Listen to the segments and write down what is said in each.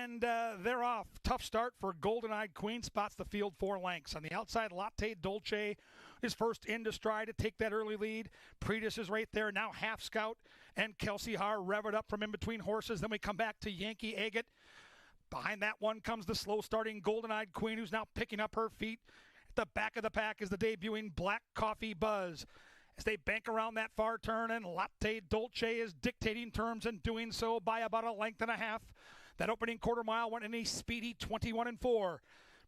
And they're off. Tough start for Golden Eyed Queen. Spots the field 4 lengths. On the outside, Latte, Dolce is first into stride to take that early lead. Pretis is right there. Now Half Scout and Kelsey Har rev it up from in between horses. Then we come back to Yankee Agate. Behind that one comes the slow starting Golden Eyed Queen, who's now picking up her feet. At the back of the pack is the debuting Black Coffee Buzz. As they bank around that far turn, and Latte Dolce is dictating terms and doing so by about a length and a half. That opening quarter mile went in a speedy 21-4.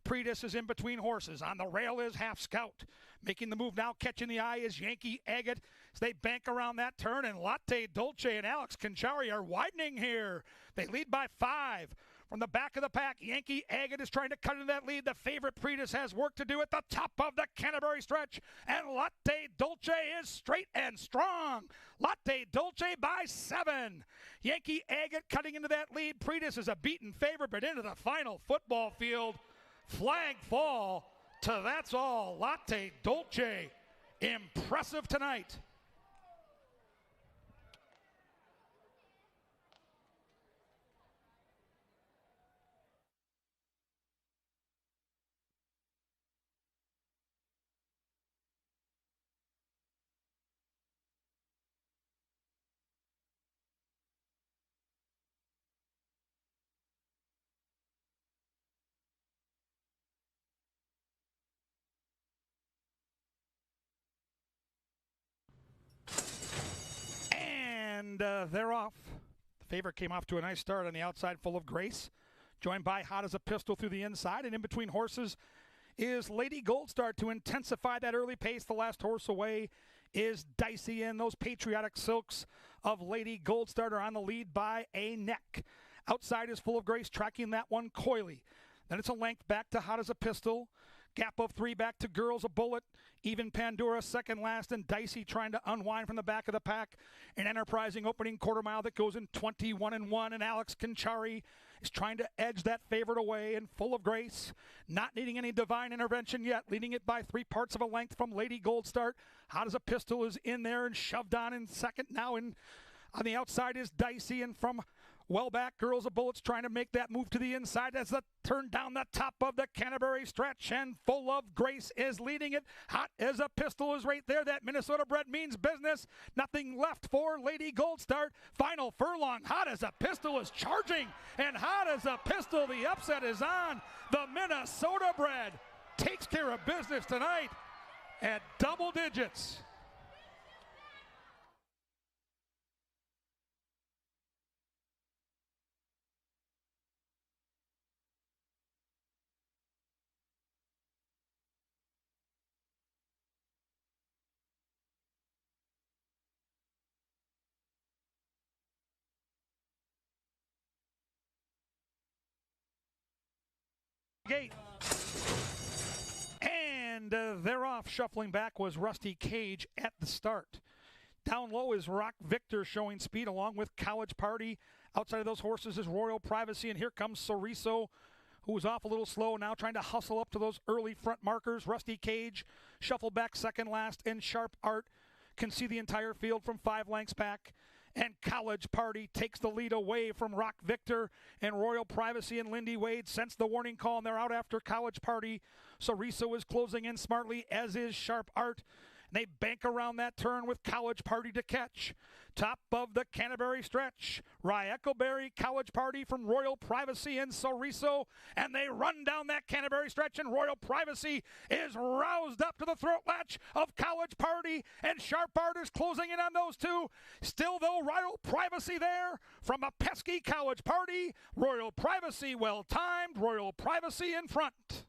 Pretis is in between horses. On the rail is Half Scout. Making the move now, catching the eye is Yankee Agate. As they bank around that turn, and Latte Dolce and Alex Conchari are widening here. They lead by 5. From the back of the pack, Yankee Agate is trying to cut into that lead. The favorite Pretis has work to do at the top of the Canterbury stretch. And Latte Dolce is straight and strong. Latte Dolce by 7. Yankee Agate cutting into that lead. Pretis is a beaten favorite, but into the final football field. Flag fall to That's All. Latte Dolce, impressive tonight. And they're off. The favorite came off to a nice start on the outside, Full of Grace, joined by Hot as a Pistol through the inside, and in between horses is Lady Goldstar to intensify that early pace. The last horse away is Dicey, and those patriotic silks of Lady Goldstar are on the lead by a neck. Outside is Full of Grace, tracking that one coyly. Then it's a length back to Hot as a Pistol. Gap of 3 back to Girls a Bullet. Even Pandora second last, and Dicey trying to unwind from the back of the pack. An enterprising opening quarter mile that goes in 21-1, and Alex Conchari is trying to edge that favorite away, and Full of Grace, not needing any divine intervention yet, leading it by 3 parts of a length from Lady Goldstar. Hot as a Pistol is in there and shoved on in second now, and on the outside is Dicey, and from well back, Girls of Bullets trying to make that move to the inside as the turn down the top of the Canterbury stretch, and Full of Grace is leading it. Hot as a Pistol is right there. That Minnesota bred means business. Nothing left for Lady Goldstar. Final furlong, Hot as a Pistol is charging, and Hot as a Pistol, the upset is on. The Minnesota bred takes care of business tonight at double digits. Gate. And they're off. Shuffling back was Rusty Cage at the start. Down low is Rock Victor showing speed along with College Party. Outside of those horses is Royal Privacy, and here comes Soriso, who was off a little slow, now trying to hustle up to those early front markers. Rusty Cage shuffled back second last, and Sharp Art can see the entire field from 5 lengths back. And College Party takes the lead away from Rock Victor, and Royal Privacy and Lindy Wade sense the warning call, and they're out after College Party. Soriso is closing in smartly, as is Sharp Art. And they bank around that turn with College Party to catch. Top of the Canterbury stretch, Echoberry, College Party from Royal Privacy and Soriso, and they run down that Canterbury stretch, and Royal Privacy is roused up to the throat latch of College Party, and Sharp Art is closing in on those two. Still, though, Royal Privacy there from a pesky College Party. Royal Privacy well-timed, Royal Privacy in front.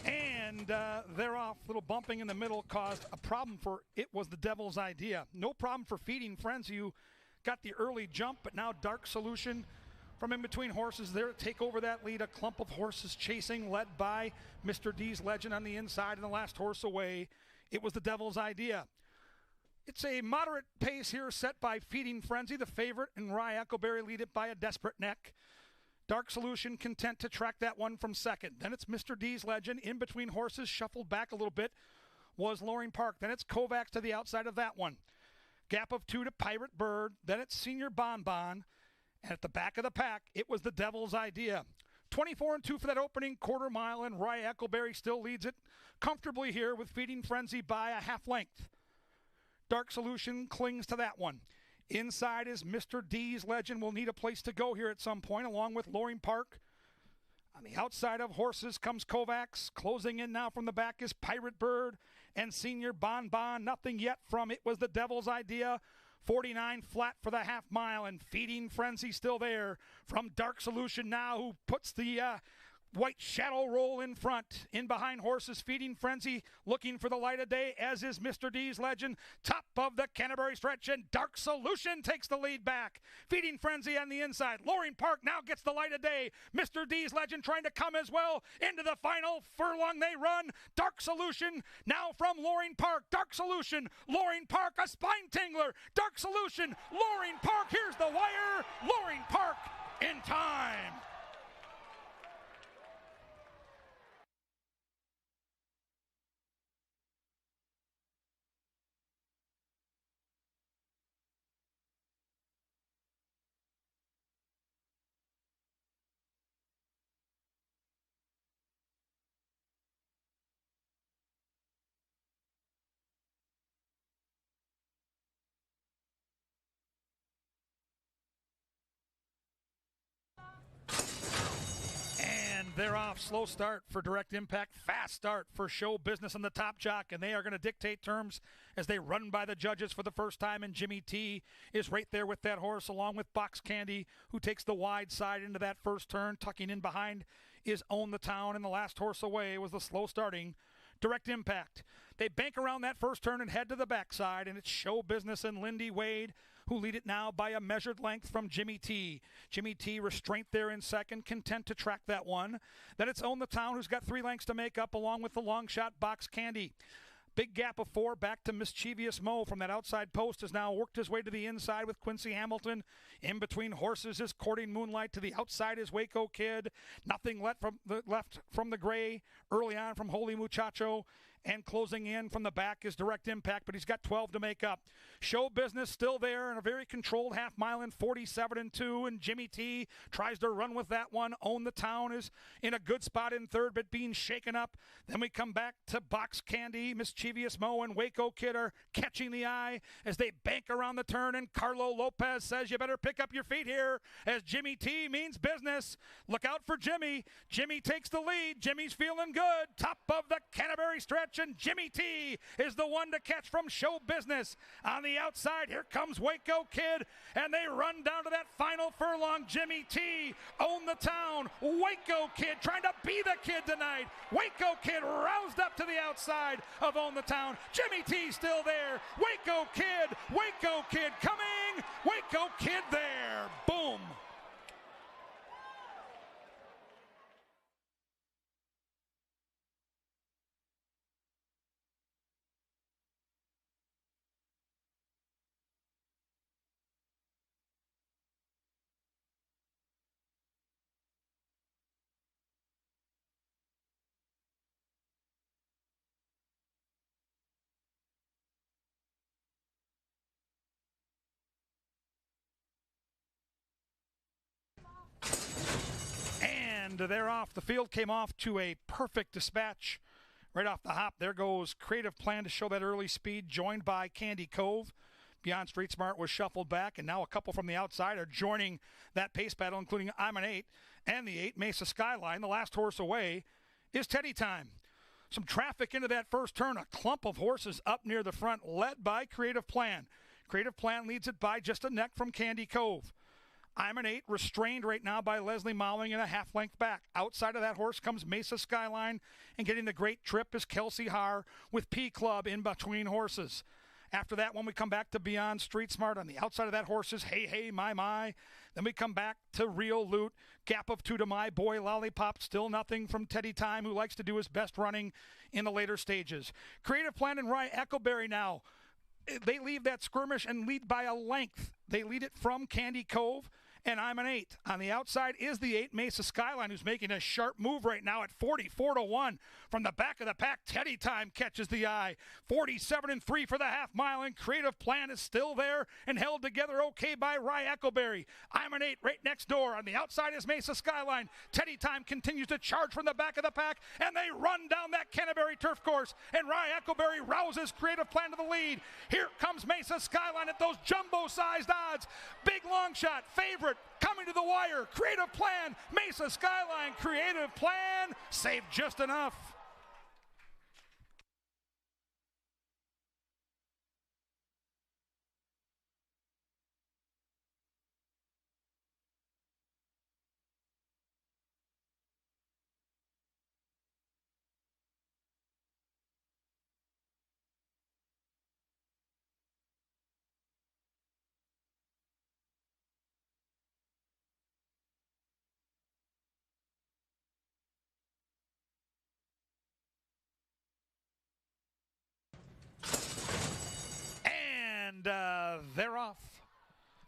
And they're off. Little bumping in the middle caused a problem for It Was the Devil's Idea. No problem for Feeding Friends, who got the early jump, but now Dark Solution From in between horses there to take over that lead. A clump of horses chasing, led by Mr. D's Legend on the inside, and the last horse away. It was the Devil's Idea. It's a moderate pace here set by Feeding Frenzy, the favorite, and Rye Echoberry lead it by a desperate neck. Dark Solution content to track that one from second. Then it's Mr. D's Legend. In between horses, shuffled back a little bit, was Loring Park. Then it's Kovacs to the outside of that one. Gap of 2 to Pirate Bird. Then it's Senior Bonbon. And at the back of the pack, it was the Devil's Idea. 24-2 for that opening quarter mile, and Rye Echoberry still leads it comfortably here with Feeding Frenzy by a half length. Dark Solution clings to that one. Inside is Mr. D's Legend. Will need a place to go here at some point, along with Loring Park. On the outside of horses comes Kovacs. Closing in now from the back is Pirate Bird and Senior Bonbon. Nothing yet from It Was the Devil's Idea. 49 flat for the half mile, and Feeding Frenzy still there from Dark Solution now, who puts the white shadow roll in front. In behind horses, Feeding Frenzy looking for the light of day, as is Mr. D's Legend. Top of the Canterbury stretch, and Dark Solution takes the lead back. Feeding Frenzy on the inside. Loring Park now gets the light of day. Mr. D's Legend trying to come as well into the final furlong they run. Dark Solution now from Loring Park. Dark Solution, Loring Park, a spine tingler. Dark Solution, Loring Park, here's the wire. Loring Park in time. They're off. Slow start for Direct Impact. Fast start for Show Business and the Top Jock. And they are going to dictate terms as they run by the judges for the first time. And Jimmy T is right there with that horse, along with Box Candy, who takes the wide side into that first turn. Tucking in behind is Own the Town. And the last horse away was the slow starting Direct Impact. They bank around that first turn and head to the backside. And it's Show Business and Lindy Wade, who lead it now by a measured length from Jimmy T. Jimmy T restraint there in second, content to track that one. Then it's Own the Town, who's got 3 lengths to make up, along with the long shot Box Candy. Big gap of 4 back to Mischievous Mo from that outside post, has now worked his way to the inside with Quincy Hamilton. In between horses is Courting Moonlight. To the outside is Waco Kid. Nothing left from the gray early on from Holy Muchacho. And closing in from the back is Direct Impact, but he's got 12 to make up. Show Business still there in a very controlled half mile in 47-2, and Jimmy T tries to run with that one. Own the Town is in a good spot in third, but being shaken up. Then we come back to Box Candy. Mischievous Mo and Waco Kid are catching the eye as they bank around the turn, and Carlo Lopez says you better pick up your feet here as Jimmy T means business. Look out for Jimmy. Jimmy takes the lead. Jimmy's feeling good. Top of the Canterbury stretch, and Jimmy T is the one to catch from Show Business. On the outside, here comes Waco Kid, and they run down to that final furlong. Jimmy T, Own the Town, Waco Kid trying to be the kid tonight. Waco Kid roused up to the outside of Own the Town. Jimmy T still there. Waco Kid coming. Waco Kid there. Boom. And they're off. The field came off to a perfect dispatch right off the hop. There goes Creative Plan to show that early speed, joined by Candy Cove. Beyond Street Smart was shuffled back, and now a couple from the outside are joining that pace battle, including I'm an 8 and the 8 Mesa Skyline. The last horse away is Teddy Time. Some traffic into that first turn, a clump of horses up near the front, led by Creative Plan. Creative Plan leads it by just a neck from Candy Cove. I'm an 8, restrained right now by Leslie Mowing and a half length back. Outside of that horse comes Mesa Skyline, and getting the great trip is Kelsey Haar with P Club in between horses. After that one, we come back to Beyond Street Smart. On the outside of that horse is Hey Hey My My. Then we come back to Real Loot. Gap of 2 to My Boy Lollipop. Still nothing from Teddy Time, who likes to do his best running in the later stages. Creative Plan and Rye Echoberry now. They leave that skirmish and lead by a length. They lead it from Candy Cove, and I'm an 8. On the outside is the 8 Mesa Skyline, who's making a sharp move right now at 44-1. From the back of the pack, Teddy Time catches the eye. 47-3 for the half mile, and Creative Plan is still there and held together okay by Rye Echoberry. I'm an 8 right next door. On the outside is Mesa Skyline. Teddy Time continues to charge from the back of the pack, and they run down that Canterbury turf course, and Rye Echoberry rouses Creative Plan to the lead. Here comes Mesa Skyline at those jumbo-sized odds. Big long shot, favorite, coming to the wire. Creative Plan, Mesa Skyline, Creative Plan, saved just enough. And they're off.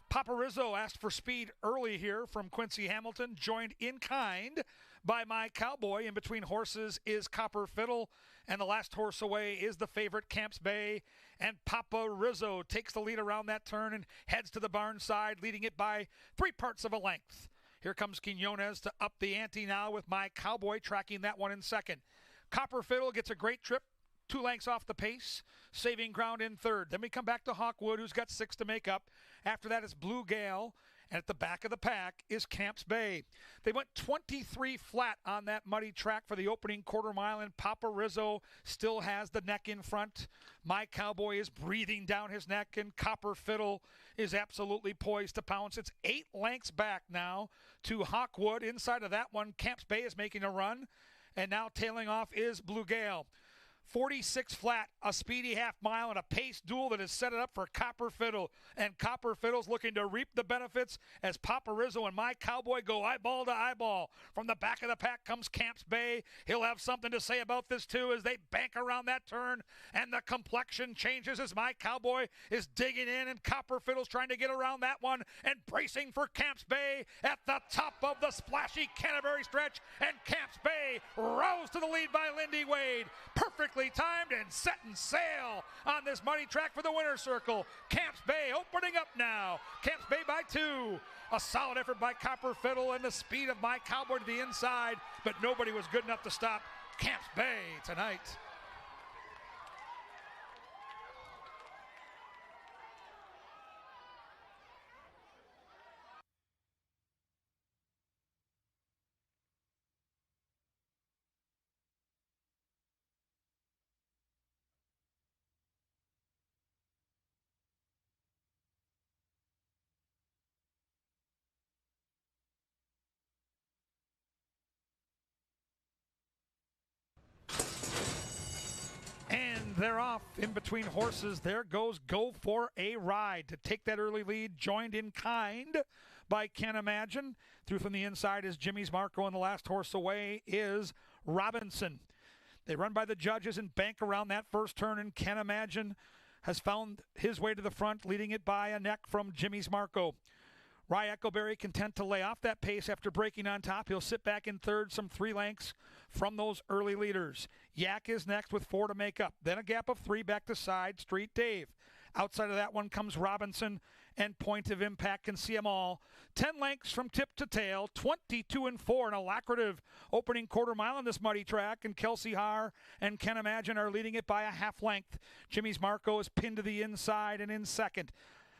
Papa Rizzo asked for speed early here from Quincy Hamilton, joined in kind by My Cowboy. In between horses is Copper Fiddle, and the last horse away is the favorite Camps Bay. And Papa Rizzo takes the lead around that turn and heads to the barn side, leading it by 3/4 of a length. Here comes Quinones to up the ante now with My Cowboy tracking that one in second. Copper Fiddle gets a great trip, 2 lengths off the pace, saving ground in third. Then we come back to Hawkwood, who's got 6 to make up. After that is Blue Gale, and at the back of the pack is Camps Bay. They went 23 flat on that muddy track for the opening quarter mile, and Papa Rizzo still has the neck in front. My Cowboy is breathing down his neck, and Copper Fiddle is absolutely poised to pounce. It's 8 lengths back now to Hawkwood. Inside of that one, Camps Bay is making a run, and now tailing off is Blue Gale. 46 flat, a speedy half mile, and a pace duel that has set it up for Copper Fiddle. And Copper Fiddle's looking to reap the benefits as Papa Rizzo and My Cowboy go eyeball to eyeball. From the back of the pack comes Camps Bay. He'll have something to say about this too as they bank around that turn, and the complexion changes as My Cowboy is digging in, and Copper Fiddle's trying to get around that one and bracing for Camps Bay at the top of the splashy Canterbury stretch, and Camps Bay rose to the lead by Lindy Wade. Perfectly timed and setting sail on this muddy track for the winner's circle. Camps Bay opening up now. Camps Bay by 2. A solid effort by Copper Fiddle and the speed of My Cowboy to the inside, but nobody was good enough to stop Camps Bay tonight. And they're off in between horses. There goes Go For A Ride to take that early lead, joined in kind by Can't Imagine. Through from the inside is Jimmy's Marco, and the last horse away is Robinson. They run by the judges and bank around that first turn, and Can't Imagine has found his way to the front, leading it by a neck from Jimmy's Marco. Rye Echoberry content to lay off that pace after breaking on top. He'll sit back in third, some 3 lengths from those early leaders. Yak is next with 4 to make up. Then a gap of 3 back to Side Street Dave. Outside of that one comes Robinson, and Point of Impact can see them all. 10 lengths from tip to tail, 22-4, an alacritive opening quarter mile on this muddy track, and Kelsey Haar and Can't Imagine are leading it by a half length. Jimmy's Marco is pinned to the inside and in second.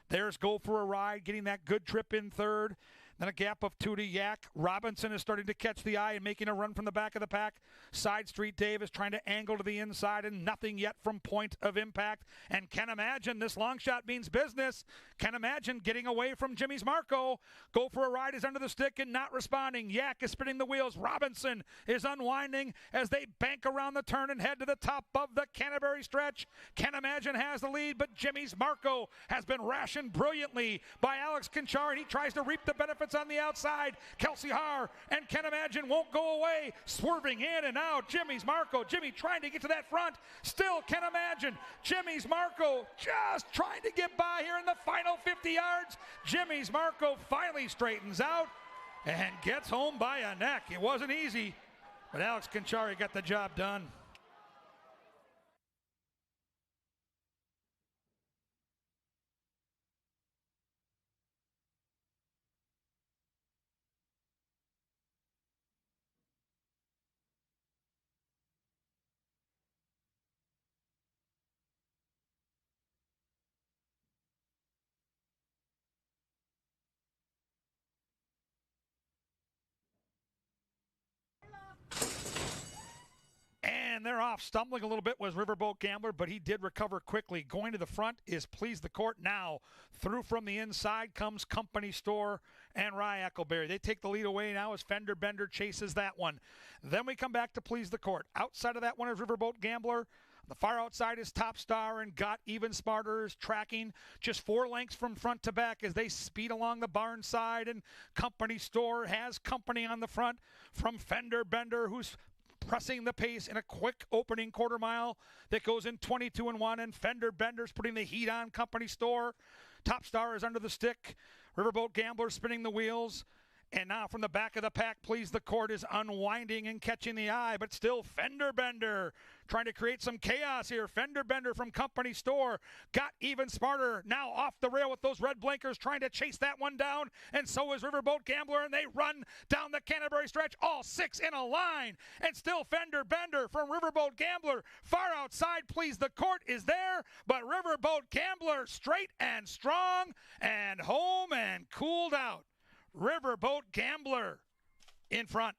There's Go For A Ride, getting that good trip in third. Then a gap of 2 to Yak. Robinson is starting to catch the eye and making a run from the back of the pack. Side Street Dave is trying to angle to the inside, and nothing yet from Point of Impact. And Can Imagine, this long shot means business. Can Imagine getting away from Jimmy's Marco. Go for a ride is under the stick and not responding. Yak is spinning the wheels. Robinson is unwinding as they bank around the turn and head to the top of the Canterbury stretch. Can Imagine has the lead, but Jimmy's Marco has been rationed brilliantly by Alex Conchar, and he tries to reap the benefits on the outside. Kelsey Haar and Can Imagine won't go away, swerving in and out. Jimmy's Marco. Jimmy trying to get to that front. Still Can Imagine. Jimmy's Marco just trying to get by here in the final 50 yards. Jimmy's Marco finally straightens out and gets home by a neck. It wasn't easy, but Alex Conchari got the job done. And they're off. Stumbling a little bit was Riverboat Gambler, but he did recover quickly. Going to the front is Please the Court now. Through from the inside comes Company Store and Rye Eccleberry. They take the lead away now as Fender Bender chases that one. Then we come back to Please the Court. Outside of that one is Riverboat Gambler. The far outside is Top Star, and Got Even Smarter is tracking just 4 lengths from front to back as they speed along the barn side, and Company Store has company on the front from Fender Bender, who's pressing the pace in a quick opening quarter mile that goes in 22-1, and Fender Bender's putting the heat on Company Store. Top Star is under the stick. Riverboat Gambler spinning the wheels. And now from the back of the pack, Please the Court is unwinding and catching the eye, but still Fender Bender trying to create some chaos here. Fender Bender from Company Store. Got Even Smarter now off the rail with those red blinkers trying to chase that one down, and so is Riverboat Gambler, and they run down the Canterbury stretch, all 6 in a line, and still Fender Bender from Riverboat Gambler. Far outside, Please the Court is there, but Riverboat Gambler straight and strong and home and cooled out. Riverboat Gambler in front.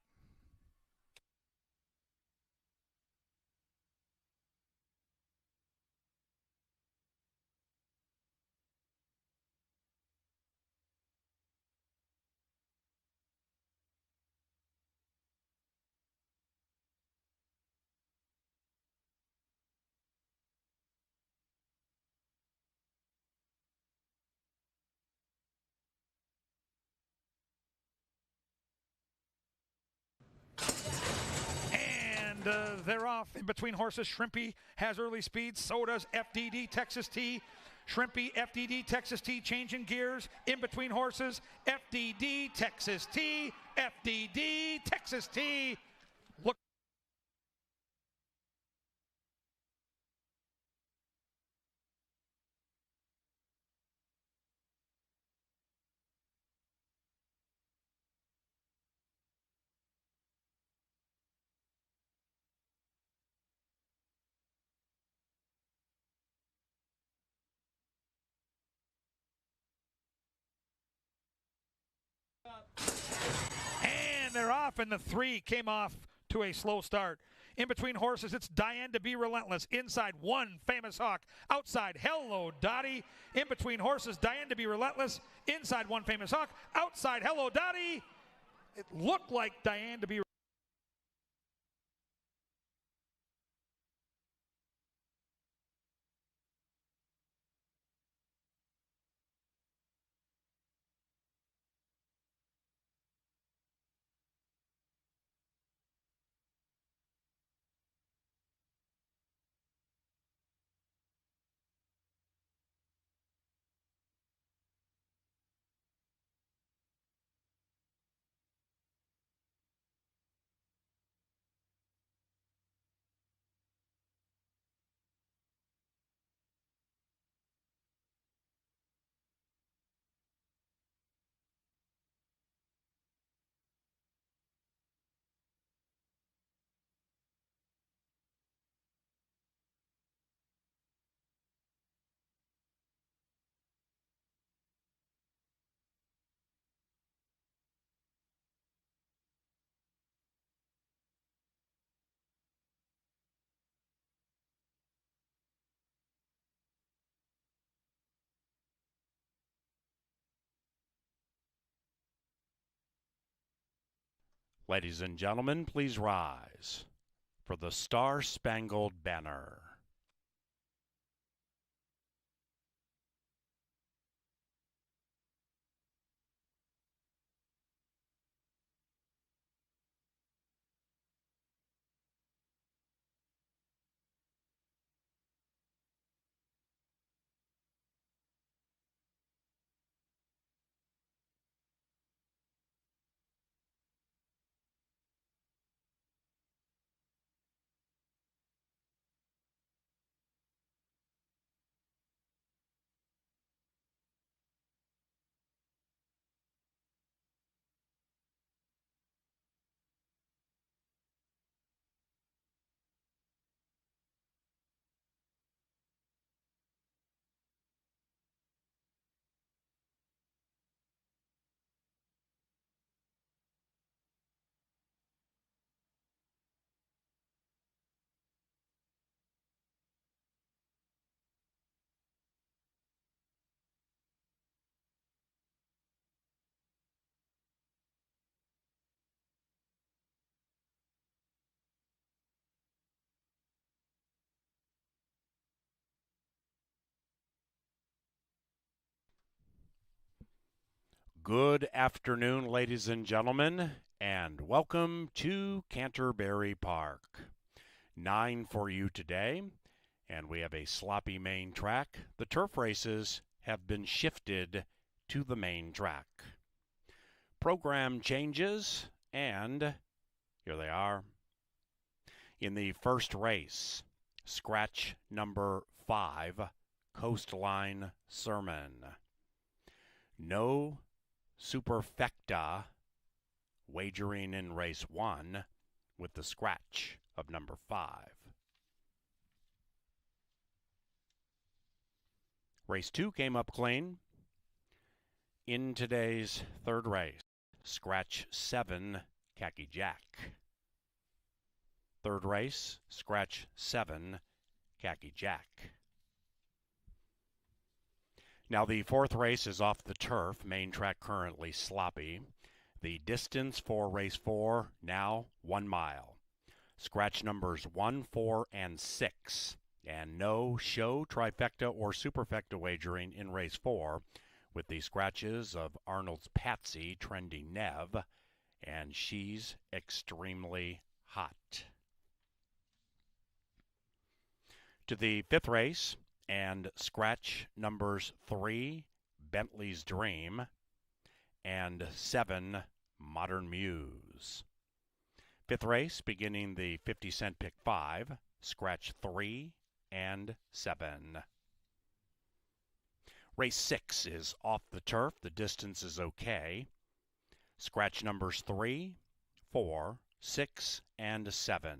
They're off. In between horses, Shrimpy has early speed. So does FDD Texas Tea. Shrimpy, FDD Texas Tea changing gears. In between horses, FDD Texas Tea. FDD Texas Tea. Look. And they're off, and the 3 came off to a slow start. In between horses, it's Diane to Be Relentless. Inside, One Famous Hawk. Outside, Hello Dottie. In between horses, Diane to Be Relentless. Inside, One Famous Hawk. Outside, Hello Dottie. It looked like Diane to Be Ladies and gentlemen, please rise for the Star-Spangled Banner. Good afternoon, ladies and gentlemen, and welcome to Canterbury Park. 9 for you today, and we have a sloppy main track. The turf races have been shifted to the main track. Program changes, and here they are. In the first race, scratch number 5, Coastline Sermon. No superfecta wagering in race 1 with the scratch of number 5. Race 2 came up clean. In today's third race, scratch 7, Khaki Jack. Third race, scratch 7, Khaki Jack. Now the fourth race is off the turf, main track currently sloppy. The distance for race 4, now 1 mile. Scratch numbers 1, 4, and 6. And no show, trifecta, or superfecta wagering in race 4 with the scratches of Arnold's Patsy, Trendy Nev, and She's Extremely Hot. To the fifth race, and scratch numbers 3, Bentley's Dream, and 7, Modern Muse. Fifth race, beginning the 50-cent pick 5, scratch 3 and 7. Race 6 is off the turf. The distance is okay. Scratch numbers 3, 4, 6, and 7.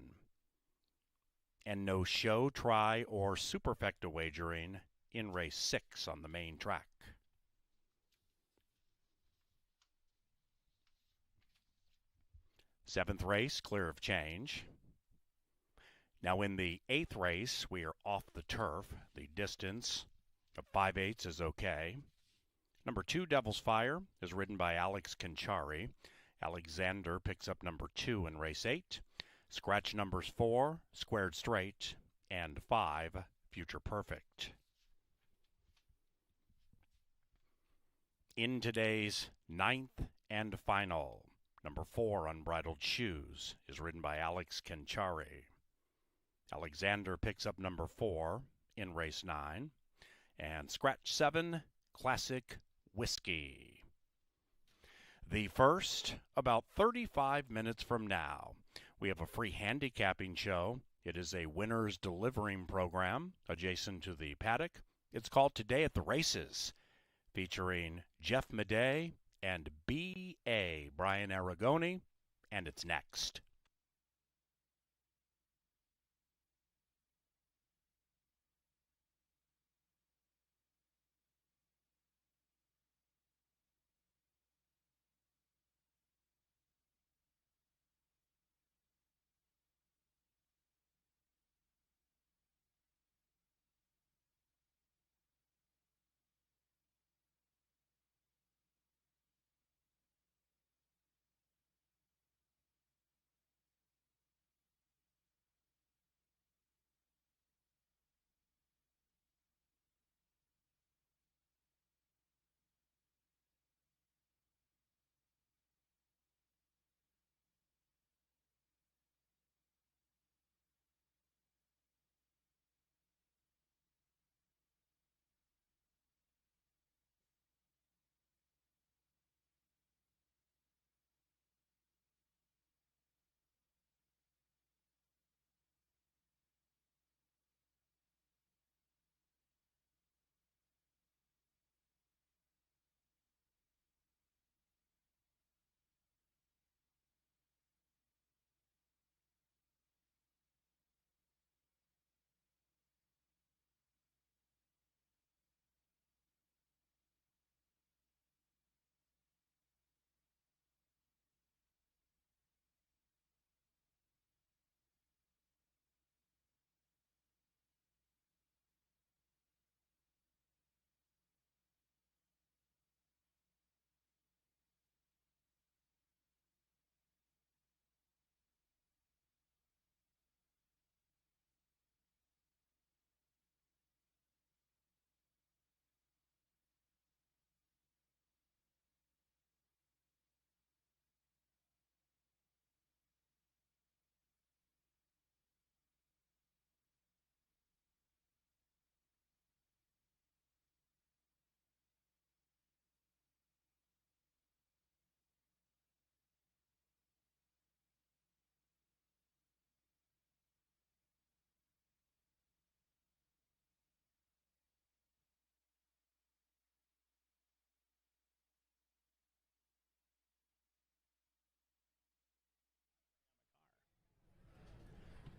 And no show, try, or superfecta wagering in race 6 on the main track. Seventh race, clear of change. Now in the eighth race, we are off the turf. The distance of 5/8 is okay. Number 2, Devil's Fire, is ridden by Alex Conchari. Alexander picks up number 2 in race 8. Scratch numbers 4, Squared Straight, and 5, Future Perfect. In today's ninth and final, number 4, Unbridled Shoes, is ridden by Alex Conchari. Alexander picks up number 4 in race 9. And scratch 7, Classic Whiskey. The first, about 35 minutes from now, we have a free handicapping show. It is a winner's delivering program adjacent to the paddock. It's called Today at the Races, featuring Jeff Madej and B.A. Brian Aragoni, and it's next.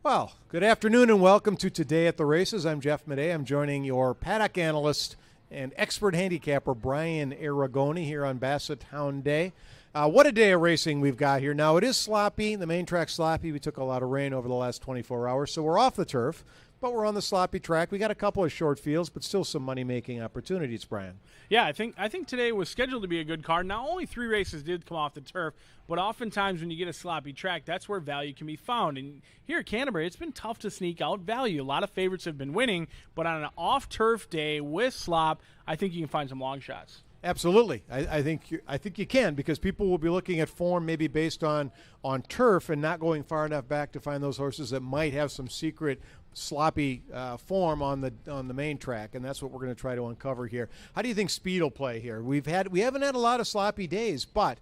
Well, good afternoon and welcome to Today at the Races. I'm Jeff Madej. I'm joining your paddock analyst and expert handicapper Brian Aragoni here on Bassett Hound Day. What a day of racing we've got here. Now, it is sloppy. The main track's sloppy. We took a lot of rain over the last 24 hours, so we're off the turf, but we're on the sloppy track. We got a couple of short fields, but still some money-making opportunities, Brian. Yeah, I think today was scheduled to be a good card. Now, only 3 races did come off the turf, but oftentimes when you get a sloppy track, that's where value can be found. And here at Canterbury, it's been tough to sneak out value. A lot of favorites have been winning, but on an off-turf day with slop, I think you can find some long shots. Absolutely. I think you can, because people will be looking at form maybe based on turf and not going far enough back to find those horses that might have some secret sloppy form on the main track, and that's what we're going to try to uncover here. How do you think speed will play here? We haven't had a lot of sloppy days, but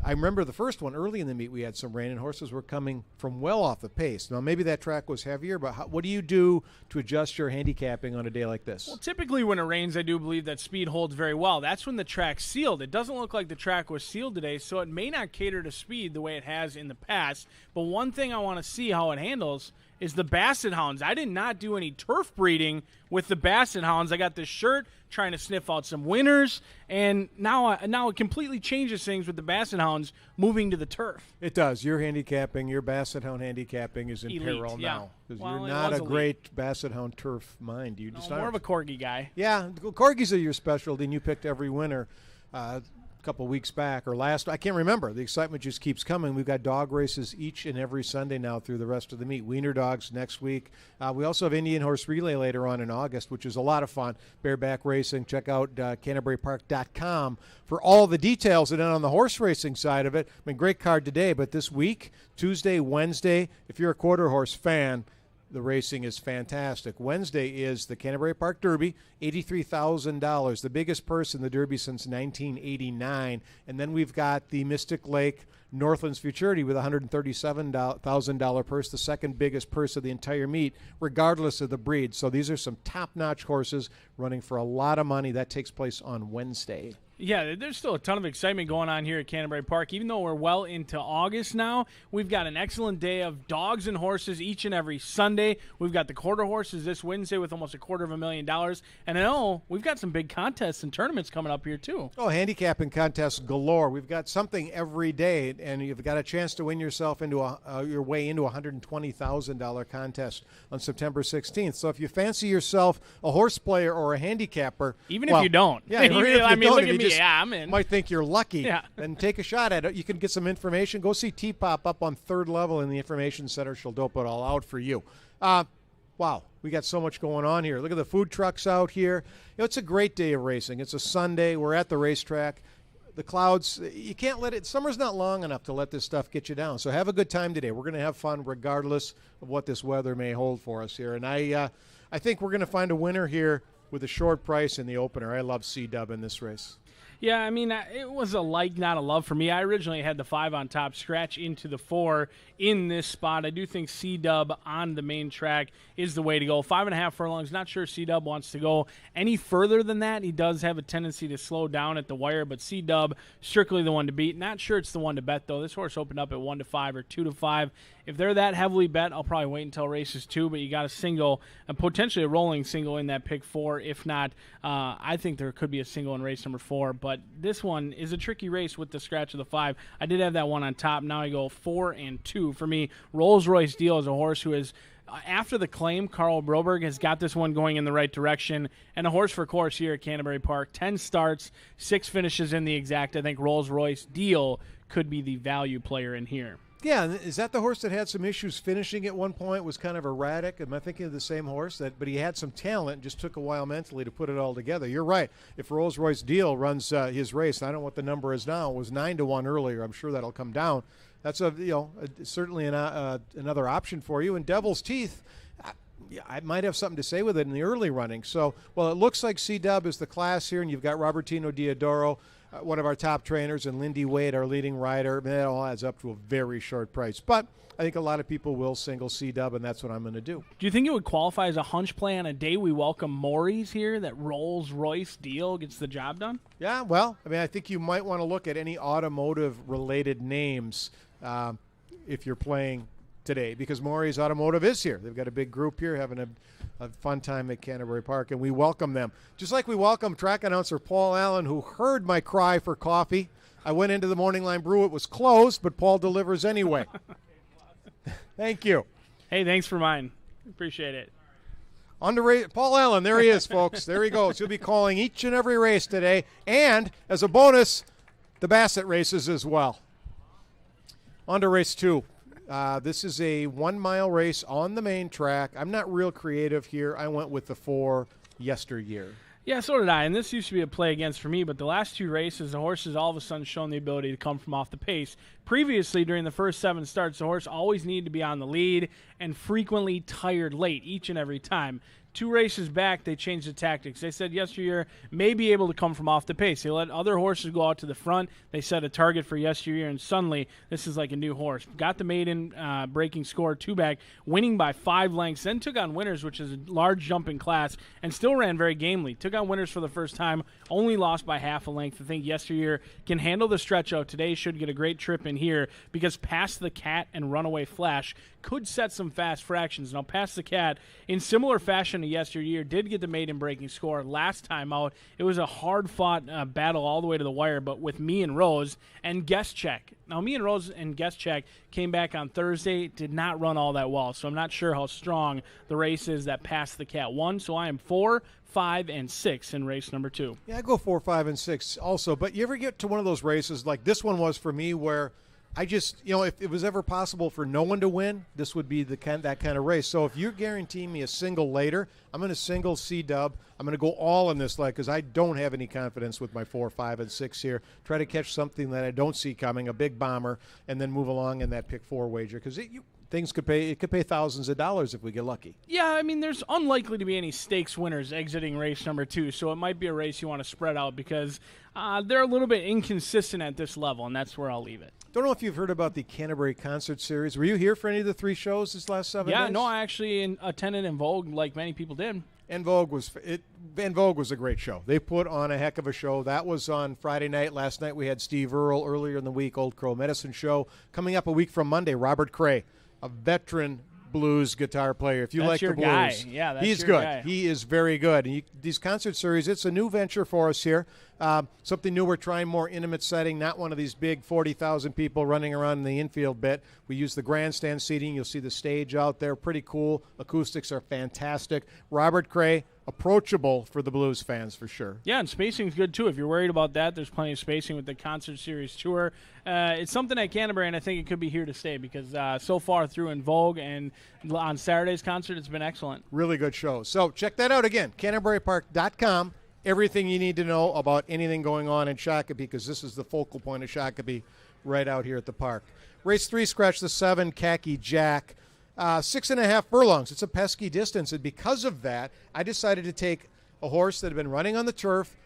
I remember the first one early in the meet we had some rain and horses were coming from well off the pace. Now maybe that track was heavier, but what do you do to adjust your handicapping on a day like this? Well, typically when it rains, I do believe that speed holds very well. That's when the track's sealed. It doesn't look like the track was sealed today, so it may not cater to speed the way it has in the past. But one thing I want to see how it handles is the Basset Hounds. I did not do any turf breeding with the Basset Hounds. I got this shirt trying to sniff out some winners, and now it completely changes things with the Basset Hounds moving to the turf. It does. Your handicapping, your Basset Hound handicapping is in Elite, peril yeah. now, because Well, you're it not was a elite. great Basset Hound turf mind. You No, just more aren't. of a corgi guy. Yeah, corgis are your specialty, and you picked every winner a couple of weeks back or last. I can't remember. The excitement just keeps coming. We've got dog races each and every Sunday now through the rest of the meet. Wiener dogs next week. We also have Indian Horse Relay later on in August, which is a lot of fun. Bareback racing. Check out CanterburyPark.com for all the details. And then on the horse racing side of it, I mean, great card today, but this week, Tuesday, Wednesday, if you're a quarter horse fan, the racing is fantastic. Wednesday is the Canterbury Park Derby, $83,000, the biggest purse in the Derby since 1989. And then we've got the Mystic Lake Northlands Futurity with a $137,000 purse, the second biggest purse of the entire meet, regardless of the breed. So these are some top-notch horses running for a lot of money. That takes place on Wednesday. Yeah, there's still a ton of excitement going on here at Canterbury Park. Even though we're well into August now, we've got an excellent day of dogs and horses each and every Sunday. We've got the quarter horses this Wednesday with almost $250,000. And I know we've got some big contests and tournaments coming up here, too. Oh, handicapping contests galore. We've got something every day, and you've got a chance to win yourself into your way into a $120,000 contest on September 16th. So if you fancy yourself a horse player or a handicapper, Even if you don't. Yeah, even if you I mean, don't, look if at you me. just Yeah, I'm in. might think you're lucky, Yeah. and take a shot at it. You can get some information. Go see T-Pop up on 3rd level in the information center. She'll dope it all out for you. Wow, we got so much going on here. Look at the food trucks out here. You know, it's a great day of racing. It's a Sunday. We're at the racetrack. The clouds, you can't let it, summer's not long enough to let this stuff get you down. So have a good time today. We're going to have fun regardless of what this weather may hold for us here. And I think we're going to find a winner here with a short price in the opener. I love C-Dub in this race. Yeah, I mean, it was a like, not a love for me. I originally had the 5 on top, scratch into the 4 in this spot. I do think C-Dub on the main track is the way to go. 5.5 furlongs. Not sure C-Dub wants to go any further than that. He does have a tendency to slow down at the wire, but C-Dub, strictly the one to beat. Not sure it's the one to bet, though. This horse opened up at 1-5 or 2-5. If they're that heavily bet, I'll probably wait until races 2, but you got a single, potentially a rolling single in that pick 4. If not, I think there could be a single in race number 4, but this one is a tricky race with the scratch of the 5. I did have that one on top. Now I go 4 and 2. For me, Rolls-Royce Deal is a horse who is, after the claim, Carl Broberg has got this one going in the right direction, and a horse for course here at Canterbury Park. 10 starts, 6 finishes in the exact. I think Rolls-Royce Deal could be the value player in here. Yeah, and is that the horse that had some issues finishing at one point, was kind of erratic? Am I thinking of the same horse? But he had some talent and just took a while mentally to put it all together. You're right. If Rolls-Royce Deal runs his race, I don't know what the number is now. It was 9-1 earlier. I'm sure that'll come down. That's certainly another option for you. And Devil's Teeth, I might have something to say with it in the early running. So, well, it looks like C-Dub is the class here, and you've got Robertino Diodoro, one of our top trainers, and Lindy Wade, our leading rider. That all adds up to a very short price. But I think a lot of people will single C-Dub, and that's what I'm going to do. Do you think it would qualify as a hunch play on a day we welcome Maury's here, that Rolls-Royce Deal gets the job done? Yeah, well, I mean, I think you might want to look at any automotive-related names if you're playing today because Maury's Automotive is here. They've got a big group here having a fun time at Canterbury Park, and we welcome them. Just like we welcome track announcer Paul Allen, who heard my cry for coffee. I went into the Morning Line Brew. It was closed, but Paul delivers anyway. Thank you. Hey, thanks for mine. Appreciate it. On the race, Paul Allen, there he is, folks. There he goes. He'll be calling each and every race today, and as a bonus, the Bassett races as well. On to race 2. This is a 1-mile race on the main track. I'm not real creative here. I went with the 4 yesteryear. Yeah, so did I, and this used to be a play against for me, but the last 2 races, the horse has all of a sudden shown the ability to come from off the pace. Previously, during the first 7 starts, the horse always needed to be on the lead and frequently tired late each and every time. 2 races back, they changed the tactics. They said yesteryear may be able to come from off the pace. They let other horses go out to the front. They set a target for yesteryear, and suddenly this is like a new horse. Got the maiden breaking score 2-back, winning by 5 lengths, then took on Winners, which is a large jump in class, and still ran very gamely. Took on Winners for the first time, only lost by half a length. I think yesteryear can handle the stretch out today, should get a great trip in here because Past the Cat and Runaway Flash could set some fast fractions. Now, Past the Cat, in similar fashion to yesteryear, did get the maiden breaking score last time out. It was a hard-fought battle all the way to the wire, but with Me and Rose and Guest Check. Now, Me and Rose and Guest Check came back on Thursday, did not run all that well, so I'm not sure how strong the race is that Past the Cat won. So I am 4, 5, and 6 in race number 2. Yeah, I go 4, 5, and 6 also. But you ever get to one of those races like this one was for me where I just, if it was ever possible for no one to win, this would be that kind of race. So if you're guaranteeing me a single later, I'm going to single C-dub. I'm going to go all in this leg because I don't have any confidence with my 4, 5, and 6 here. Try to catch something that I don't see coming, a big bomber, and then move along in that pick 4 wager because things could pay. It could pay thousands of dollars if we get lucky. Yeah, I mean, there's unlikely to be any stakes winners exiting race number 2, so it might be a race you want to spread out because they're a little bit inconsistent at this level, and that's where I'll leave it. Don't know if you've heard about the Canterbury concert series. Were you here for any of the 3 shows this last 7 days? Yeah, no, I actually attended En Vogue like many people did. En Vogue was a great show. They put on a heck of a show. That was on Friday night. Last night we had Steve Earle. Earlier in the week, Old Crow Medicine Show. Coming up a week from Monday, Robert Cray, a veteran blues guitar player. If you that's like your the blues, guy. Yeah, that's he's your good. Guy. He is very good. And these concert series, it's a new venture for us here. Something new. We're trying more intimate setting, not one of these big 40,000 people running around in the infield bit. We use the grandstand seating. You'll see the stage out there. Pretty cool. Acoustics are fantastic. Robert Cray, approachable for the blues fans for sure. Yeah, and spacing's good too. If you're worried about that, there's plenty of spacing with the concert series tour. It's something at Canterbury, and I think it could be here to stay because so far through En Vogue and on Saturday's concert, it's been excellent. Really good show. So check that out again, CanterburyPark.com. Everything you need to know about anything going on in Shakopee because this is the focal point of Shakopee right out here at the park. Race 3, scratch the 7, Khaki Jack. 6.5 furlongs. It's a pesky distance, and because of that, I decided to take a horse that had been running on the turf,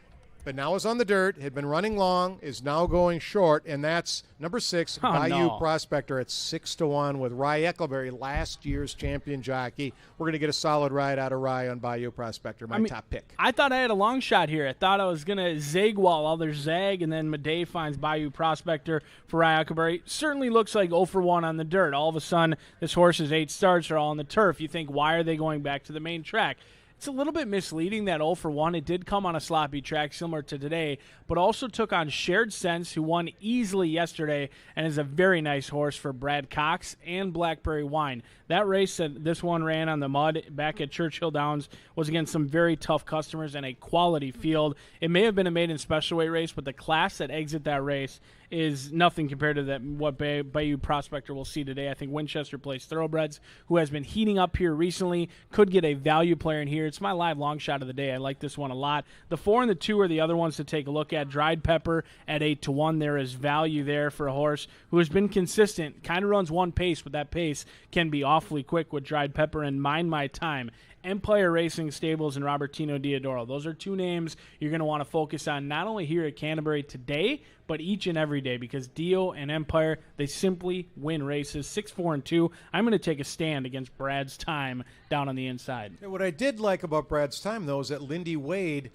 but now is on the dirt, had been running long, is now going short, and that's number 6, Bayou Prospector at 6-1 with Rye Eckleberry, last year's champion jockey. We're going to get a solid ride out of Rye on Bayou Prospector, my top pick. I thought I had a long shot here. I thought I was going to zig while others zag, and then Madej finds Bayou Prospector for Rye Eckleberry. Certainly looks like 0 for 1 on the dirt. All of a sudden, this horse's 8 starts are all on the turf. You think, why are they going back to the main track? It's a little bit misleading that 0 for 1. It did come on a sloppy track similar to today, but also took on Shared Sense, who won easily yesterday and is a very nice horse for Brad Cox and Blackberry Wine. That race that this one ran on the mud back at Churchill Downs was against some very tough customers and a quality field. It may have been a maiden special weight race, but the class that exit that race is nothing compared to that what Bayou Prospector will see today. I think Winchester Place Thoroughbreds, who has been heating up here recently, could get a value player in here. It's my live long shot of the day. I like this one a lot. The 4 and the 2 are the other ones to take a look at. Dried Pepper at 8-1. There is value there for a horse who has been consistent. Kind of runs one pace, but that pace can be awfully quick with Dried Pepper. And Mind My Time, Empire Racing Stables, and Robertino Diodoro. Those are 2 names you're going to want to focus on not only here at Canterbury today, but each and every day because Dio and Empire, they simply win races. 6, 4, and 2. I'm going to take a stand against Brad's Time down on the inside. What I did like about Brad's Time, though, is that Lindy Wade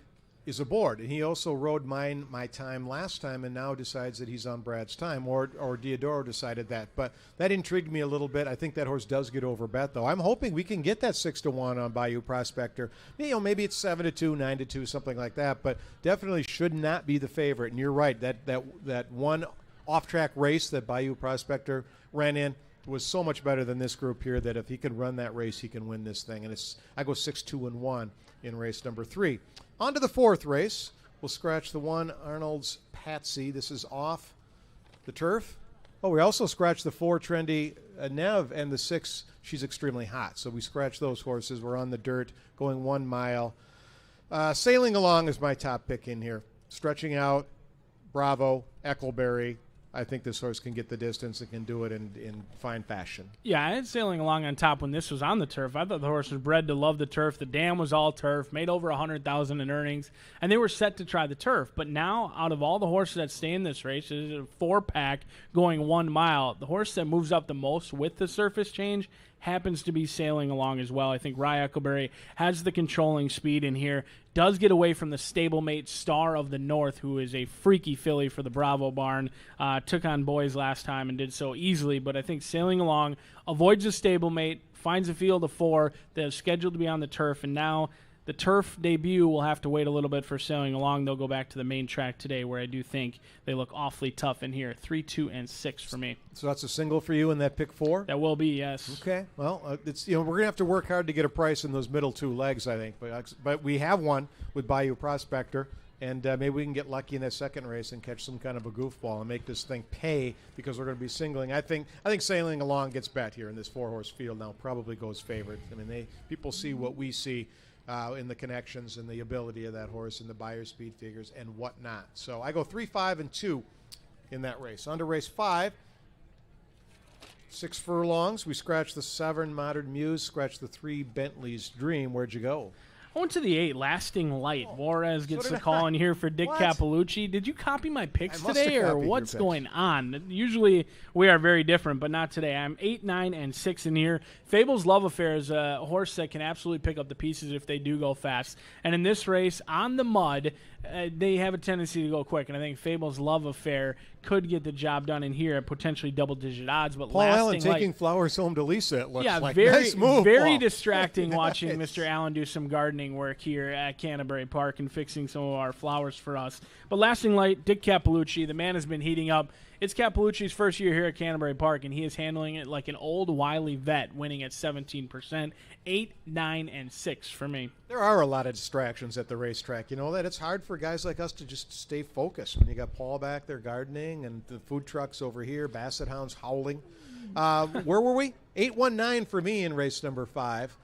is aboard. And he also rode my time last time and now decides that he's on Brad's time, or Diodoro decided that. But that intrigued me a little bit. I think that horse does get overbet, though. I'm hoping we can get that 6-1 on Bayou Prospector. Maybe it's 7-2, 9-2, something like that, but definitely should not be the favorite. And you're right, that one off-track race that Bayou Prospector ran in was so much better than this group here that if he can run that race, he can win this thing. And I go 6-2-1 in race number 3. On to the 4th race. We'll scratch the 1, Arnold's Patsy. This is off the turf. Oh, we also scratched the 4, Trendy Nev, and the 6, She's Extremely Hot. So we scratched those horses. We're on the dirt, going 1 mile. Sailing Along is my top pick in here. Stretching out, Bravo, Eckleberry. I think this horse can get the distance and can do it in fine fashion. Yeah, I had Sailing Along on top when this was on the turf. I thought the horse was bred to love the turf. The dam was all turf, made over $100,000 in earnings, and they were set to try the turf. But now, out of all the horses that stay in this race, it's a 4-pack going 1 mile. The horse that moves up the most with the surface change happens to be Sailing Along as well. I think Rye Eckleberry has the controlling speed in here, does get away from the stablemate Star of the North, who is a freaky filly for the Bravo barn. Took on boys last time and did so easily, but I think Sailing Along avoids a stablemate, finds a field of 4 that is scheduled to be on the turf, and now the turf debut will have to wait a little bit for Sailing Along. They'll go back to the main track today, where I do think they look awfully tough in here. 3, 2, and 6 for me. So that's a single for you in that pick 4? That will be, yes. Okay. Well, it's we're going to have to work hard to get a price in those middle 2 legs, I think. But we have one with Bayou Prospector, and maybe we can get lucky in that second race and catch some kind of a goofball and make this thing pay, because we're going to be singling. I think Sailing Along gets bet here in this 4-horse field now, probably goes favorite. I mean, people see what we see. In the connections and the ability of that horse and the buyer speed figures and whatnot. So I go 3, 5, and 2 in that race. On to race 5. 6 furlongs. We scratched the 7 Modern Muse, scratched the 3 Bentley's Dream. Where'd you go? I went to the 8, Lasting Light. Juarez gets the call in here for Dick Capelucci. Did you copy my picks today, or what's going on? Usually we are very different, but not today. I'm 8, 9, and 6 in here. Fable's Love Affair is a horse that can absolutely pick up the pieces if they do go fast. And in this race, on the mud, they have a tendency to go quick, and I think Fable's Love Affair could get the job done in here at potentially double-digit odds. But Paul Allen taking flowers home to Lisa, it looks like. Very, nice move, very Paul. distracting watching Mr. Allen do some gardening work here at Canterbury Park and fixing some of our flowers for us. But Lasting Light, Dick Capelucci, the man has been heating up. It's Capelucci's first year here at Canterbury Park, and he is handling it like an old wily vet, winning at 17%. 8, 9, and 6 for me. There are a lot of distractions at the racetrack. You know that it's hard for guys like us to just stay focused when you got Paul back there gardening and the food trucks over here, Basset Hounds howling. Where were we? 8-1-9 for me in race number 5.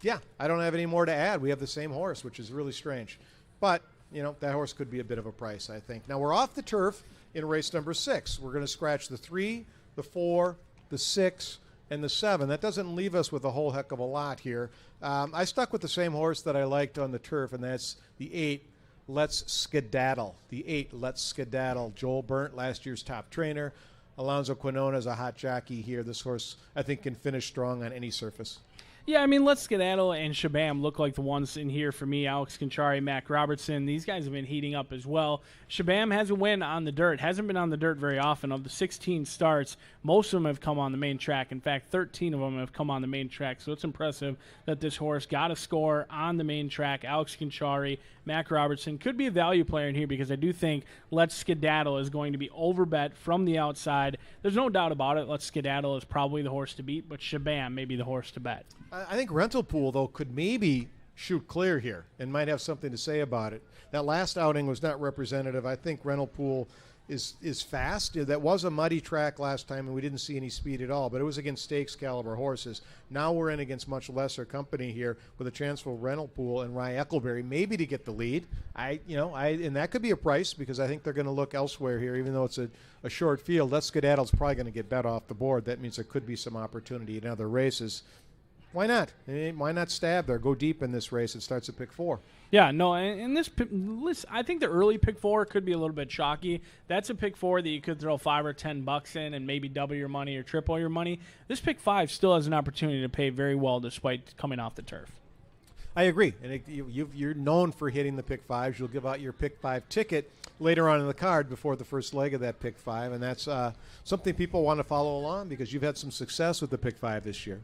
Yeah, I don't have any more to add. We have the same horse, which is really strange. But, that horse could be a bit of a price, I think. Now, we're off the turf in race number 6. We're going to scratch the 3, the 4, the 6, and the 7. That doesn't leave us with a whole heck of a lot here. I stuck with the same horse that I liked on the turf, and that's the 8, Let's Skedaddle. The 8, Let's Skedaddle. Joel Burnt, last year's top trainer. Alonzo Quinona is a hot jockey here. This horse, I think, can finish strong on any surface. Yeah, I mean, Let's Skedaddle and Shabam look like the ones in here for me. Alex Conchari, Mac Robertson, these guys have been heating up as well. Shabam has a win on the dirt. Hasn't been on the dirt very often. Of the 16 starts, most of them have come on the main track. In fact, 13 of them have come on the main track. So it's impressive that this horse got a score on the main track. Alex Conchari, Mac Robertson could be a value player in here, because I do think Let's Skedaddle is going to be overbet from the outside. There's no doubt about it. Let's Skedaddle is probably the horse to beat, but Shabam may be the horse to bet. I think Rental Pool, though, could maybe shoot clear here and might have something to say about it. That last outing was not representative. I think Rental Pool is fast. That was a muddy track last time, and we didn't see any speed at all, but it was against stakes caliber horses. Now we're in against much lesser company here with a chance for Rental Pool and Rye Eckleberry maybe to get the lead. And that could be a price, because I think they're going to look elsewhere here, even though it's a short field. Let's Skedaddle's probably going to get bet off the board. That means there could be some opportunity in other races. Why not? Why not stab there? Go deep in this race. It starts at pick 4. Yeah, no, and this I think the early pick 4 could be a little bit chalky. That's a pick 4 that you could throw $5 or $10 in and maybe double your money or triple your money. This pick 5 still has an opportunity to pay very well despite coming off the turf. I agree. And you're known for hitting the pick fives. You'll give out your pick five ticket later on in the card before the first leg of that pick five. And that's something people want to follow along because you've had some success with the pick five this year.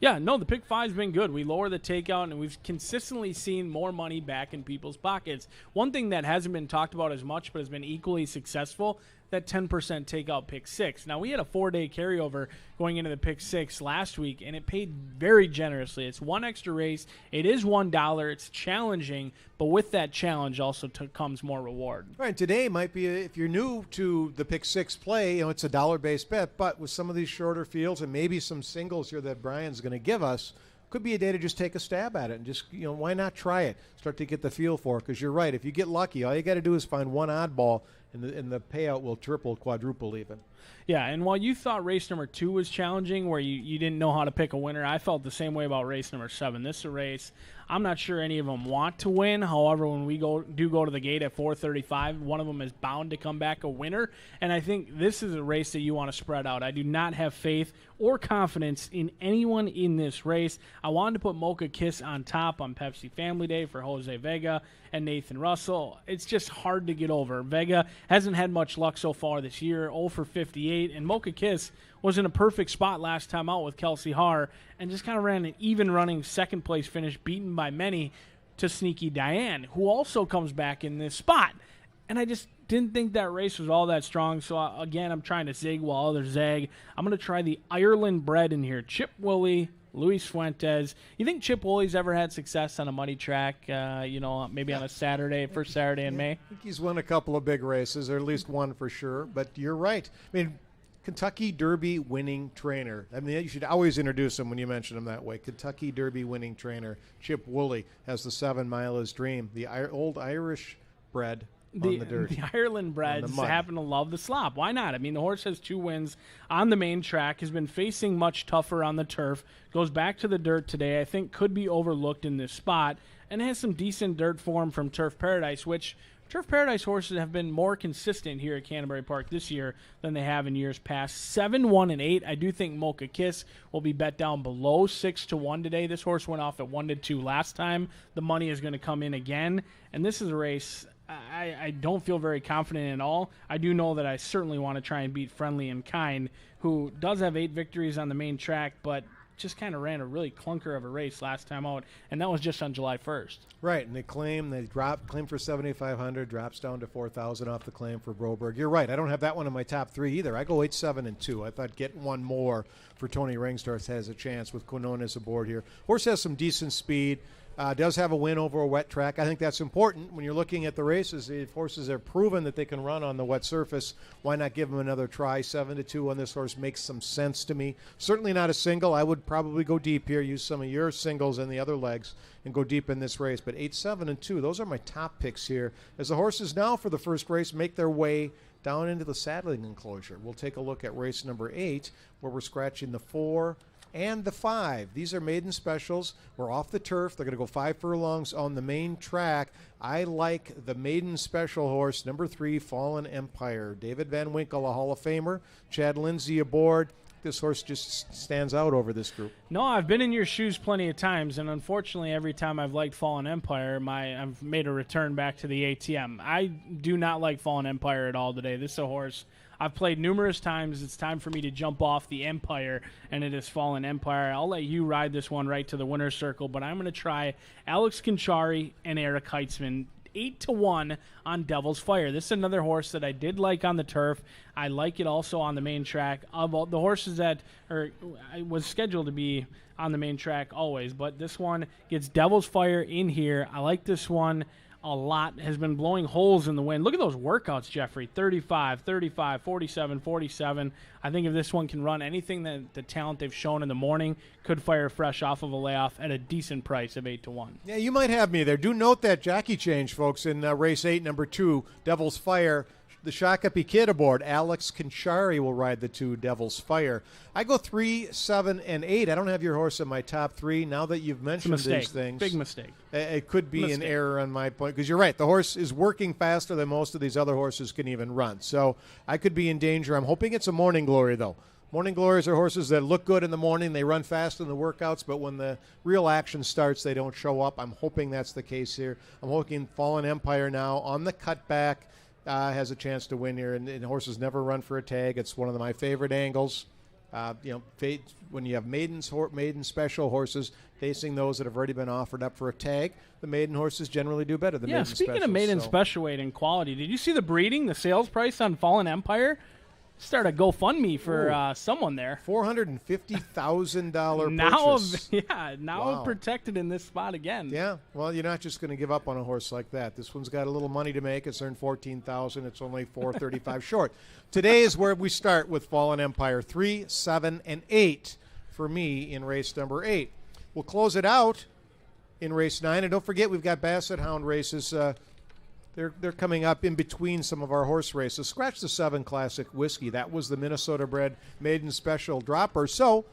Yeah, no, the pick five's been good. We lower the takeout, and we've consistently seen more money back in people's pockets. One thing that hasn't been talked about as much but has been equally successful, that 10% takeout pick six. Now, we had a 4-day carryover going into the pick six last week, and it paid very generously. It's one extra race. It is $1. It's challenging, but with that challenge also comes more reward. All right, today might be, if you're new to the pick six play, it's a dollar-based bet, but with some of these shorter fields and maybe some singles here that Brian's going to give us, could be a day to just take a stab at it and just, why not try it? Start to get the feel for it, because you're right. If you get lucky, all you got to do is find one oddball, and the payout will triple, quadruple even. Yeah, and while you thought race number 2 was challenging, where you didn't know how to pick a winner, I felt the same way about race number 7. This is a race I'm not sure any of them want to win. However, when we go to the gate at 4:35, one of them is bound to come back a winner. And I think this is a race that you want to spread out. I do not have faith or confidence in anyone in this race. I wanted to put Mocha Kiss on top on Pepsi Family Day for Jose Vega and Nathan Russell. It's just hard to get over. Vega hasn't had much luck so far this year, 0 for 58, and Mocha Kiss was in a perfect spot last time out with Kelsey Haar and just kind of ran an even running second-place finish, beaten by many, to Sneaky Diane, who also comes back in this spot. And I just didn't think that race was all that strong, so again, I'm trying to zig while others zag. I'm going to try the Ireland bred in here, Chip Woolley, Luis Fuentes. You think Chip Woolley's ever had success on a muddy track, maybe on a Saturday, first Saturday in May? I think he's won a couple of big races, or at least one for sure, but you're right. I mean, Kentucky Derby winning trainer. I mean, you should always introduce him when you mention him that way. Kentucky Derby winning trainer Chip Woolley has the 7 Mile His Dream, the old Irish bred on the dirt. The Ireland breds happen to love the slop. Why not? I mean, the horse has 2 wins on the main track, has been facing much tougher on the turf, goes back to the dirt today. I think could be overlooked in this spot, and has some decent dirt form from Turf Paradise, which Turf Paradise horses have been more consistent here at Canterbury Park this year than they have in years past. 7, 1, and 8. I do think Mocha Kiss will be bet down below 6-1 today. This horse went off at 1-2 last time. The money is going to come in again, and this is a race I don't feel very confident in at all. I do know that I certainly want to try and beat Friendly and Kind, who does have 8 victories on the main track, but just kind of ran a really clunker of a race last time out, and that was just on July 1st. Right, and they claim for 7,500, drops down to 4,000 off the claim for Broberg. You're right, I don't have that one in my top 3 either. I go 8, 7, and 2. I thought getting one more for Tony Ringstorff has a chance with Quinones aboard here. Horse has some decent speed. Does have a win over a wet track. I think that's important when you're looking at the races. If horses have proven that they can run on the wet surface, why not give them another try? 7-2 on this horse makes some sense to me. Certainly not a single. I would probably go deep here, use some of your singles in the other legs, and go deep in this race. But 8, 7, and 2, those are my top picks here. As the horses now for the first race make their way down into the saddling enclosure. We'll take a look at race number 8, where we're scratching the 4 and the 5. These are maiden specials. We're off the turf. They're going to go 5 furlongs on the main track. I like the maiden special horse, number 3, Fallen Empire. David Van Winkle, a Hall of Famer. Chad Lindsay aboard. This horse just stands out over this group. No, I've been in your shoes plenty of times, and unfortunately every time I've liked Fallen Empire, I've made a return back to the ATM. I do not like Fallen Empire at all today. This is a horse I've played numerous times. It's time for me to jump off the Empire, and it is Fallen Empire. I'll let you ride this one right to the winner's circle, but I'm going to try Alex Conchari and Eric Heitzman. 8-1 on Devil's Fire. This is another horse that I did like on the turf. I like it also on the main track. Of all the horses that was scheduled to be on the main track always, but this one gets Devil's Fire in here. I like this one a lot. Has been blowing holes in the wind. Look at those workouts, Jeffrey. 35, 35, 47, 47. I think if this one can run anything that the talent they've shown in the morning, could fire fresh off of a layoff at a decent price of 8-1. Yeah, you might have me there. Do note that jockey change, folks, in race 8, number 2, Devil's Fire. The Shakopee Kid aboard. Alex Conchari will ride the 2, Devil's Fire. I go 3, 7, and 8. I don't have your horse in my top 3. Now that you've mentioned these things. Big mistake. It could be an error on my point, because you're right. The horse is working faster than most of these other horses can even run. So I could be in danger. I'm hoping it's a Morning Glory, though. Morning Glories are horses that look good in the morning. They run fast in the workouts, but when the real action starts, they don't show up. I'm hoping that's the case here. I'm hoping Fallen Empire now on the cutback has a chance to win here, and horses never run for a tag. It's one of my favorite angles. When you have maiden special horses facing those that have already been offered up for a tag, the maiden horses generally do better than maiden specials. Speaking of maiden special weight and quality, did you see the breeding, the sales price on Fallen Empire? Start a GoFundMe for someone there. $450,000 purchase. Now protected in this spot again. Yeah, well, you're not just going to give up on a horse like that. This one's got a little money to make. It's earned $14,000. It's only $435 short. Today is where we start with Fallen Empire, 3, 7, and 8 for me in race number 8. We'll close it out in race 9, and don't forget we've got Basset Hound races. They're coming up in between some of our horse races. Scratch the 7 Classic Whiskey. That was the Minnesota bred maiden special dropper. So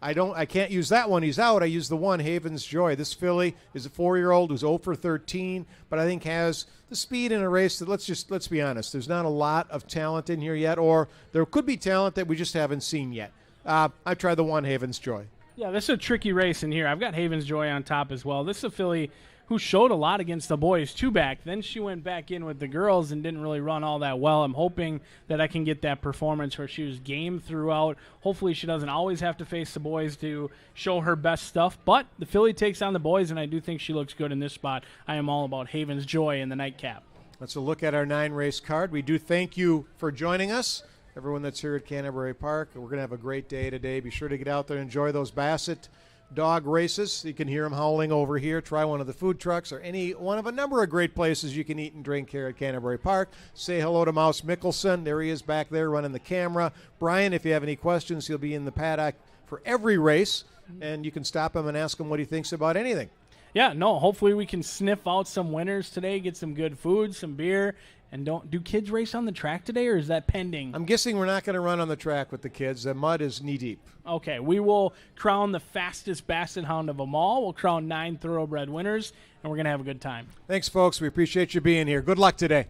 I can't use that one. He's out. I use the one, Haven's Joy. This filly is a 4-year-old who's 0 for 13, but I think has the speed in a race that let's be honest. There's not a lot of talent in here yet, or there could be talent that we just haven't seen yet. I tried the one, Haven's Joy. Yeah, this is a tricky race in here. I've got Haven's Joy on top as well. This is a filly who showed a lot against the boys two-back. Then she went back in with the girls and didn't really run all that well. I'm hoping that I can get that performance where she was game throughout. Hopefully she doesn't always have to face the boys to show her best stuff. But the filly takes on the boys, and I do think she looks good in this spot. I am all about Haven's Joy in the nightcap. Let's look at our 9-race card. We do thank you for joining us, everyone that's here at Canterbury Park. We're going to have a great day today. Be sure to get out there and enjoy those Basset dog races. You can hear them howling over here. Try one of the food trucks or any one of a number of great places you can eat and drink here at Canterbury Park. Say hello to Mouse Mickelson. There he is back there running the camera. Brian, if you have any questions, he'll be in the paddock for every race, and you can stop him and ask him what he thinks about anything. Yeah, no, hopefully we can sniff out some winners today, get some good food, some beer. And do kids race on the track today, or is that pending? I'm guessing we're not going to run on the track with the kids. The mud is knee-deep. Okay, we will crown the fastest Basset Hound of them all. We'll crown 9 thoroughbred winners, and we're going to have a good time. Thanks, folks. We appreciate you being here. Good luck today.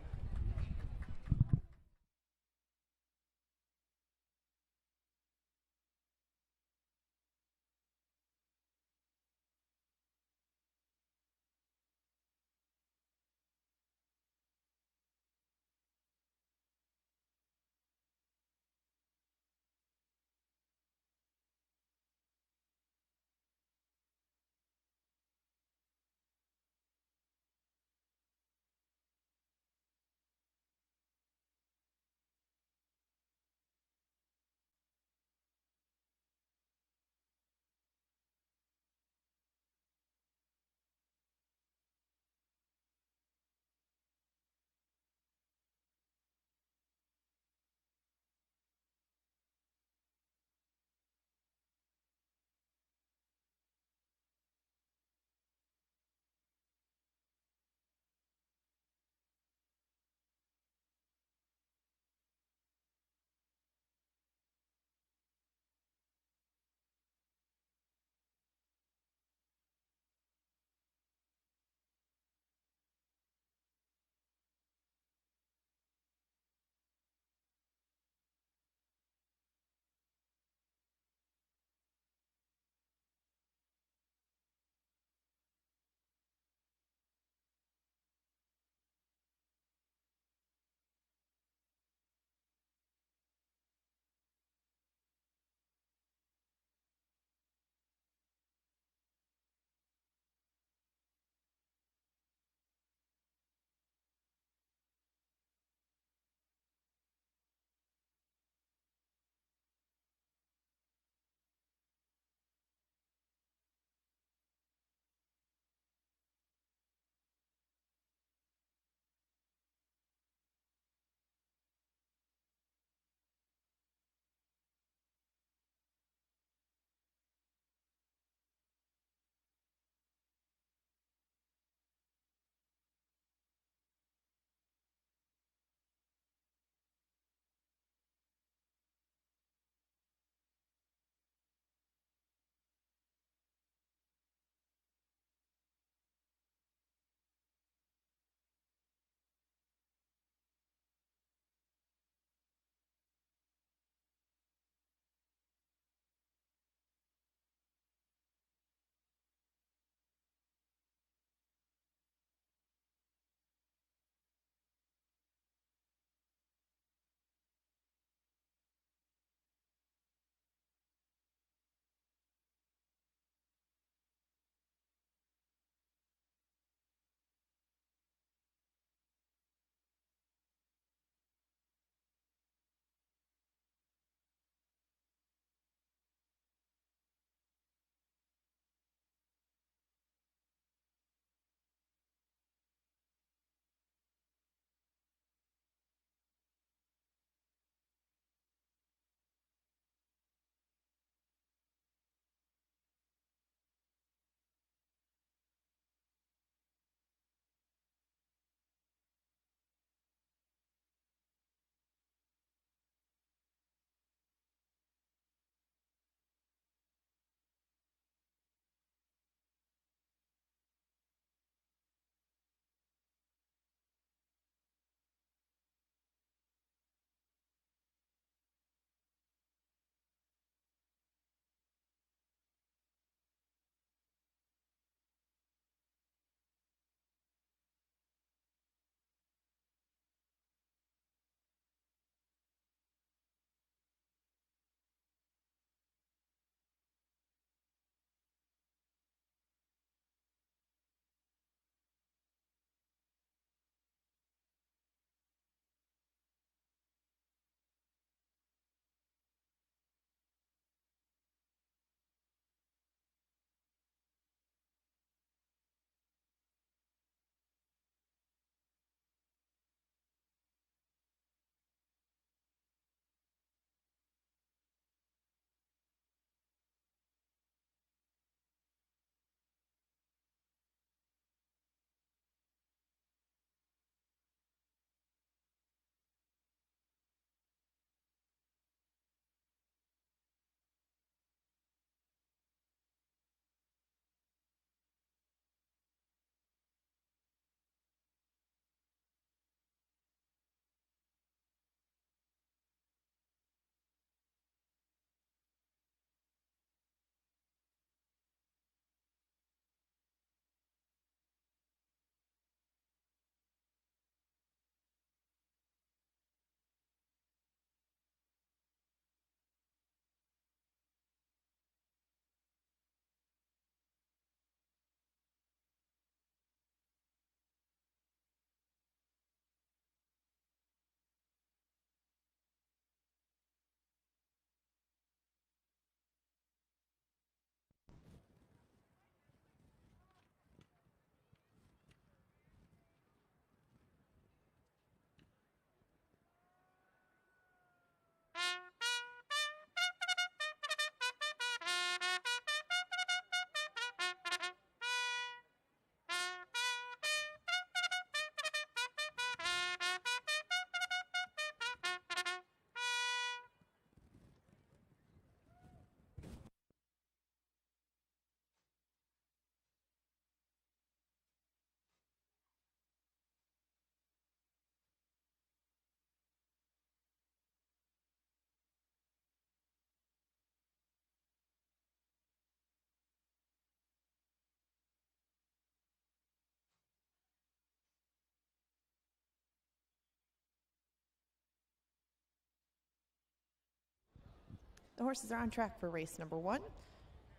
The horses are on track for race number 1.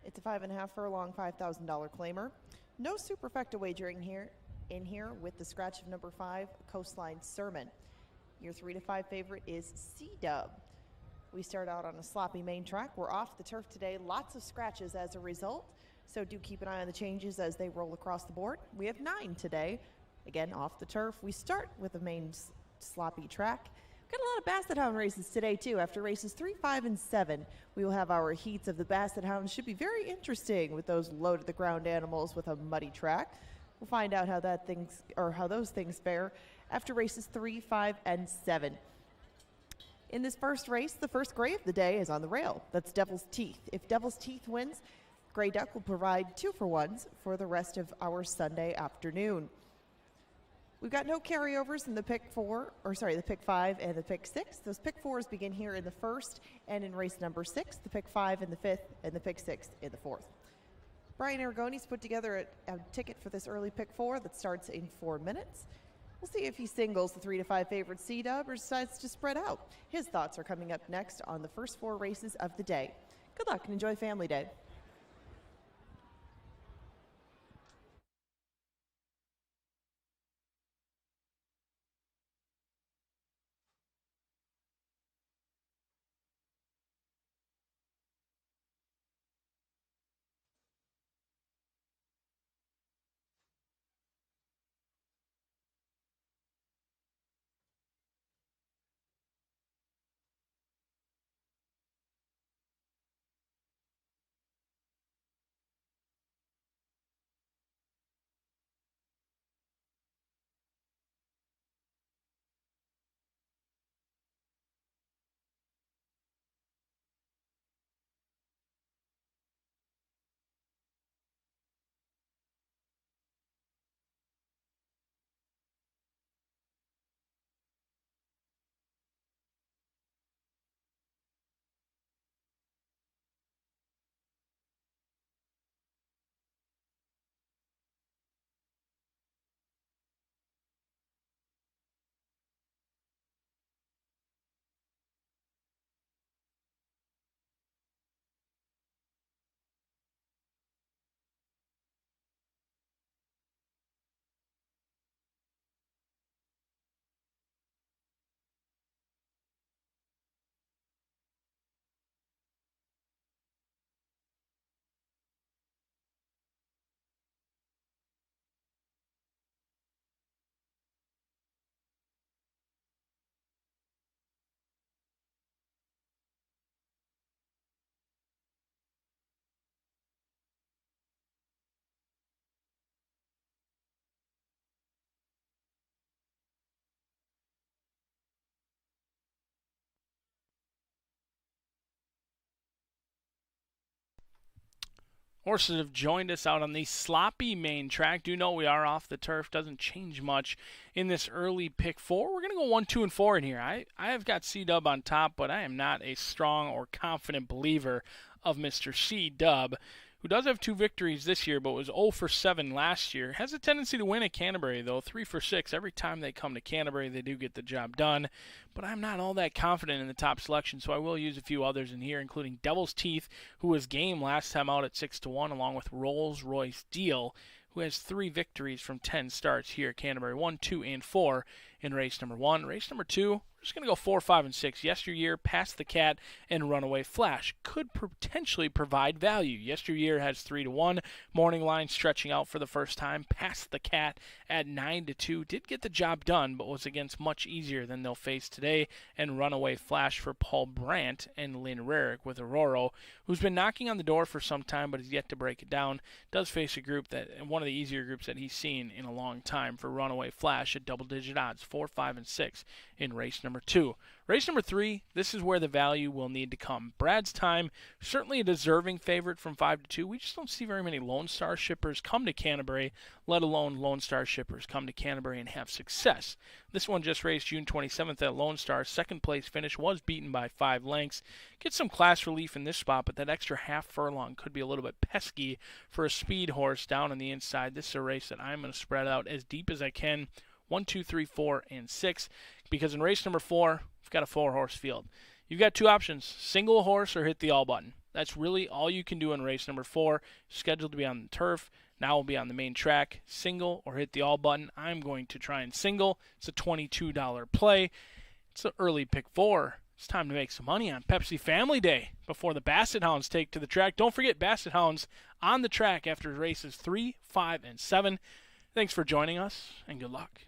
It's a 5.5 furlong, $5,000 claimer. No superfecta wagering in here with the scratch of number 5, Coastline Sermon. Your 3 to 5 favorite is C-Dub. We start out on a sloppy main track. We're off the turf today. Lots of scratches as a result. So do keep an eye on the changes as they roll across the board. We have 9 today. Again, off the turf. We start with a main sloppy track. Got a lot of Basset Hound races today, too. After races 3, 5, and 7, we will have our heats of the Basset Hounds. Should be very interesting with those low-to-the-ground animals with a muddy track. We'll find out how those things fare after races 3, 5, and 7. In this first race, the first gray of the day is on the rail. That's Devil's Teeth. If Devil's Teeth wins, Gray Duck will provide 2-for-1s for the rest of our Sunday afternoon. We've got no carryovers in the pick 5 and the pick 6. Those pick 4s begin here in the first and in race number 6, the pick 5 in the 5th, and the pick 6 in the 4th. Brian Aragone's put together a ticket for this early pick 4 that starts in 4 minutes. We'll see if he singles the 3 to 5 favorite C-Dub or decides to spread out. His thoughts are coming up next on the first 4 races of the day. Good luck and enjoy Family Day. Horses have joined us out on the sloppy main track. Do know we are off the turf. Doesn't change much in this early pick 4. We're going to go 1, 2, and 4 in here. I have got C-Dub on top, but I am not a strong or confident believer of Mr. C-Dub, who does have 2 victories this year, but was 0 for 7 last year. Has a tendency to win at Canterbury, though, 3 for 6. Every time they come to Canterbury, they do get the job done. But I'm not all that confident in the top selection, so I will use a few others in here, including Devil's Teeth, who was game last time out at 6-1, along with Rolls Royce Deal, who has 3 victories from 10 starts here at Canterbury, 1, 2, and 4 in race number 1. Race number 2, we're just going to go 4, 5, and 6. Yesteryear, Past the Cat, and Runaway Flash could potentially provide value. Yesteryear has 3-1. Morning line stretching out for the first time. Past the Cat at 9-2. Did get the job done, but was against much easier than they'll face today. And Runaway Flash for Paul Brandt and Lynn Rarick with Aurora, who's been knocking on the door for some time, but has yet to break it down. Does face a group that, one of the easier groups that he's seen in a long time for Runaway Flash at double-digit odds, 4, 5, and 6 in race number 2. Race number 3, this is where the value will need to come. Brad's Time, certainly a deserving favorite from 5-2. We just don't see very many Lone Star shippers come to Canterbury, let alone Lone Star shippers come to Canterbury and have success. This one just raced June 27th at Lone Star. Second place finish, was beaten by 5 lengths. Gets some class relief in this spot, but that extra half furlong could be a little bit pesky for a speed horse down on the inside. This is a race that I'm going to spread out as deep as I can. 1, 2, 3, 4, and 6. Because in race number 4, we've got a 4-horse field. You've got two options, single a horse or hit the all button. That's really all you can do in race number 4. Scheduled to be on the turf. Now we'll be on the main track. Single or hit the all button. I'm going to try and single. It's a $22 play. It's an early pick 4. It's time to make some money on Pepsi Family Day before the Basset Hounds take to the track. Don't forget Basset Hounds on the track after races 3, 5, and 7. Thanks for joining us, and good luck.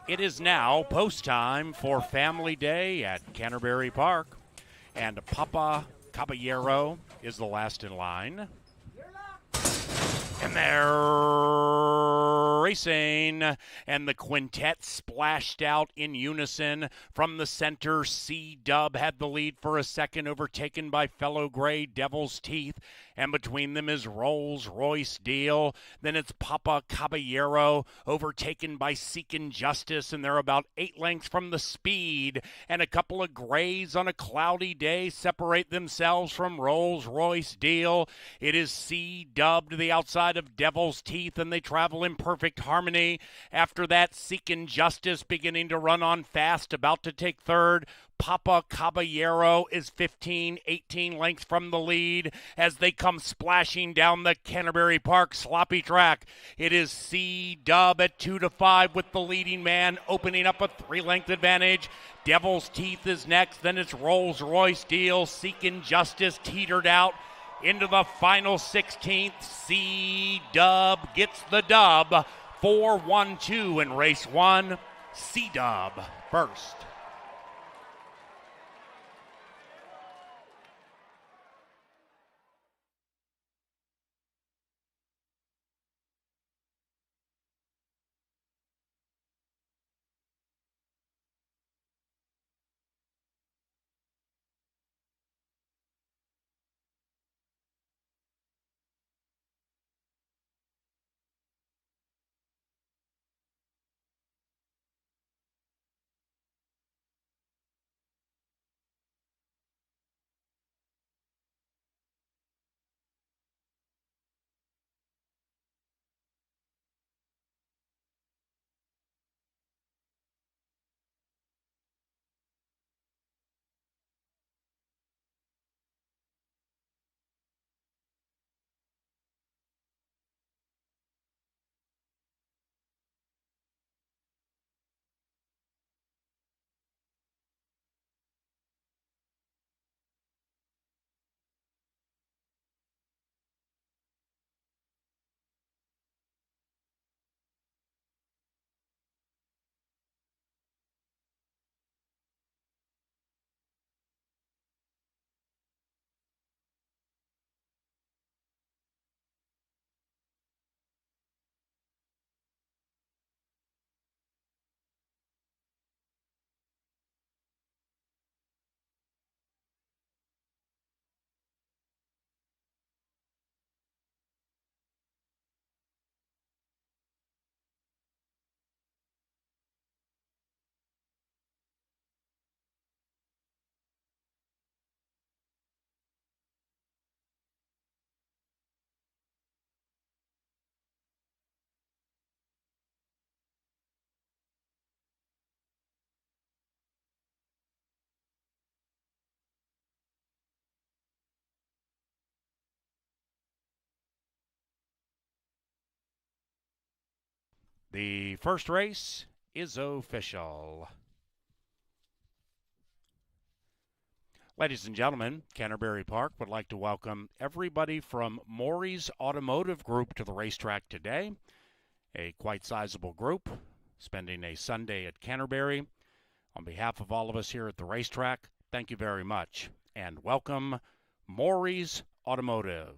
It is now post time for Family Day at Canterbury Park, and Papa Caballero is the last in line. And they're racing, and the quintet splashed out in unison from the center. C-Dub had the lead for a second, overtaken by fellow gray Devil's Teeth, and between them is Rolls Royce Deal. Then it's Papa Caballero, overtaken by Seekin' Justice, and they're about 8 lengths from the speed, and a couple of grays on a cloudy day separate themselves from Rolls Royce Deal. It is C-Dub to the outside of Devil's Teeth, and they travel in perfect harmony. After that, Seekin' Justice beginning to run on fast, about to take third. Papa Caballero is 15, 18 lengths from the lead as they come splashing down the Canterbury Park sloppy track. It is C-Dub at 2-5 with the leading man opening up a 3-length advantage. Devil's Teeth is next, then it's Rolls Royce Deal. Seekin' Justice teetered out into the final 16th. C-Dub gets the dub. 4-1-2 in race 1. C-Dub first. The first race is official. Ladies and gentlemen, Canterbury Park would like to welcome everybody from Maury's Automotive Group to the racetrack today. A quite sizable group spending a Sunday at Canterbury. On behalf of all of us here at the racetrack, thank you very much and welcome Maury's Automotive.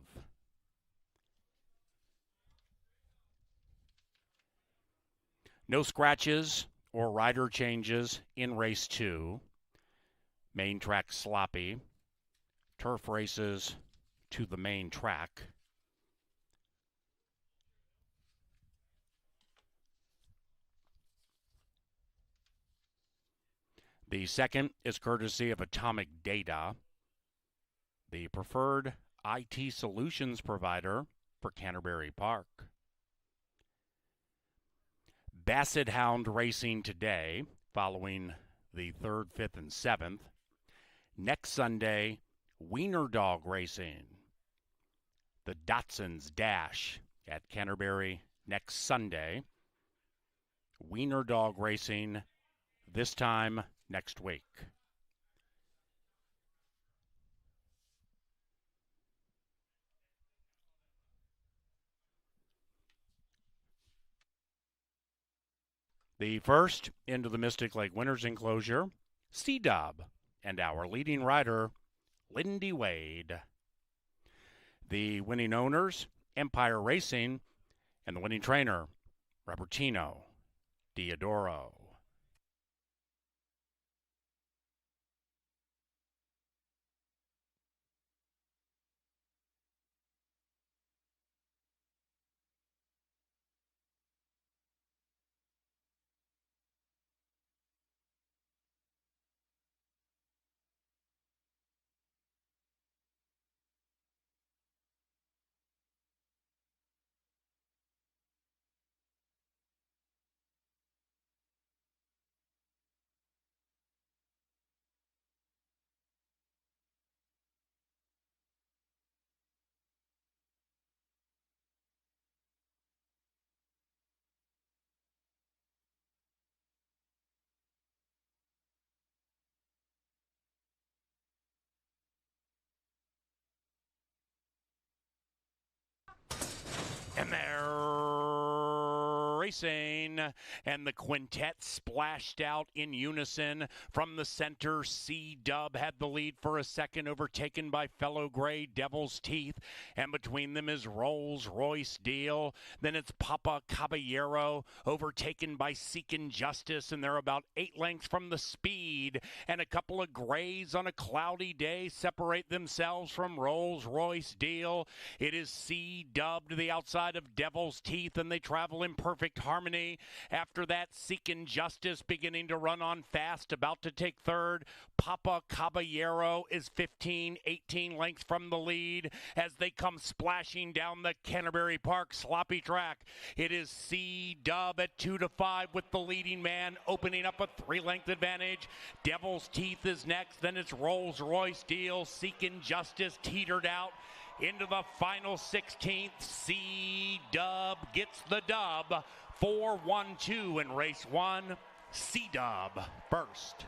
No scratches or rider changes in race 2. Main track sloppy. Turf races to the main track. The second is courtesy of Atomic Data, the preferred IT solutions provider for Canterbury Park. Basset Hound racing today, following the 3rd, 5th, and 7th. Next Sunday, Wiener Dog racing. The Datsun's Dash at Canterbury next Sunday. Wiener Dog racing this time next week. The first into the Mystic Lake Winners Enclosure, C-Dub, and our leading rider, Lindy Wade. The winning owners, Empire Racing, and the winning trainer, Robertino Diodoro. And they're racing, and the quintet splashed out in unison from the center. C-Dub had the lead for a second, overtaken by fellow gray Devil's Teeth, and between them is Rolls Royce Deal. Then it's Papa Caballero, overtaken by Seekin' Justice, and they're about 8 lengths from the speed, and a couple of grays on a cloudy day separate themselves from Rolls Royce Deal. It is C-Dub to the outside of Devil's Teeth, and they travel in perfect harmony. After that, Seekin' Justice beginning to run on fast, about to take third. Papa Caballero is 15, 18 lengths from the lead as they come splashing down the Canterbury Park sloppy track. It is C-Dub at 2-5 with the leading man, opening up a 3-length advantage. Devil's Teeth is next, then it's Rolls Royce Deal. Seekin' Justice teetered out into the final 16th. C-Dub gets the dub. 4-1-2 in race 1. C-Dub first.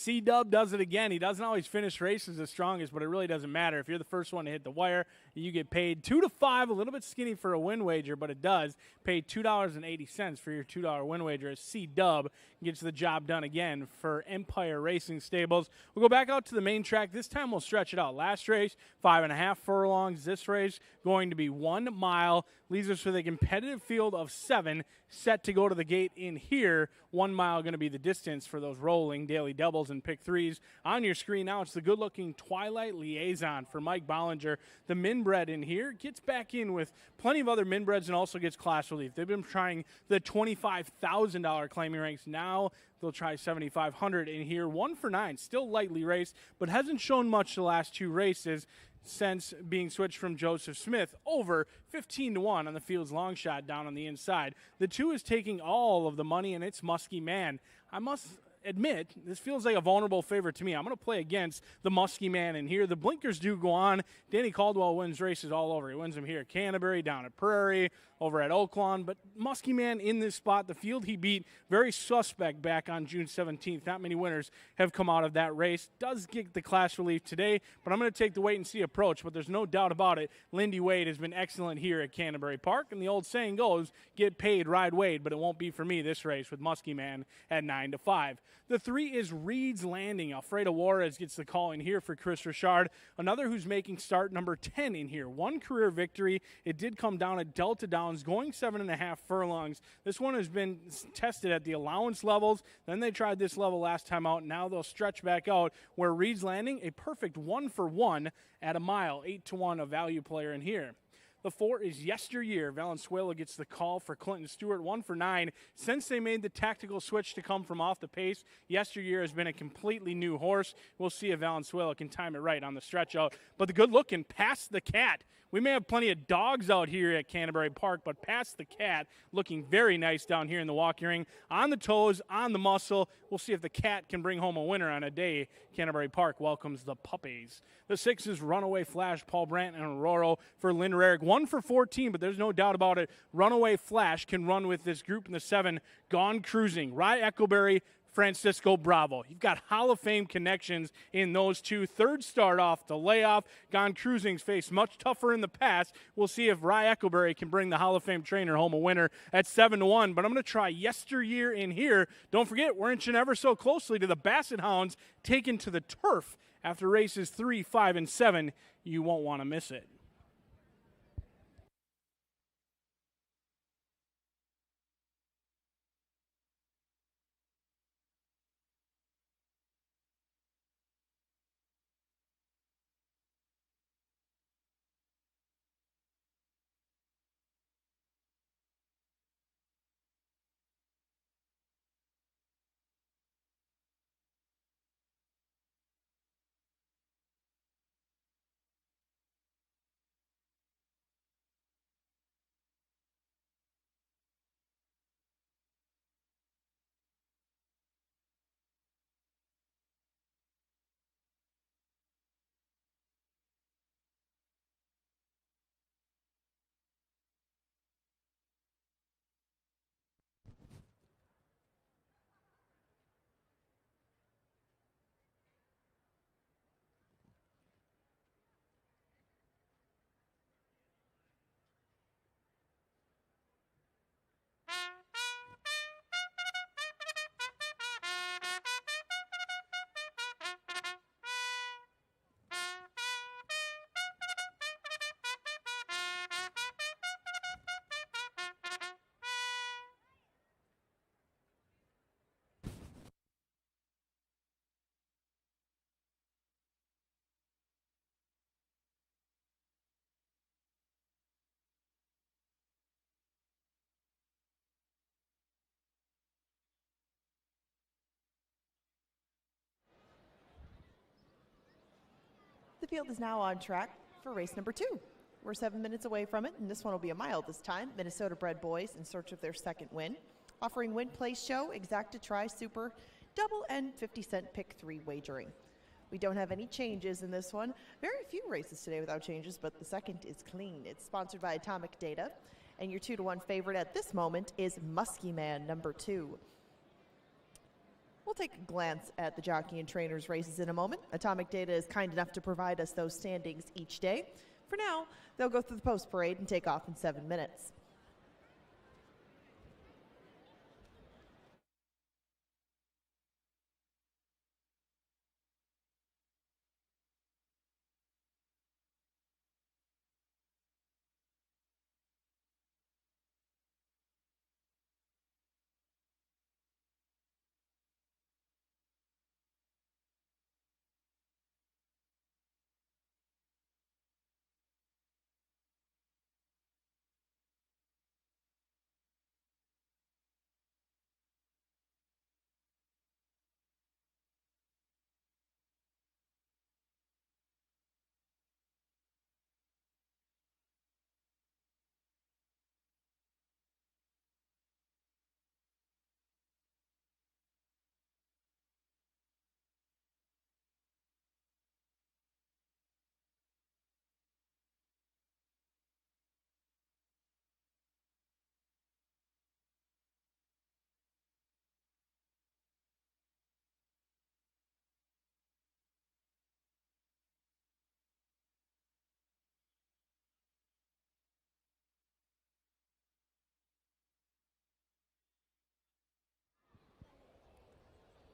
C-Dub does it again. He doesn't always finish races the strongest, but it really doesn't matter. If you're the first one to hit the wire, you get paid 2 to 5, a little bit skinny for a win wager, but it does pay $2.80 for your $2 win wager as C-Dub gets the job done again for Empire Racing Stables. We'll go back out to the main track. This time we'll stretch it out. Last race, 5.5 furlongs. This race going to be 1 mile. Leaves us with a competitive field of 7 set to go to the gate in here. 1 mile going to be the distance for those rolling daily doubles and pick threes. On your screen now, it's the good-looking Twilight Liaison for Mike Bollinger. The Minbred in here gets back in with plenty of other Minbreds and also gets class relief. They've been trying the $25,000 claiming ranks. Now they'll try $7,500 in here. 1 for 9, still lightly raced, but hasn't shown much the last 2 races since being switched from Joseph Smith. Over 15-1 on the field's long shot down on the inside. The 2 is taking all of the money, and it's Muskie Man. I must admit, this feels like a vulnerable favorite to me. I'm going to play against the Muskie Man in here. The blinkers do go on. Danny Caldwell wins races all over. He wins them here at Canterbury, down at Prairie, over at Oaklawn. But Muskie Man in this spot, the field he beat, very suspect back on June 17th. Not many winners have come out of that race. Does get the class relief today, but I'm going to take the wait-and-see approach. But there's no doubt about it. Lindy Wade has been excellent here at Canterbury Park. And the old saying goes, get paid, ride Wade. But it won't be for me this race with Muskie Man at 9 to 5. The 3 is Reed's Landing. Alfredo Juarez gets the call in here for Chris Richard. Another who's making start number 10 in here. 1 career victory. It did come down at Delta Downs, going 7.5 furlongs. This one has been tested at the allowance levels. Then they tried this level last time out. Now they'll stretch back out where Reed's Landing, a perfect 1 for 1 at a mile. 8-1, a value player in here. The 4 is Yesteryear. Valenzuela gets the call for Clinton Stewart, 1 for 9. Since they made the tactical switch to come from off the pace, Yesteryear has been a completely new horse. We'll see if Valenzuela can time it right on the stretch out. But the good looking Past the Cat. We may have plenty of dogs out here at Canterbury Park, but Past the Cat looking very nice down here in the walking ring. On the toes, on the muscle. We'll see if the Cat can bring home a winner on a day Canterbury Park welcomes the puppies. The 6 is Runaway Flash, Paul Brandt and Aurora for Lynn Rarick. 1 for 14, but there's no doubt about it. Runaway Flash can run with this group in the 7. Gone Cruising. Rye Eckleberry, Francisco Bravo. You've got Hall of Fame connections in those 2. Third start off the layoff. Gone Cruising's faced much tougher in the past. We'll see if Rye Eckleberry can bring the Hall of Fame trainer home a winner at 7-1. But I'm going to try Yesteryear in here. Don't forget, we're inching ever so closely to the Basset Hounds taken to the turf after races 3, 5, and 7. You won't want to miss it. The field is now on track for race number 2. We're 7 minutes away from it, and this one will be a mile this time. Minnesota-bred boys in search of their second win. Offering win, place, show, exacta, try, super, double, and 50-cent pick 3 wagering. We don't have any changes in this one. Very few races today without changes, but the second is clean. It's sponsored by Atomic Data, and your 2-1 favorite at this moment is Muskie Man, number 2. We'll take a glance at the jockey and trainers races in a moment. Atomic Data is kind enough to provide us those standings each day. For now, they'll go through the post parade and take off in 7 minutes.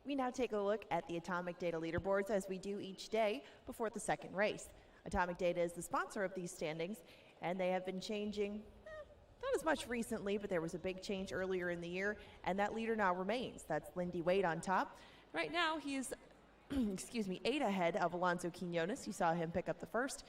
We now take a look at the Atomic Data leaderboards as we do each day before the second race. Atomic Data is the sponsor of these standings, and they have been changing, not as much recently, but there was a big change earlier in the year, and that leader now remains. That's Lindy Wade on top. Right now, he is, 8 ahead of Alonzo Quinones. You saw him pick up the first.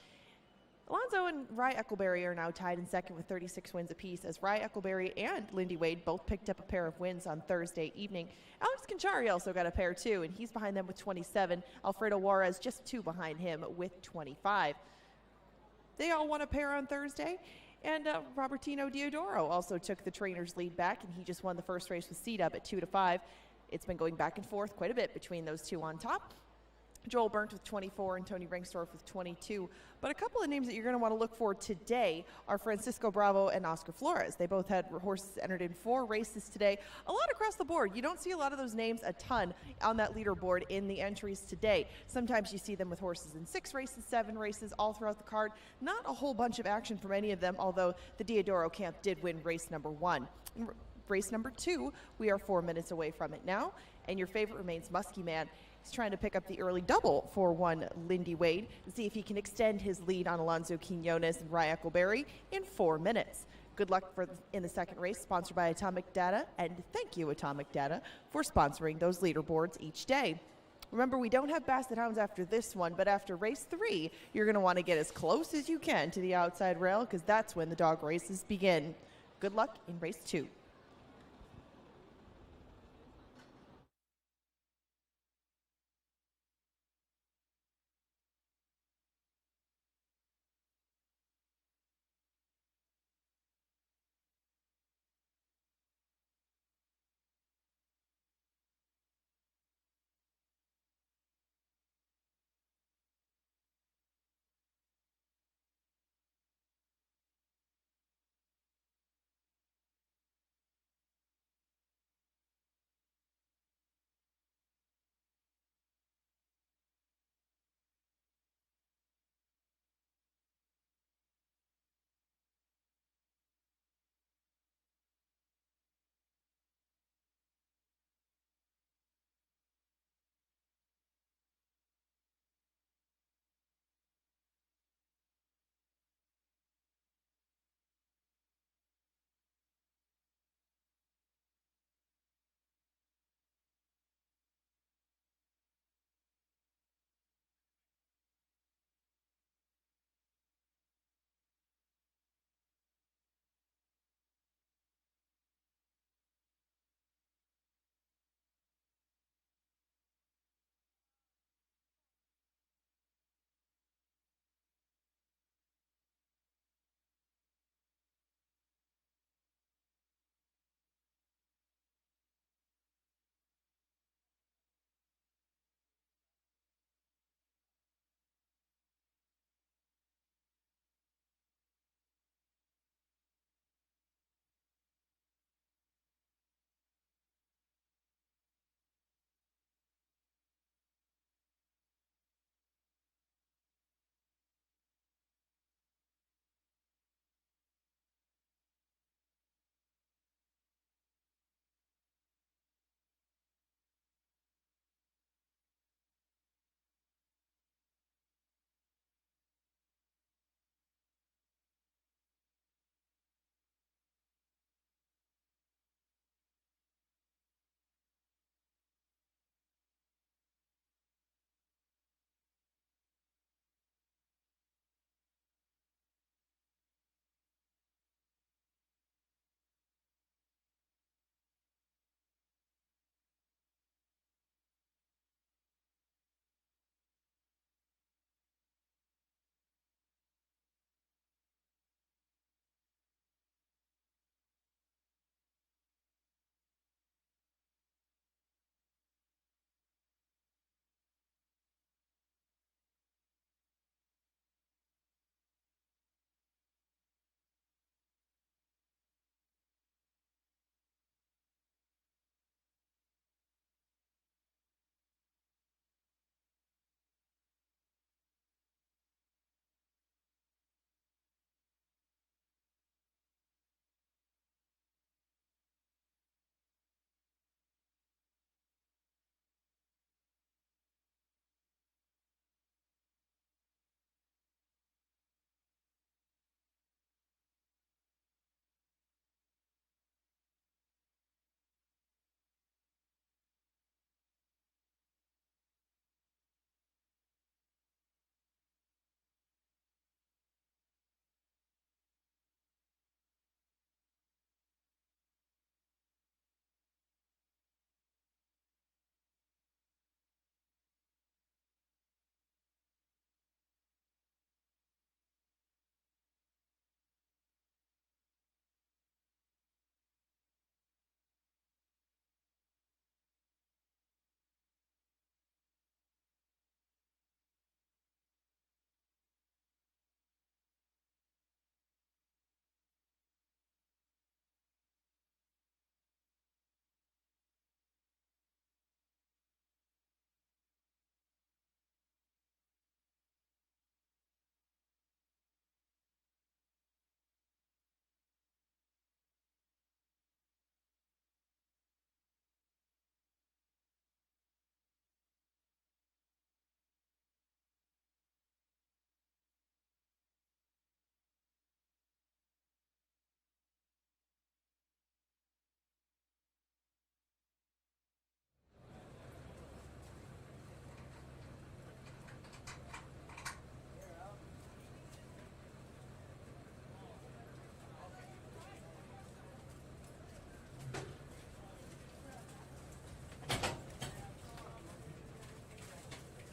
Alonzo and Rye Eccleberry are now tied in second with 36 wins apiece, as Rye Eccleberry and Lindy Wade both picked up a pair of wins on Thursday evening. Alex Conchari also got a pair too, and he's behind them with 27. Alfredo Juarez just 2 behind him with 25. They all won a pair on Thursday, and Robertino Diodoro also took the trainer's lead back, and he just won the first race with C-Dub at 2-5. It's been going back and forth quite a bit between those two on top. Joel Burnt with 24 and Tony Rengstorff with 22. But a couple of names that you're going to want to look for today are Francisco Bravo and Oscar Flores. They both had horses entered in 4 races today. A lot across the board. You don't see a lot of those names a ton on that leaderboard in the entries today. Sometimes you see them with horses in 6 races, 7 races, all throughout the card. Not a whole bunch of action from any of them, although the Diodoro camp did win race number 1. Race number 2, we are 4 minutes away from it now, and your favorite remains Muskie Man. He's trying to pick up the early double for one Lindy Wade to see if he can extend his lead on Alonzo Quinones and Rye Eccleberry in 4 minutes. Good luck in the second race, sponsored by Atomic Data, and thank you, Atomic Data, for sponsoring those leaderboards each day. Remember, we don't have Basset Hounds after this one, but after race 3, you're going to want to get as close as you can to the outside rail, because that's when the dog races begin. Good luck in race 2.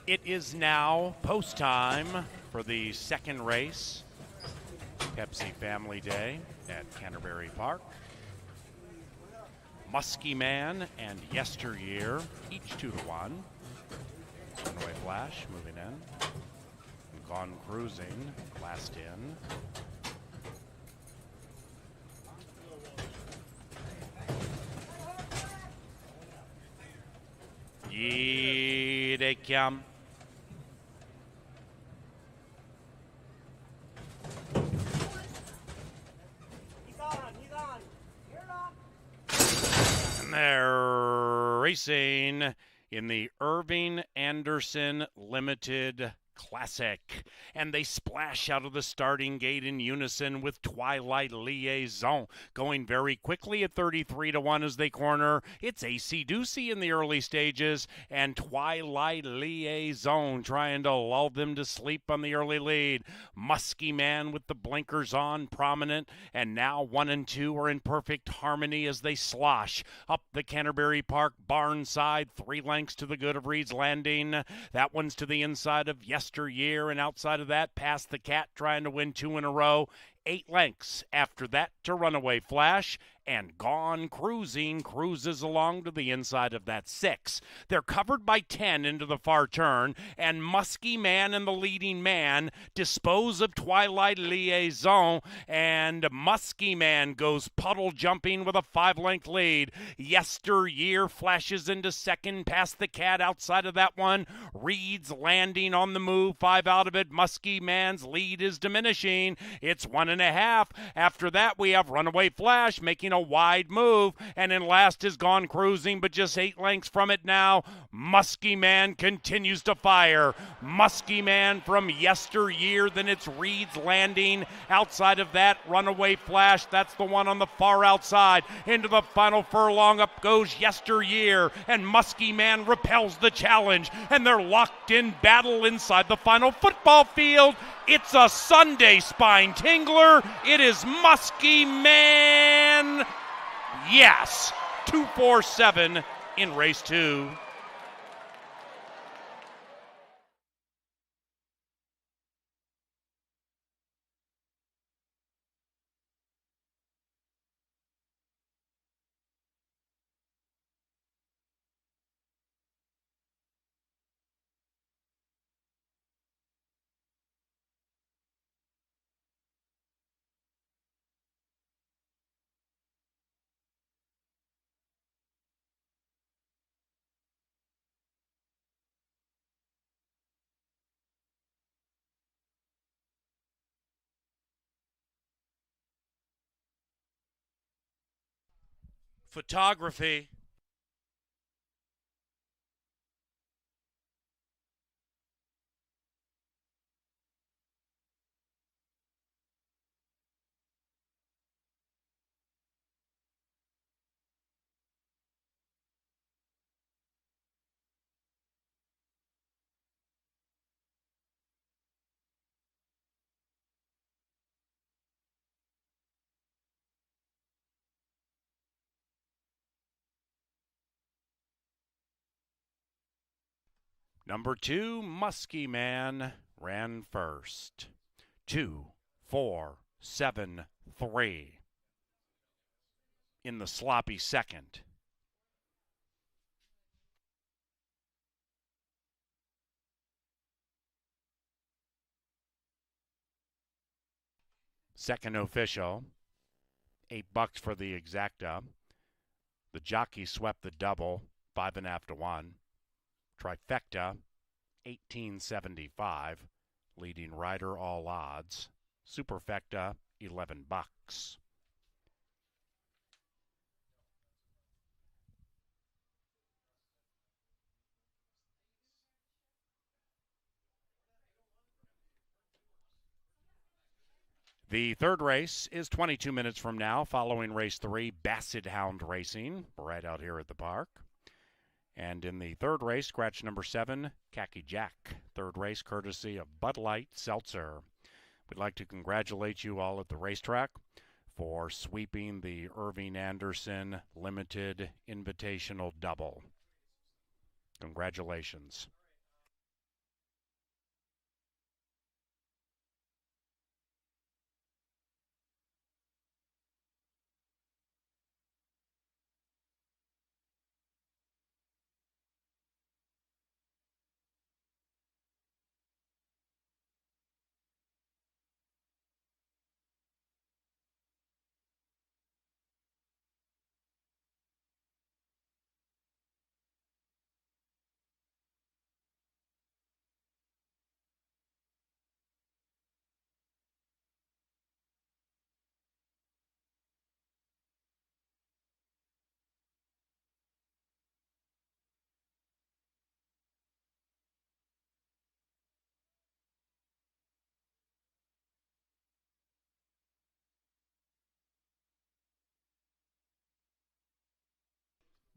It is now post time for the second race, Pepsi Family Day at Canterbury Park. Muskie Man and Yesteryear, each 2-1. Runaway Flash moving in. Gone Cruising, last in. Here they come. And they're racing in the Irving Anderson Limited Classic. And they splash out of the starting gate in unison with Twilight Liaison. Going very quickly at 33-1 as they corner. It's AC Doocy in the early stages. And Twilight Liaison trying to lull them to sleep on the early lead. Muskie Man with the blinkers on, prominent. And now 1 and 2 are in perfect harmony as they slosh up the Canterbury Park barn side. 3 lengths to the good of Reed's Landing. That one's to the inside of Yesteryear, and outside of that, past the Cat, trying to win 2 in a row. 8 lengths after that to Runaway Flash, and Gone Cruising cruises along to the inside of that 6. They're covered by 10 into the far turn, and Muskie Man and the leading man dispose of Twilight Liaison, and Muskie Man goes puddle jumping with a 5-length lead. Yesteryear flashes into second past the Cat outside of that one. Reed's Landing on the move, 5 out of it. Muskie Man's lead is diminishing. It's 1.5. After that, we have Runaway Flash making a wide move, and in last is Gone Cruising, but just 8 lengths from it now. Muskie Man continues to fire. Muskie Man from Yesteryear, then it's Reed's Landing. Outside of that, Runaway Flash, that's the one on the far outside. Into the final furlong, up goes Yesteryear, and Muskie Man repels the challenge, and they're locked in battle inside the final football field. It's a Sunday spine tingler. It is Muskie Man. Yes, 2-4-7 in race 2. Photography. Number 2, Muskie Man, ran first. 2-4-7-3 in the sloppy second. Second official, $8 for the exacta. The jockey swept the double, 5.5-1. Trifecta, 1875, leading rider all odds. Superfecta, $11. The third race is 22 minutes from now, following race 3, Basset Hound Racing, right out here at the park. And in the third race, scratch number 7, Khaki Jack. Third race, courtesy of Bud Light Seltzer. We'd like to congratulate you all at the racetrack for sweeping the Irving Anderson Limited Invitational Double. Congratulations.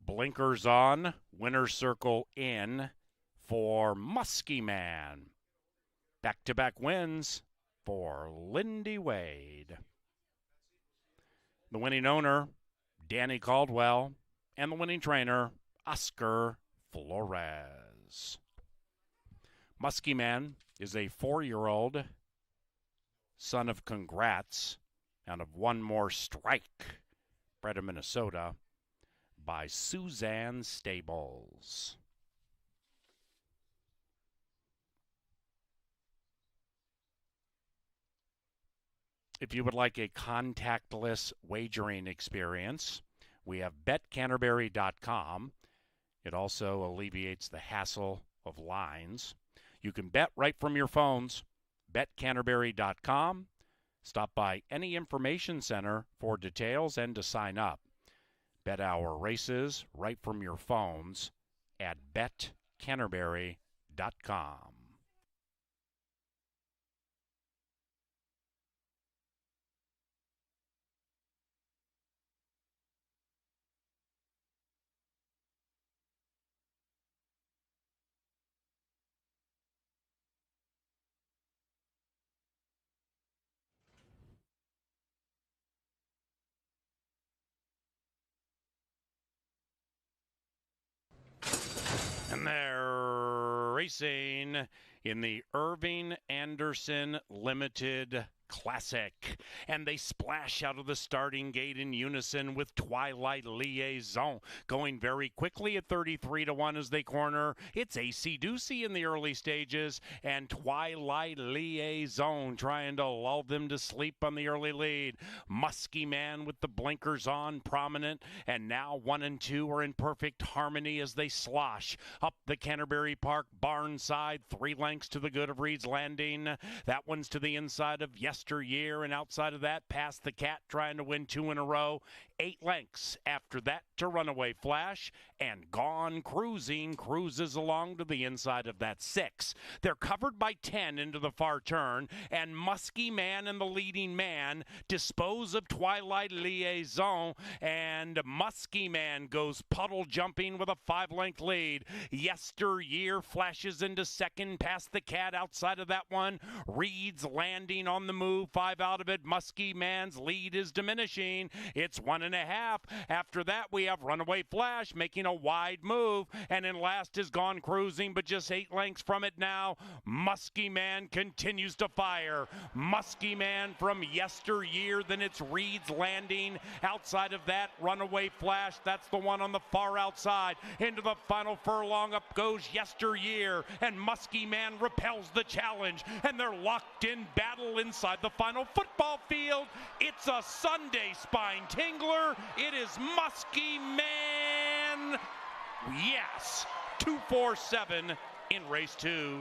Blinkers on, winner circle in for Muskie Man. Back-to-back wins for Lindy Wade. The winning owner, Danny Caldwell, and the winning trainer, Oscar Flores. Muskie Man is a 4-year-old son of Congrats and of One More Strike, bred in Minnesota by Suzanne Stables. If you would like a contactless wagering experience, we have betcanterbury.com. It also alleviates the hassle of lines. You can bet right from your phones. betcanterbury.com. Stop by any information center for details and to sign up. Bet our races right from your phones at betcanterbury.com. And they're racing in the Irving Anderson Limited Classic. And they splash out of the starting gate in unison with Twilight Liaison. Going very quickly at 33-1 as they corner. It's AC Doocy in the early stages. And Twilight Liaison trying to lull them to sleep on the early lead. Muskie Man with the blinkers on, prominent. And now 1 and 2 are in perfect harmony as they slosh up the Canterbury Park barn side. 3 lengths to the good of Reed's Landing. That one's to the inside of Yesteryear, and outside of that, past the Cat, trying to win 2 in a row. 8 lengths after that to Runaway Flash, and Gone Cruising cruises along to the inside of that 6. They're covered by 10 into the far turn, and Muskie Man and the leading man dispose of Twilight Liaison, and Muskie Man goes puddle jumping with a 5-length lead. Yesteryear flashes into second past the Cat. Outside of that one, Reed's Landing on the move, 5 out of it. Muskie Man's lead is diminishing. It's 1.5. After that, we have Runaway Flash making a wide move, and in last is Gone Cruising, but just 8 lengths from it now. Muskie Man continues to fire. Muskie Man from Yesteryear, then it's Reed's Landing. Outside of that, Runaway Flash, that's the one on the far outside. Into the final furlong, up goes Yesteryear, and Muskie Man repels the challenge, and they're locked in battle inside the final football field. It's a Sunday spine tingler. It is Muskie Man. Yes, 247 in race 2.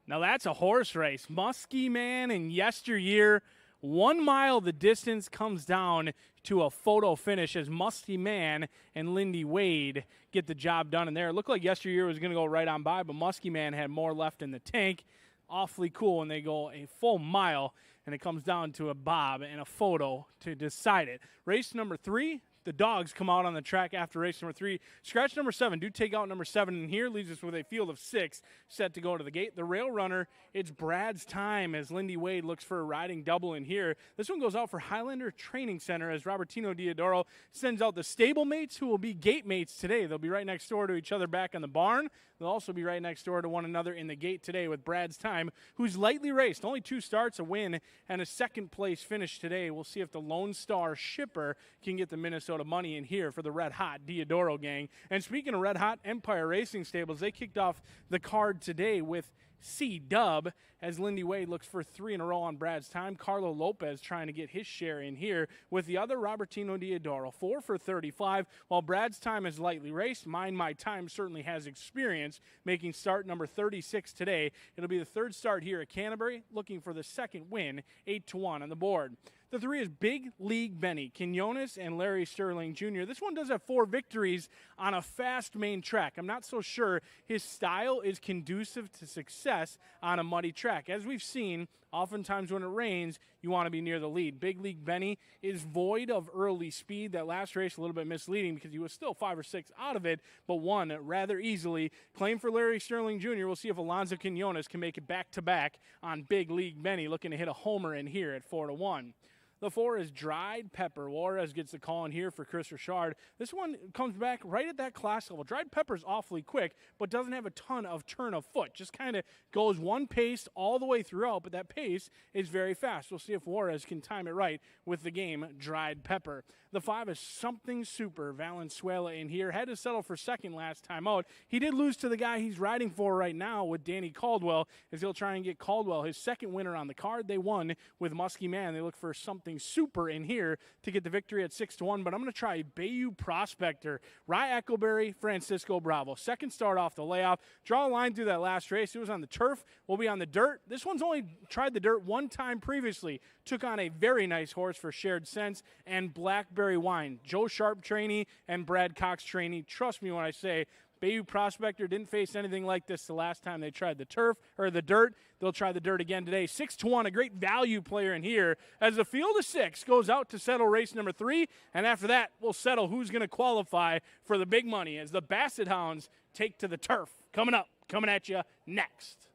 Now that's a horse race. Muskie Man in yesteryear. 1 mile the distance comes down to a photo finish as Muskie Man and Lindy Wade get the job done in there. It looked like yesteryear was going to go right on by, but Muskie Man had more left in the tank. Awfully cool when they go a full mile, and it comes down to a bob and a photo to decide it. Race number 3. The dogs come out on the track after race number 3. Scratch number 7. Do take out number 7, and here leaves us with a field of 6 set to go to the gate. The rail runner, it's Brad's time as Lindy Wade looks for a riding double in here. This one goes out for Highlander Training Center as Robertino Diodoro sends out the stable mates who will be gate mates today. They'll be right next door to each other back in the barn. They'll also be right next door to one another in the gate today with Brad's time, who's lightly raced. Only 2 starts, a win, and a second-place finish today. We'll see if the Lone Star Shipper can get the Minnesota money in here for the Red Hot Diodoro gang. And speaking of Red Hot, Empire Racing Stables, they kicked off the card today with C-Dub as Lindy Wade looks for 3 in a row on Brad's time. Carlo Lopez trying to get his share in here with the other Robertino Diodoro. 4 for 35. While Brad's time is lightly raced, My Time certainly has experience making start number 36 today. It'll be the 3rd start here at Canterbury, looking for the 2nd win, 8-1 on the board. The 3 is Big League Benny, Quinones, and Larry Sterling Jr. This one does have 4 victories on a fast main track. I'm not so sure his style is conducive to success on a muddy track. As we've seen, oftentimes when it rains, you want to be near the lead. Big League Benny is void of early speed. That last race a little bit misleading because he was still 5 or 6 out of it, but won rather easily. Claim for Larry Sterling Jr. We'll see if Alonzo Quinones can make it back-to-back on Big League Benny, looking to hit a homer in here at 4-1. The 4 is Dried Pepper. Juarez gets the call in here for Chris Richard. This one comes back right at that class level. Dried Pepper's awfully quick, but doesn't have a ton of turn of foot. Just kind of goes one pace all the way throughout, but that pace is very fast. We'll see if Juarez can time it right with the game Dried Pepper. The 5 is Something Super. Valenzuela in here. Had to settle for 2nd last time out. He did lose to the guy he's riding for right now with Danny Caldwell, as he'll try and get Caldwell his 2nd winner on the card. They won with Muskie Man. They look for Something Super in here to get the victory at 6-1, but I'm going to try Bayou Prospector. Rye Eckleberry, Francisco Bravo. 2nd start off the layoff. Draw a line through that last race. It was on the turf. We'll be on the dirt. This one's only tried the dirt 1 time previously. Took on a very nice horse for Shared Sense and Blackberry Wine. Joe Sharp trainee and Brad Cox trainee. Trust me when I say Bayou Prospector didn't face anything like this the last time they tried the turf or the dirt. They'll try the dirt again today. 6-1, a great value player in here as the field of 6 goes out to settle race number 3. And after that, we'll settle who's going to qualify for the big money as the Basset Hounds take to the turf. Coming up, coming at you next.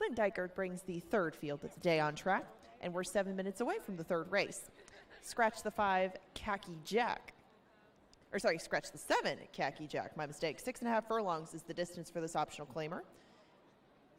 Lynn Dykert brings the 3rd field of the day on track, and we're 7 minutes away from the 3rd race. Scratch the 5, Khaki Jack. Or sorry, scratch the 7, Khaki Jack. My mistake. 6.5 furlongs is the distance for this optional claimer.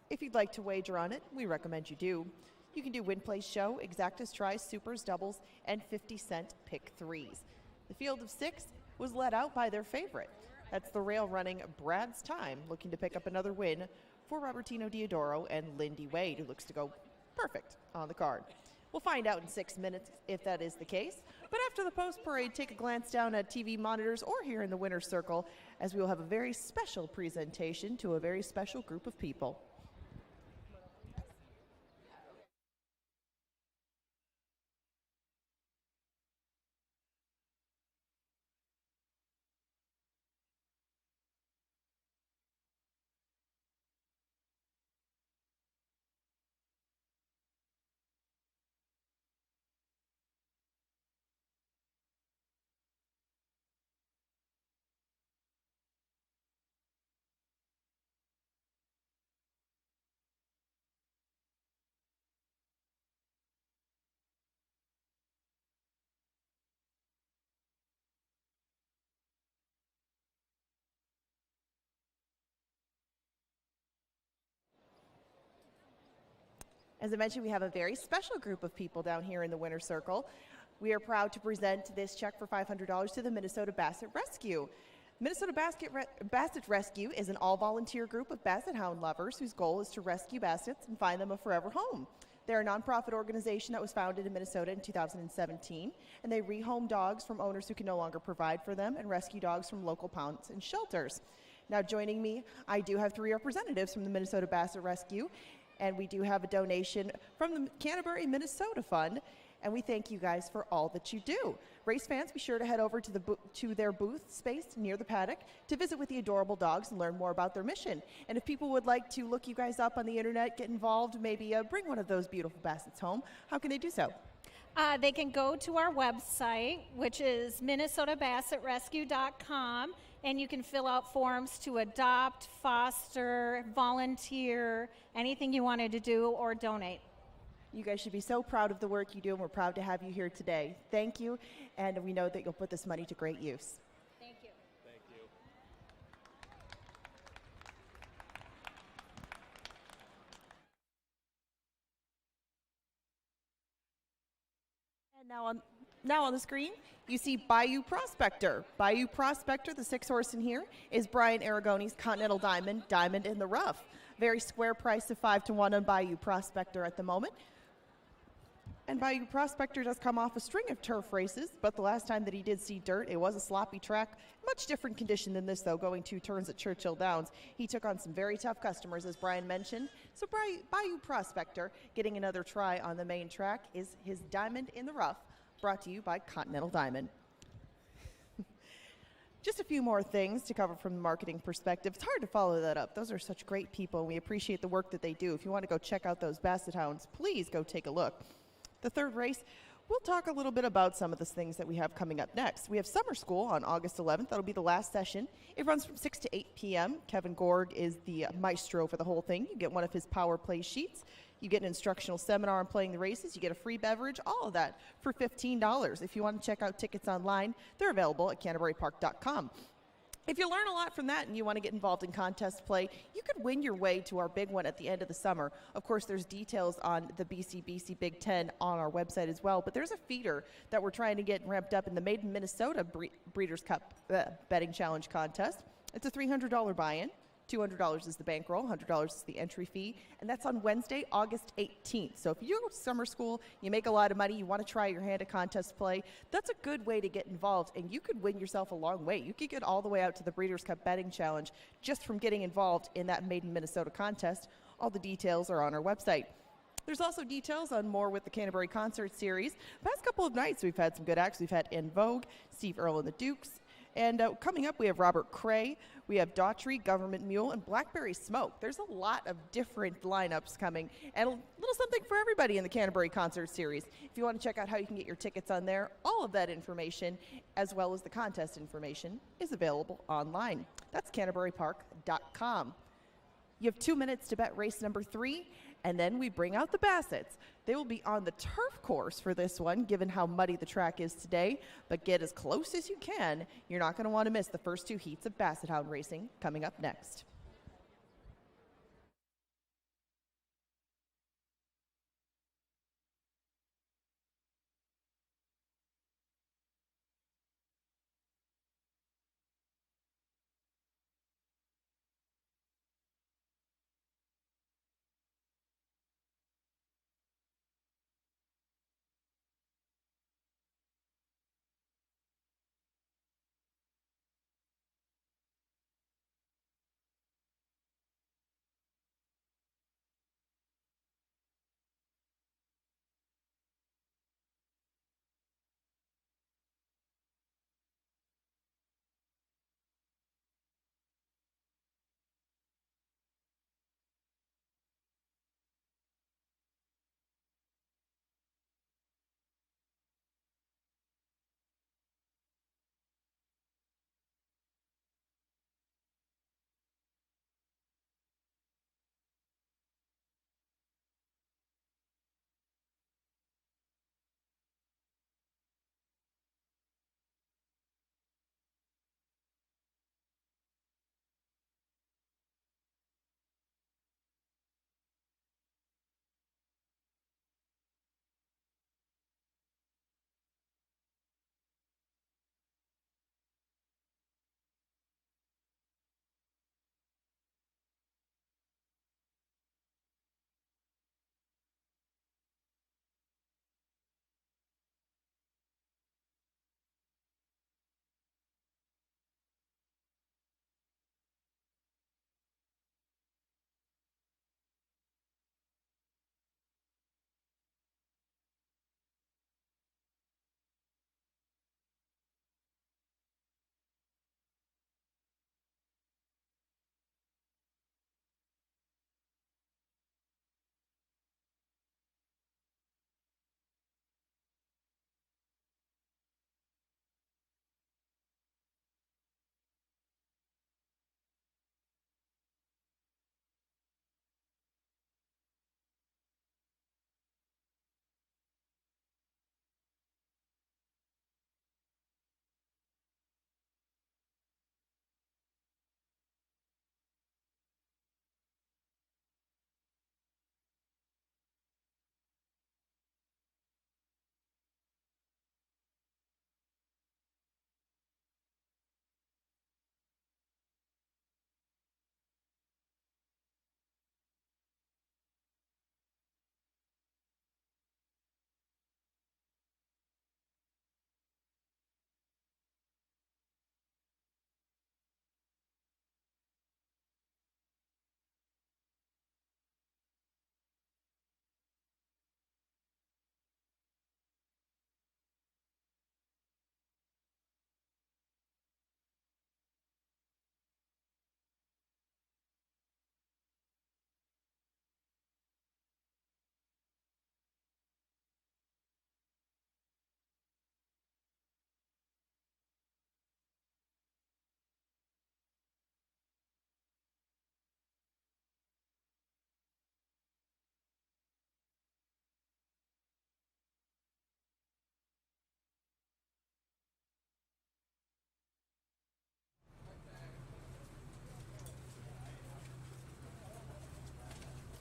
If you'd like to wager on it, we recommend you do. You can do win, place, show, exactas, tries, supers, doubles, and 50-cent pick 3s. The field of 6 was led out by their favorite. That's the rail running Brad's Time, looking to pick up another win for Robertino Diodoro and Lindy Wade, who looks to go perfect on the card. We'll find out in 6 minutes if that is the case. But after the post parade, take a glance down at TV monitors or here in the winner's circle, as we will have a very special presentation to a very special group of people. As I mentioned, we have a very special group of people down here in the winner's circle. We are proud to present this check for $500 to the Minnesota Basset Rescue. Minnesota Basset Rescue is an all-volunteer group of Basset Hound lovers whose goal is to rescue bassets and find them a forever home. They're a nonprofit organization that was founded in Minnesota in 2017, and they rehome dogs from owners who can no longer provide for them and rescue dogs from local pounds and shelters. Now, joining me, I do have 3 representatives from the Minnesota Basset Rescue, and we do have a donation from the Canterbury, Minnesota Fund, and we thank you guys for all that you do. Race fans, be sure to head over to their booth space near the paddock to visit with the adorable dogs and learn more about their mission. And if people would like to look you guys up on the internet, get involved, maybe bring one of those beautiful bassets home, how can they do so? They can go to our website, which is minnesotabassetrescue.com, and you can fill out forms to adopt, foster, volunteer, anything you wanted to do or donate. You guys should be so proud of the work you do, and we're proud to have you here today. Thank you, and we know that you'll put this money to great use. Thank you. Thank you. And now on the screen, you see Bayou Prospector. Bayou Prospector, the 6 horse in here, is Brian Aragoni's Continental Diamond, Diamond in the Rough. Very square price of 5-1 on Bayou Prospector at the moment. And Bayou Prospector does come off a string of turf races, but the last time that he did see dirt, it was a sloppy track. Much different condition than this, though, going 2 turns at Churchill Downs. He took on some very tough customers, as Brian mentioned. So Bayou Prospector getting another try on the main track is his Diamond in the Rough, brought to you by Continental Diamond. Just a few more things to cover from the marketing perspective. It's hard to follow that up. Those are such great people, and we appreciate the work that they do. If you want to go check out those Basset Hounds, please go take a look. The third race, we'll talk a little bit about some of the things that we have coming up next. We have Summer School on August 11th. That'll be the last session. It runs from 6 to 8 p.m. Kevin Gorg is the maestro for the whole thing. You get one of his power play sheets. You get an instructional seminar on playing the races. You get a free beverage, all of that for $15. If you want to check out tickets online, they're available at canterburypark.com. If you learn a lot from that and you want to get involved in contest play, you could win your way to our big one at the end of the summer. Of course, there's details on the BCBC Big Ten on our website as well, but there's a feeder that we're trying to get ramped up in the Made in Minnesota Breeders' Cup betting challenge contest. It's a $300 buy-in. $200 is the bankroll, $100 is the entry fee, and that's on Wednesday, August 18th. So if you go to summer school, you make a lot of money, you want to try your hand at contest play, that's a good way to get involved, and you could win yourself a long way. You could get all the way out to the Breeders' Cup betting challenge just from getting involved in that Made in Minnesota contest. All the details are on our website. There's also details on more with the Canterbury Concert Series. The past couple of nights, we've had some good acts. We've had In Vogue, Steve Earle and the Dukes, and coming up, we have Robert Cray, we have Daughtry, Government Mule, and Blackberry Smoke. There's a lot of different lineups coming, and a little something for everybody in the Canterbury Concert Series. If you want to check out how you can get your tickets on there, all of that information, as well as the contest information, is available online. That's canterburypark.com. You have 2 minutes to bet race number 3, and then we bring out the Bassets. They will be on the turf course for this one, given how muddy the track is today, but get as close as you can. You're not going to want to miss the first 2 heats of Basset Hound racing coming up next.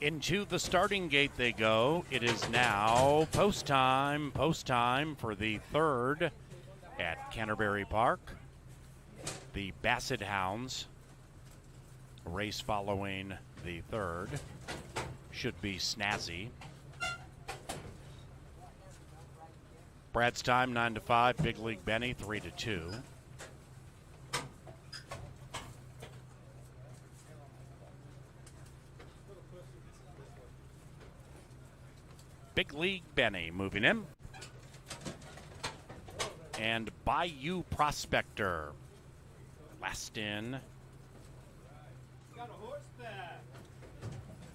Into the starting gate they go. It is now post time for the third at Canterbury Park. The Basset Hounds, a race following the third, should be snazzy. Brad's time 9 to 5. Big League Benny 3 to 2. Big League Benny moving in. And Bayou Prospector last in.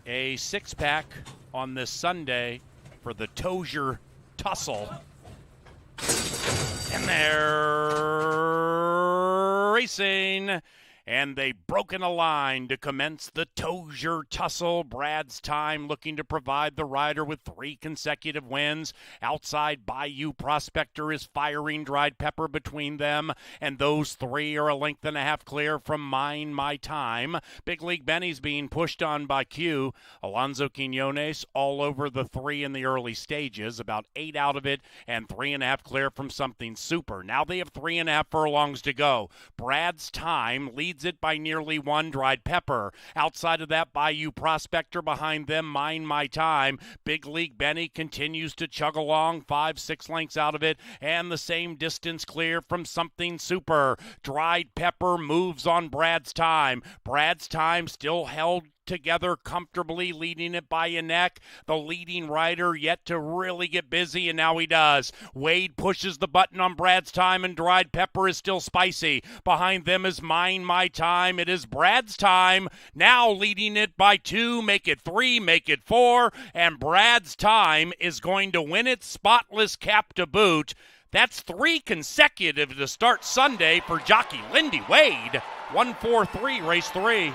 A six-pack on this Sunday for the Tozier Tussle. And they're racing. And they've broken a line to commence the Tozier Tussle. Brad's time looking to provide the rider with 3 consecutive wins. Outside, Bayou Prospector is firing dried pepper between them. And those 3 are a length and a half clear from Mine My Time. Big League Benny's being pushed on by Q. Alonzo Quinones all over the 3 in the early stages. About 8 out of it and 3.5 clear from Something Super. Now they have 3.5 furlongs to go. Brad's time leads it by nearly 1 dried pepper. Outside of that, Bayou Prospector behind them, Mine My Time. Big League Benny continues to chug along, 5-6 lengths out of it, and the same distance clear from Something Super. Dried Pepper moves on Brad's time. Brad's time still held together comfortably, leading it by a neck. The leading rider yet to really get busy, and now he does. Wade pushes the button on Brad's time, and Dried Pepper is still spicy. Behind them is Mine My Time. It is Brad's time, now leading it by 2, make it 3, make it 4, and Brad's time is going to win it, spotless cap to boot. That's 3 consecutive to start Sunday for jockey Lindy Wade. 1-4-3, race 3.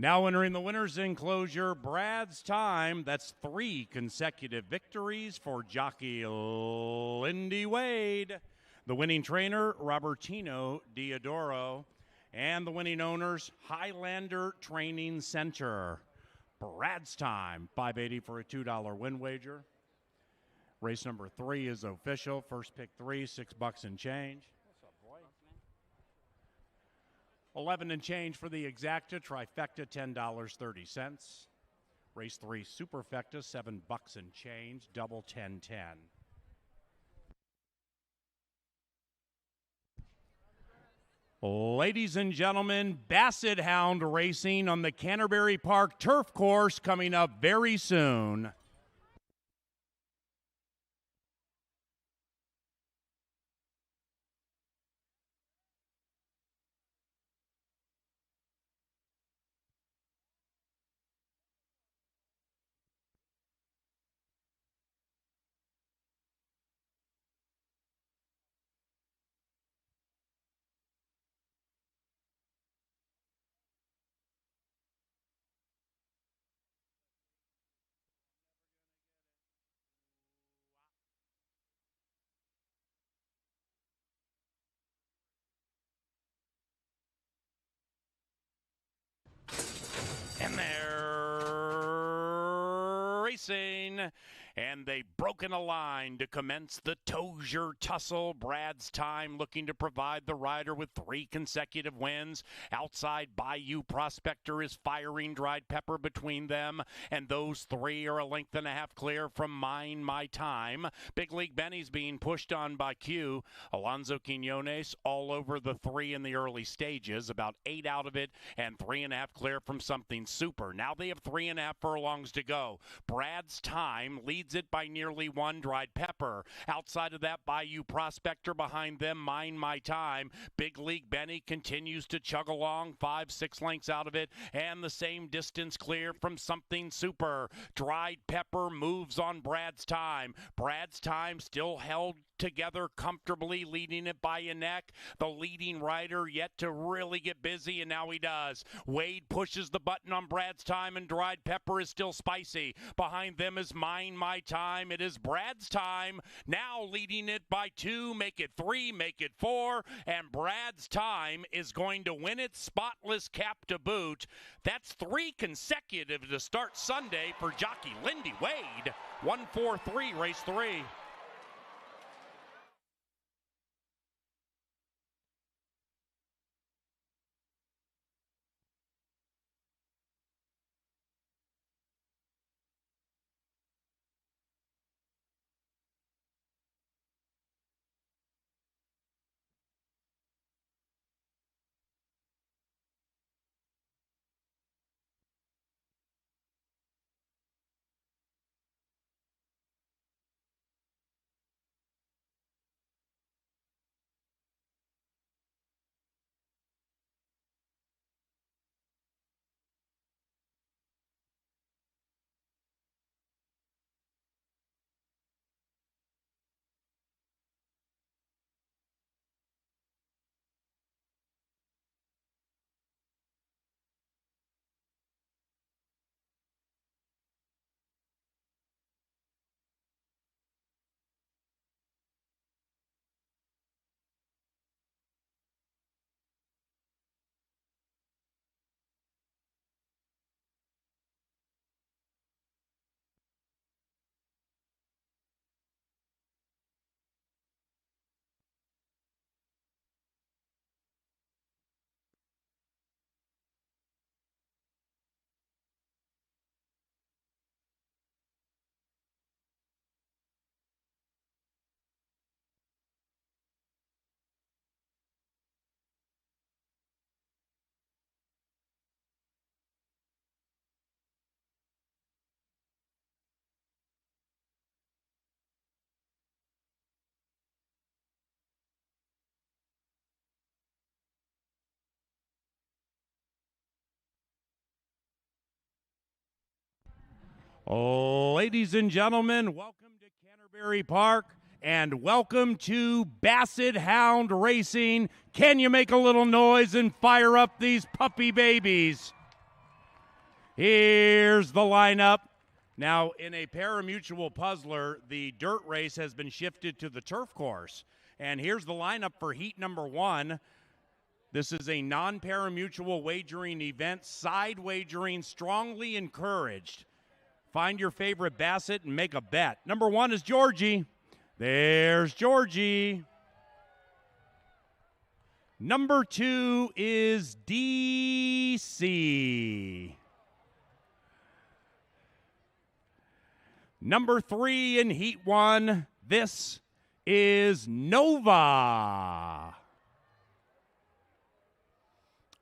Now entering the winner's enclosure, Brad's Time. That's 3 consecutive victories for jockey Lindy Wade. The winning trainer, Robertino Diodoro. And the winning owners, Highlander Training Center. Brad's Time, $5.80 for a $2 win wager. Race number 3 is official. First pick 3, $6 and change. 11 and change for the exacta, trifecta $10.30. Race 3 superfecta $7 and change, double 10.10. Ladies and gentlemen, Basset Hound racing on the Canterbury Park turf course coming up very soon. And they're racing, and they've broken a line to commence the Tozier tussle. Brad's Time looking to provide the rider with 3 consecutive wins. Outside Bayou Prospector is firing dried pepper between them, and those 3 are a length and a half clear from Mine My Time. Big League Benny's being pushed on by Q. Alonzo Quinones all over the 3 in the early stages, about 8 out of it, and 3.5 clear from Something Super. Now they have 3.5 furlongs to go. Brad's Time leads it by nearly 1. Dried Pepper. Outside of that, Bayou Prospector behind them. Mine My Time. Big League Benny continues to chug along, 5-6 lengths out of it, and the same distance clear from Something Super. Dried Pepper moves on Brad's Time. Brad's Time still held together comfortably, leading it by a neck. The leading rider yet to really get busy, and now he does. Wade pushes the button on Brad's Time, and Dried Pepper is still spicy. Behind them is Mine My Time. It is Brad's Time now leading it by 2. Make it 3, make it 4, and Brad's Time is going to win it, spotless cap to boot. That's 3 consecutive to start Sunday for jockey Lindy Wade. 1-4-3, race 3. Ladies and gentlemen, welcome to Canterbury Park and welcome to Basset Hound Racing. Can you make a little noise and fire up these puppy babies? Here's the lineup. Now, in a parimutuel puzzler, the dirt race has been shifted to the turf course. And here's the lineup for heat number 1. This is a non-parimutuel wagering event. Side wagering strongly encouraged. Find your favorite Bassett and make a bet. Number 1 is Georgie. There's Georgie. Number 2 is DC. Number 3 in Heat 1, this is Nova.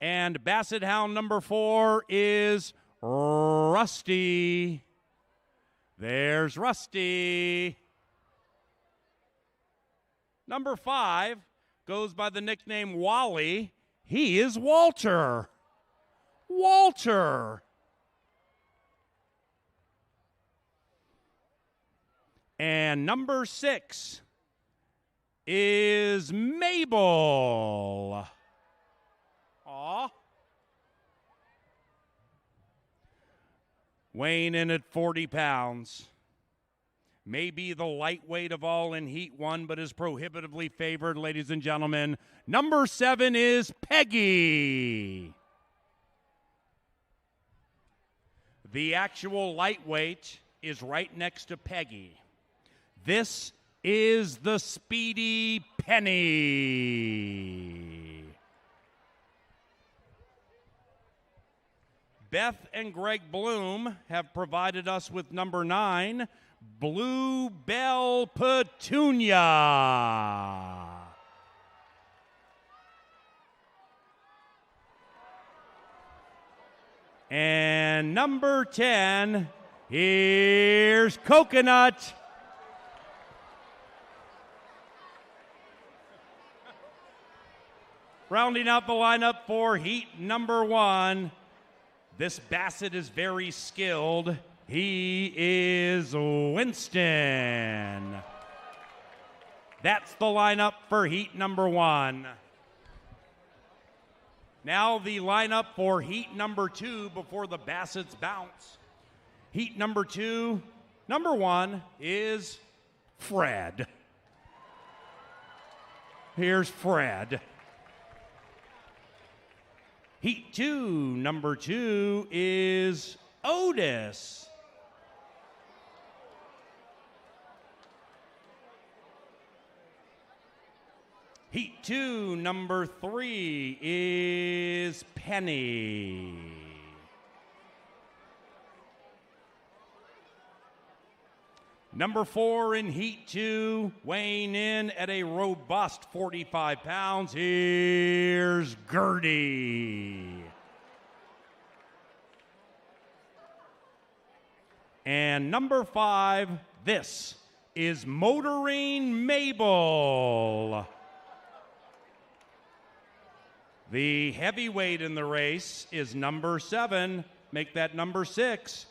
And Basset Hound number 4 is Rusty. There's Rusty. Number 5 goes by the nickname Wally. He is Walter. Walter. And number 6 is Mabel. Aw. Weighing in at 40 pounds. May be the lightweight of all in Heat 1, but is prohibitively favored, ladies and gentlemen. Number 7 is Peggy. The actual lightweight is right next to Peggy. This is the Speedy Penny. Beth and Greg Bloom have provided us with number 9, Bluebell Petunia. And number 10, here's Coconut. Rounding out the lineup for heat number 1, this Bassett is very skilled. He is Winston. That's the lineup for heat number 1. Now the lineup for heat number 2 before the Bassets bounce. Heat number 2, number 1 is Fred. Here's Fred. Heat 2, number 2 is Otis. Heat 2, number 3 is Penny. Number 4 in Heat 2, weighing in at a robust 45 pounds, here's Gertie. And number 5, this is Motoring Mabel. The heavyweight in the race is number 7. Make that number 6.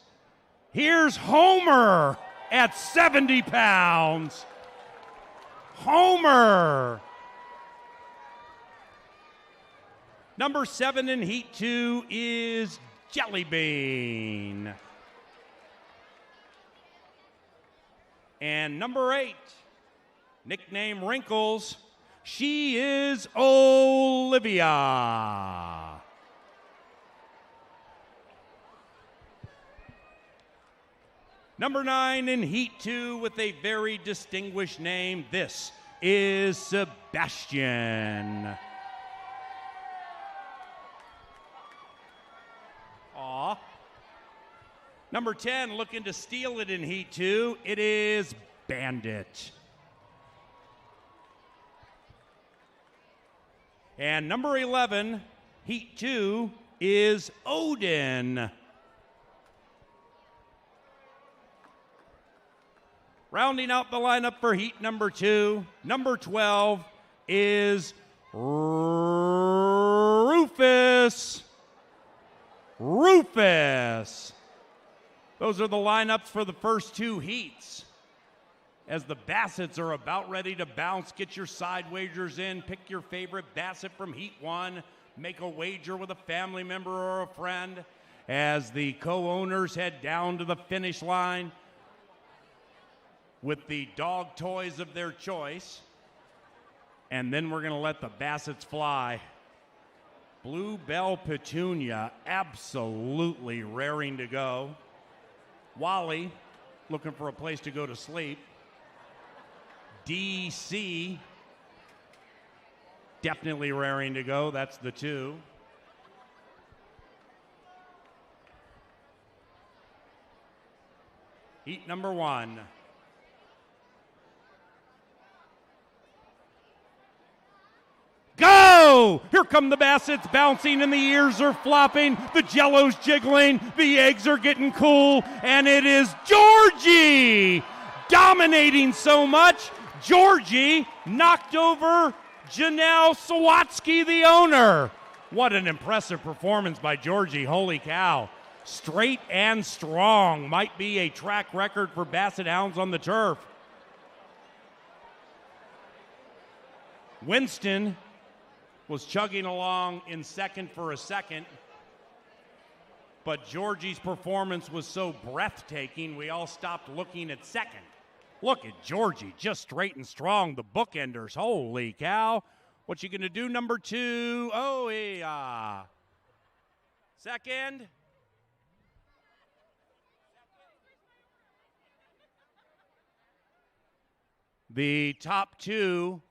Here's Homer at 70 pounds. Homer. Number 7 in Heat 2 is Jelly Bean. And number 8, nickname Wrinkles, she is Olivia. Number 9 in Heat 2 with a very distinguished name, this is Sebastian. Aw. Number 10 looking to steal it in Heat 2, it is Bandit. And number 11, Heat 2, is Odin. Rounding out the lineup for heat number 2, number 12 is Rufus. Rufus. Those are the lineups for the first 2 heats. As the Bassets are about ready to bounce, get your side wagers in. Pick your favorite Bassett from Heat 1. Make a wager with a family member or a friend. as the co-owners head down to the finish line with the dog toys of their choice. And then we're going to let the Bassets fly. Bluebell Petunia absolutely raring to go. Wally looking for a place to go to sleep. DC definitely raring to go. That's the two. Heat number one. Go! Here come the Bassets bouncing and the ears are flopping. The jello's jiggling. The eggs are getting cool. And it is Georgie dominating so much. Georgie knocked over Janelle Sawatsky, the owner. What an impressive performance by Georgie. Holy cow. Straight and strong. Might be a track record for Basset Hounds on the turf. Winston was chugging along in second for a second, but Georgie's performance was so breathtaking we all stopped looking at second. Look at Georgie, just straight and strong, the bookenders. Holy cow. What you gonna do, number two? Oh, yeah. Second. The top two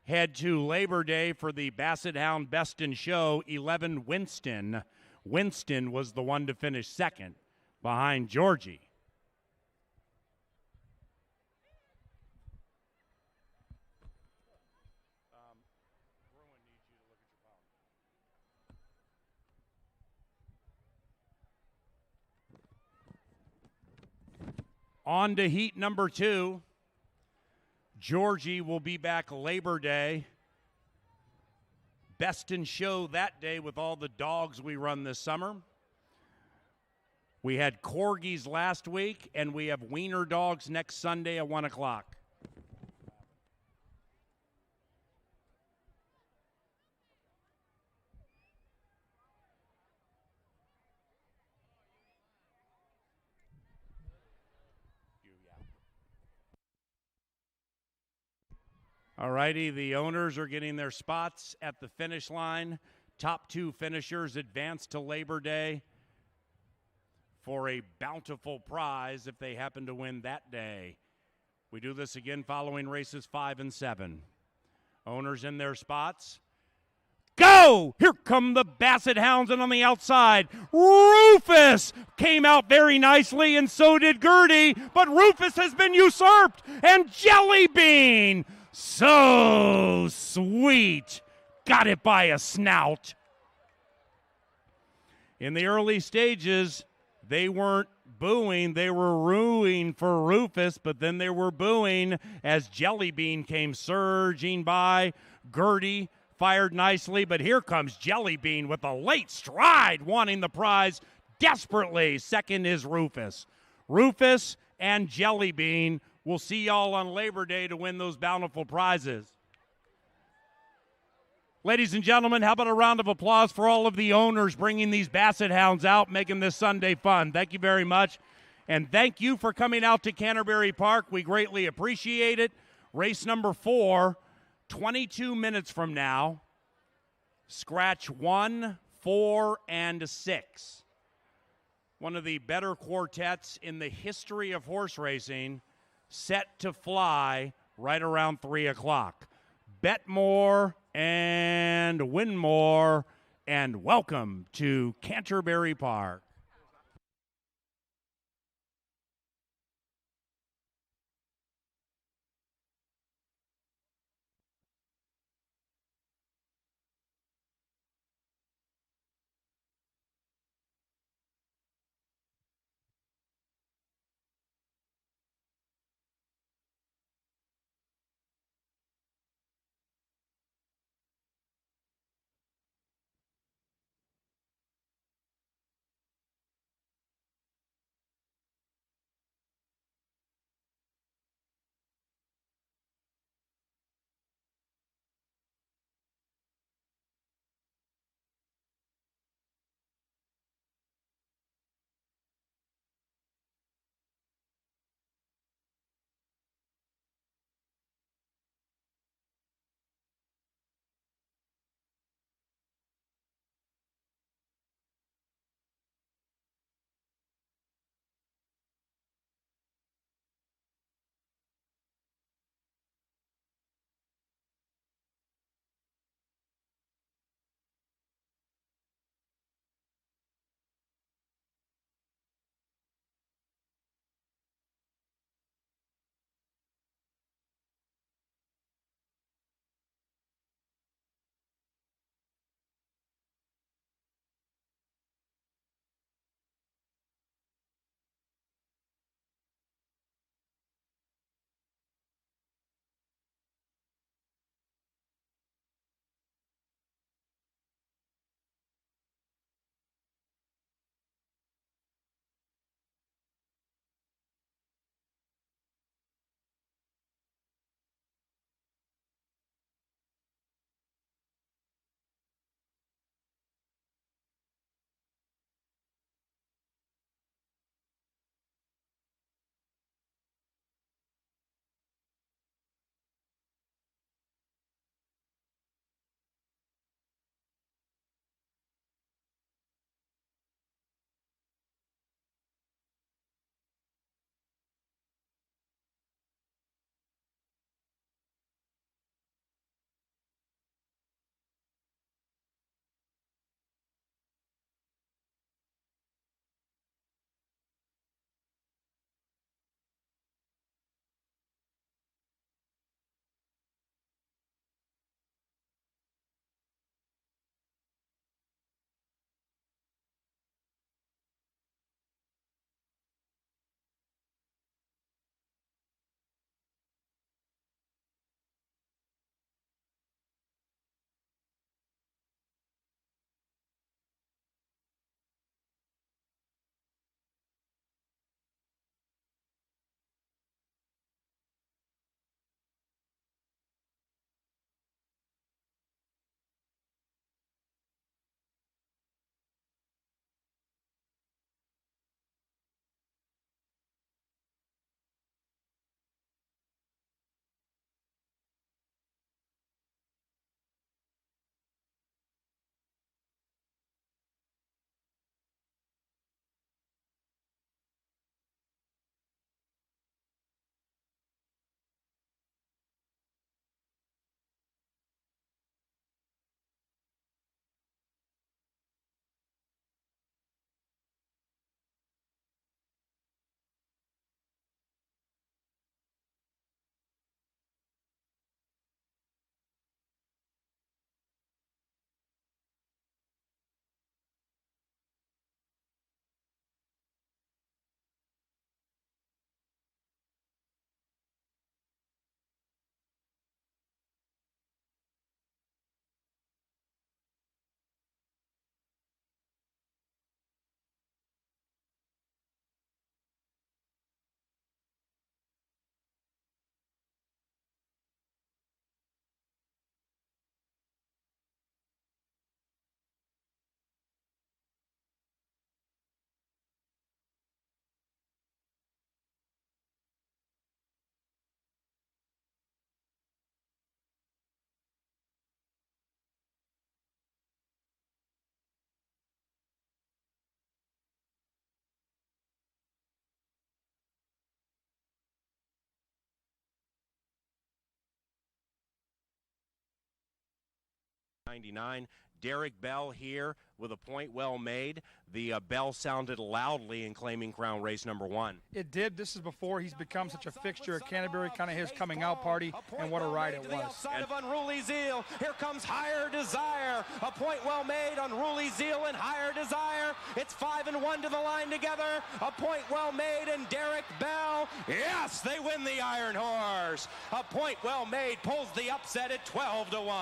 head to Labor Day for the Basset Hound Best in Show. 11 Winston. Winston was the one to finish second behind Georgie. On to heat number two. Georgie will be back Labor Day. Best in Show that day with all the dogs we run this summer. We had Corgis last week, and we have Wiener dogs next Sunday at 1 o'clock. All righty, the owners are getting their spots at the finish line. Top two finishers advance to Labor Day for a bountiful prize if they happen to win that day. We do this again following races 5 and 7. Owners in their spots. Go! Here come the Basset Hounds, and on the outside, Rufus came out very nicely, and so did Gertie, but Rufus has been usurped, and Jelly Bean, so sweet, got it by a snout. In the early stages, they weren't booing, they were rooing for Rufus, but then they were booing as Jelly Bean came surging by. Gertie fired nicely, but here comes Jelly Bean with a late stride, wanting the prize desperately. Second is Rufus. Rufus and Jelly Bean. We'll see y'all on Labor Day to win those bountiful prizes. Ladies and gentlemen, how about a round of applause for all of the owners bringing these Basset Hounds out, making this Sunday fun. Thank you very much. And thank you for coming out to Canterbury Park. We greatly appreciate it. Race number 4, 22 minutes from now. Scratch 1, 4, and 6. One of the better quartets in the history of horse racing, set to fly right around 3 o'clock. Bet more and win more, and welcome to Canterbury Park. 99. Derek Bell here with a point well made. The bell sounded loudly in Claiming Crown race number 1. It did. This is before he's become such a fixture at Canterbury, kind of his coming out party, and what a ride it was. Outside of Unruly Zeal, here comes Higher Desire. A point well made, Unruly Zeal and Higher Desire. It's 5 and 1 to the line together. A point well made, and Derek Bell, yes, they win the Iron Horse. A point well made pulls the upset at 12 to 1.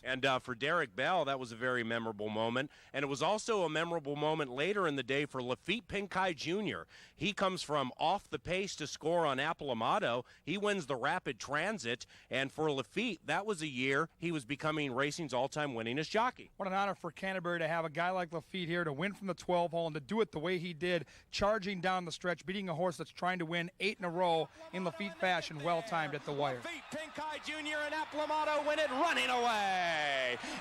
And for Derek Bell, that was a very memorable moment. And it was also a memorable moment later in the day for Lafitte Pinkai Jr. He comes from off the pace to score on Apple Amato. He wins the Rapid Transit. And for Lafitte, that was a year he was becoming racing's all-time winningest jockey. What an honor for Canterbury to have a guy like Lafitte here to win from the 12 hole and to do it the way he did, charging down the stretch, beating a horse that's trying to win 8 in a row in Lafitte fashion, well-timed at the wire. Lafitte Pinkai Jr. and Apple Amato win it running away.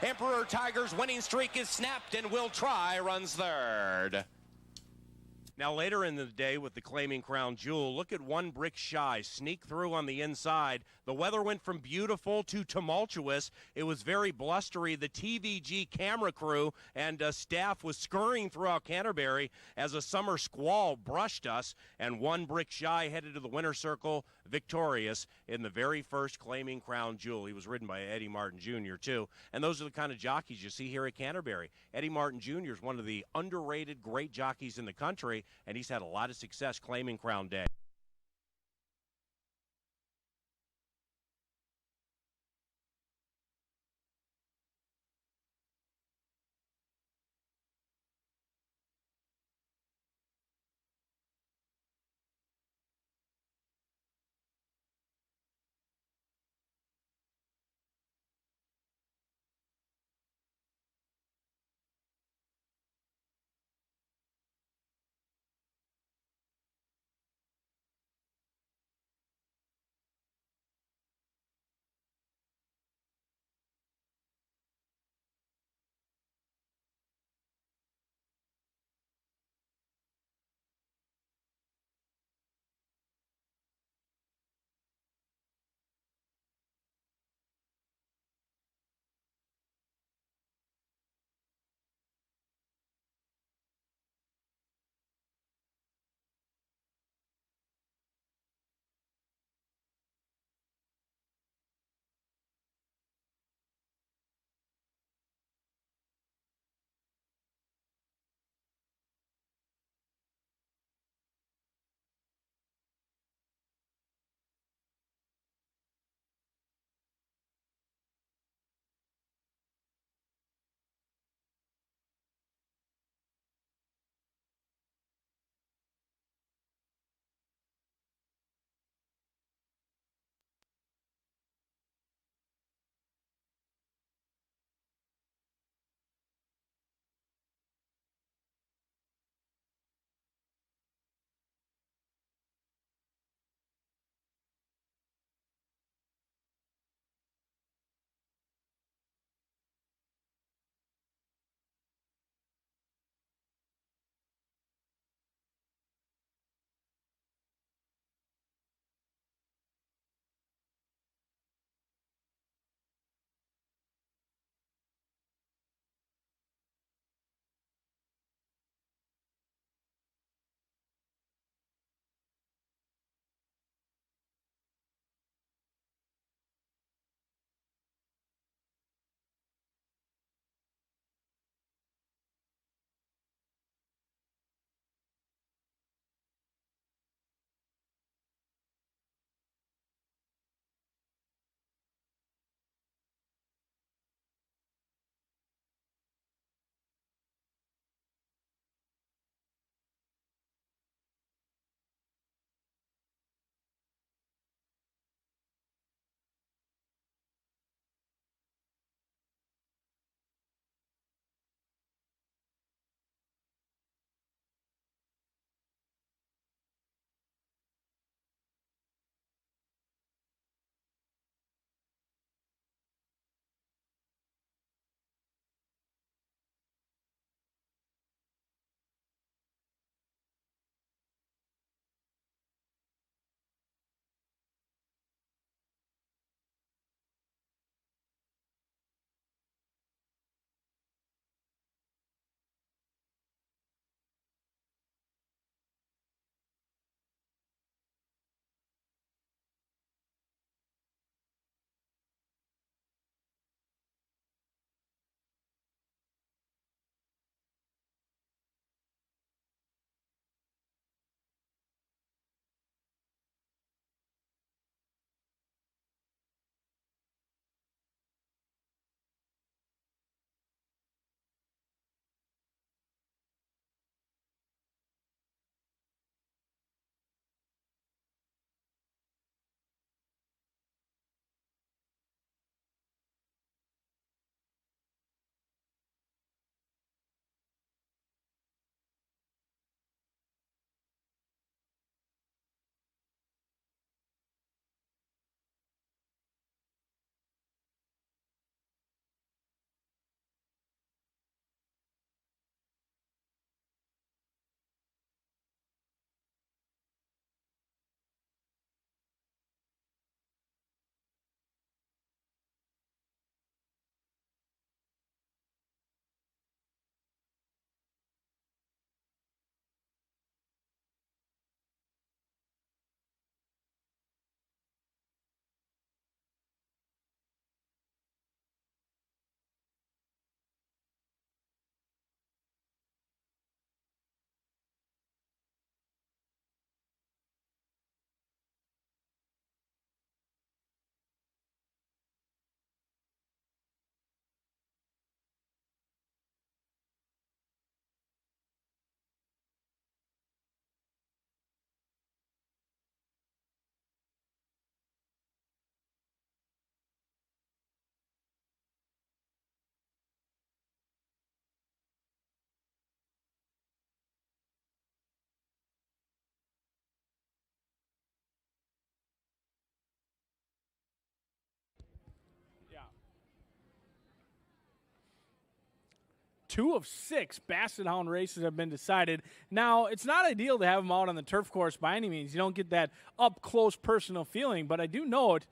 Emperor Tiger's winning streak is snapped, and Will Try runs third. Now later in the day with the Claiming Crown Jewel, look at One Brick Shy sneak through on the inside. The weather went from beautiful to tumultuous. It was very blustery. The TVG camera crew and staff was scurrying throughout Canterbury as a summer squall brushed us, and One Brick Shy headed to the winner's circle victorious in the very first Claiming Crown Jewel. He was ridden by Eddie Martin Jr. too, and those are the kind of jockeys you see here at Canterbury. Eddie Martin Jr. is one of the underrated great jockeys in the country, and he's had a lot of success Claiming Crown Day. 2 of 6 Basset Hound races have been decided. Now, it's not ideal to have them out on the turf course by any means. You don't get that up-close personal feeling, but I do note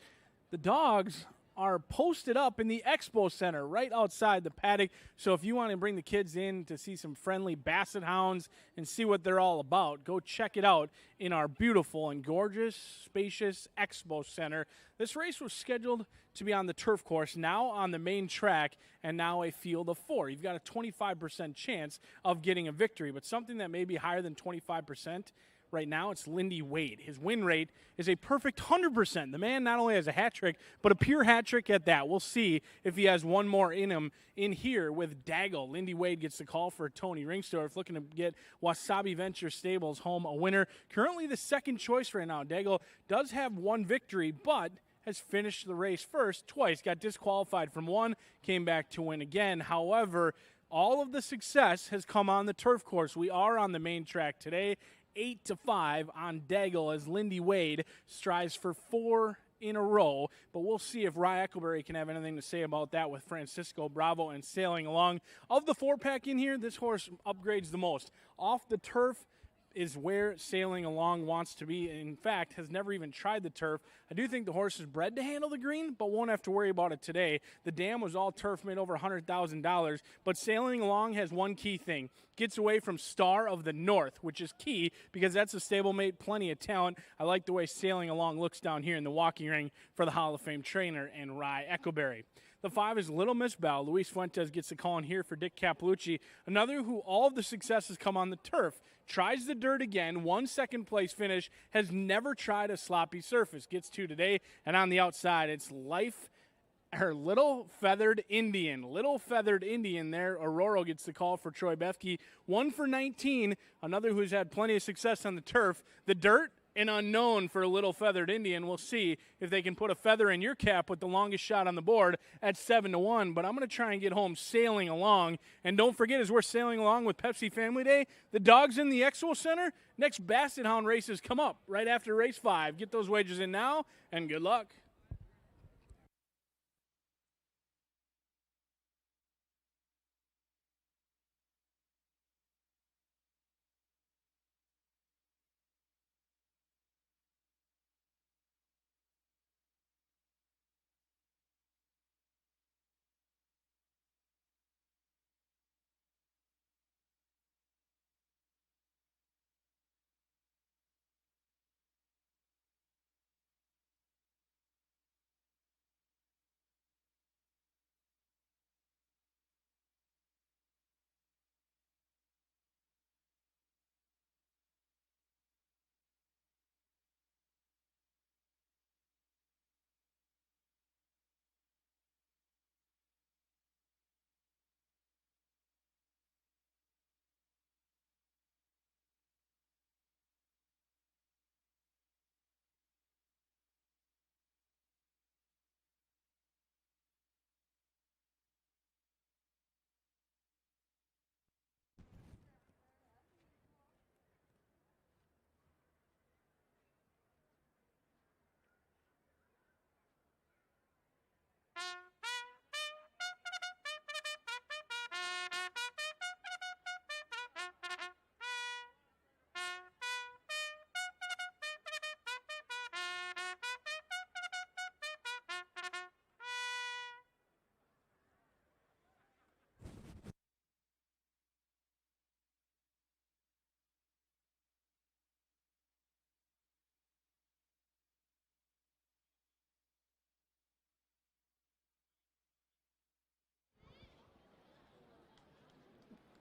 the dogs are posted up in the expo center right outside the paddock. So if you want to bring the kids in to see some friendly Basset Hounds and see what they're all about, go check it out in our beautiful and gorgeous, spacious expo center. This race was scheduled to be on the turf course, now on the main track, and now a field of 4. You've got a 25% chance of getting a victory, but something that may be higher than 25%. Right now, it's Lindy Wade. His win rate is a perfect 100%. The man not only has a hat trick, but a pure hat trick at that. We'll see if he has one more in him in here with Daigle. Lindy Wade gets the call for Tony Ringstorff, looking to get Wasabi Venture Stables home a winner. Currently the second choice right now. Daigle does have one victory, but has finished the race first twice. Got disqualified from one, came back to win again. However, all of the success has come on the turf course. We are on the main track today. 8-5 on Daigle as Lindy Wade strives for 4 in a row. But we'll see if Rye Eckleberry can have anything to say about that with Francisco Bravo and Sailing Along. Of the 4-pack in here, this horse upgrades the most. Off the turf is where Sailing Along wants to be. In fact, has never even tried the turf. I do think the horse is bred to handle the green, but won't have to worry about it today. The dam was all turf, made over $100,000, but Sailing Along has one key thing. Gets away from Star of the North, which is key because that's a stablemate, plenty of talent. I like the way Sailing Along looks down here in the walking ring for the Hall of Fame trainer and Rye Eckleberry. The 5 is Little Miss Bell. Luis Fuentes gets the call in here for Dick Capelucci, another who all of the success has come on the turf. Tries the dirt again, 1 second-place finish, has never tried a sloppy surface. Gets 2 today, and on the outside, it's Little Feathered Indian. Little Feathered Indian there. Aurora gets the call for Troy Bethke. 1 for 19, another who's had plenty of success on the turf. The dirt, an unknown for Little Feathered Indian. We'll see if they can put a feather in your cap with the longest shot on the board at 7-1. But I'm going to try and get home Sailing Along. And don't forget, as we're sailing along with Pepsi Family Day, the dogs in the Expo Center, next Basset Hound races come up right after race 5. Get those wagers in now, and good luck.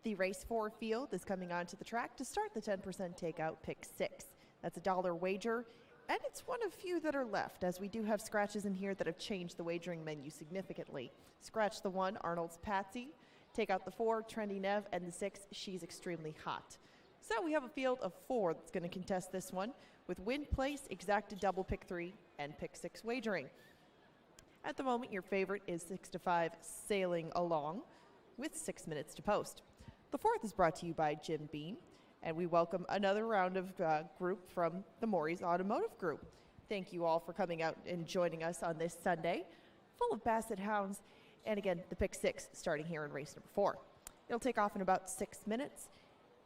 The race 4 field is coming onto the track to start the 10% takeout pick 6. That's a $1 wager, and it's one of few that are left, as we do have scratches in here that have changed the wagering menu significantly. Scratch the 1, Arnold's Patsy. Take out the 4, Trendy Nev, and the 6, She's Extremely Hot. So we have a field of 4 that's going to contest this one, with win place, exacted double pick 3, and pick 6 wagering. At the moment, your favorite is 6-5 Sailing Along, with 6 minutes to post. The 4th is brought to you by Jim Beam, and we welcome another round of group from the Maury's Automotive Group. Thank you all for coming out and joining us on this Sunday, full of Basset Hounds, and again, the pick 6 starting here in race number 4. It'll take off in about 6 minutes.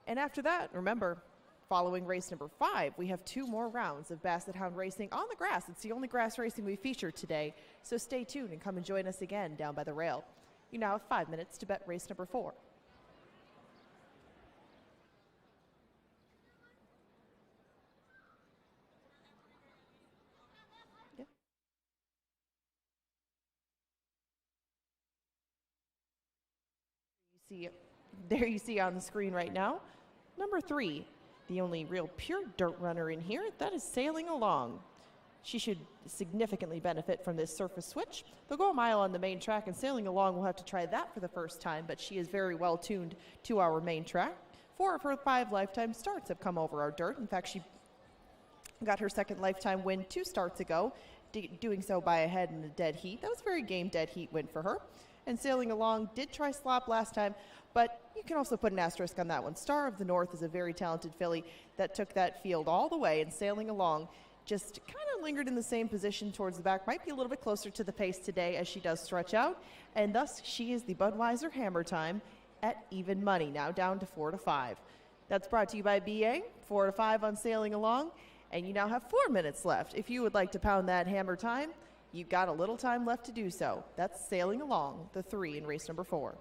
And after that, remember, following race number 5, we have 2 more rounds of Basset Hound racing on the grass. It's the only grass racing we featured today, so stay tuned and come and join us again down by the rail. You now have 5 minutes to bet race number 4. There you see on the screen right now, number 3, the only real pure dirt runner in here, that is Sailing Along. She should significantly benefit from this surface switch. They'll go a mile on the main track, and Sailing Along will have to try that for the first time, but she is very well tuned to our main track. 4 of her 5 lifetime starts have come over our dirt. In fact, she got her second lifetime win 2 starts ago, doing so by a head in a dead heat. That was a very game dead heat win for her. And Sailing Along did try slop last time, but you can also put an asterisk on that one. Star of the North is a very talented filly that took that field all the way, and Sailing Along just kind of lingered in the same position towards the back, might be a little bit closer to the pace today as she does stretch out, and thus she is the Budweiser Hammer Time at even money, now down to 4-5. That's brought to you by BA, 4-5 on Sailing Along, and you now have 4 minutes left. If you would like to pound that Hammer Time, you've got a little time left to do so. That's Sailing Along, the 3 in race number 4.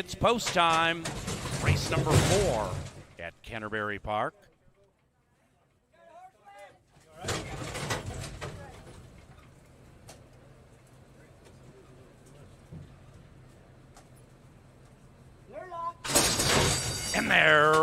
It's post time. Race number 4 at Canterbury Park. And they're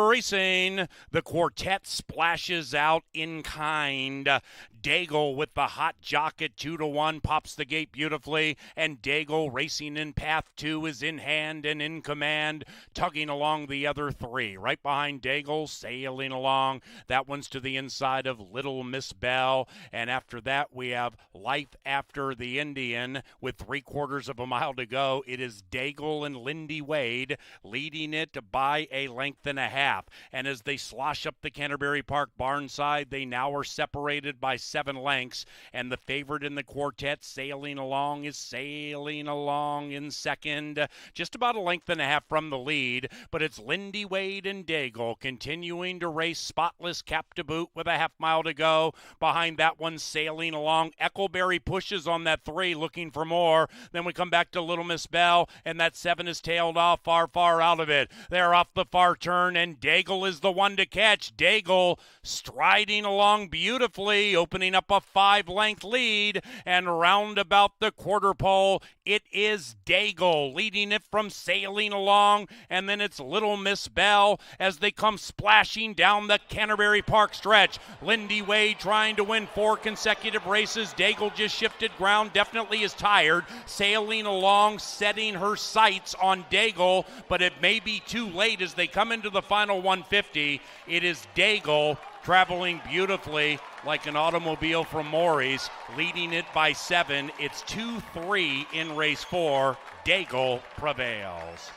racing. The quartet splashes out in kind. Daigle with the hot jock at 2-1 pops the gate beautifully, and Daigle racing in path 2 is in hand and in command, tugging along the other 3. Right behind Daigle, sailing along. That one's to the inside of Little Miss Bell, and after that we have Life After the Indian with 3/4 of a mile to go. It is Daigle and Lindy Wade leading it by a length and a half, and as they slosh up the Canterbury Park barn side, they now are separated by 7 lengths, and the favorite in the quartet sailing along is sailing along in second, just about a length and a half from the lead, but it's Lindy Wade and Daigle continuing to race spotless cap to boot with a half mile to go. Behind that one sailing along, Eckleberry pushes on that 3 looking for more. Then we come back to Little Miss Bell, and that 7 is tailed off far out of it. They're off the far turn, and Daigle is the one to catch. Daigle striding along beautifully, opening up a 5-length lead, and round about the quarter pole, it is Daigle leading it from sailing along, and then it's Little Miss Bell as they come splashing down the Canterbury Park stretch. Lindy Wade trying to win 4 consecutive races. Daigle just shifted ground, definitely is tired, sailing along, setting her sights on Daigle, but it may be too late as they come into the final 150. It is Daigle traveling beautifully like an automobile from Maury's, leading it by 7. It's 2-3 in race 4. Daigle prevails.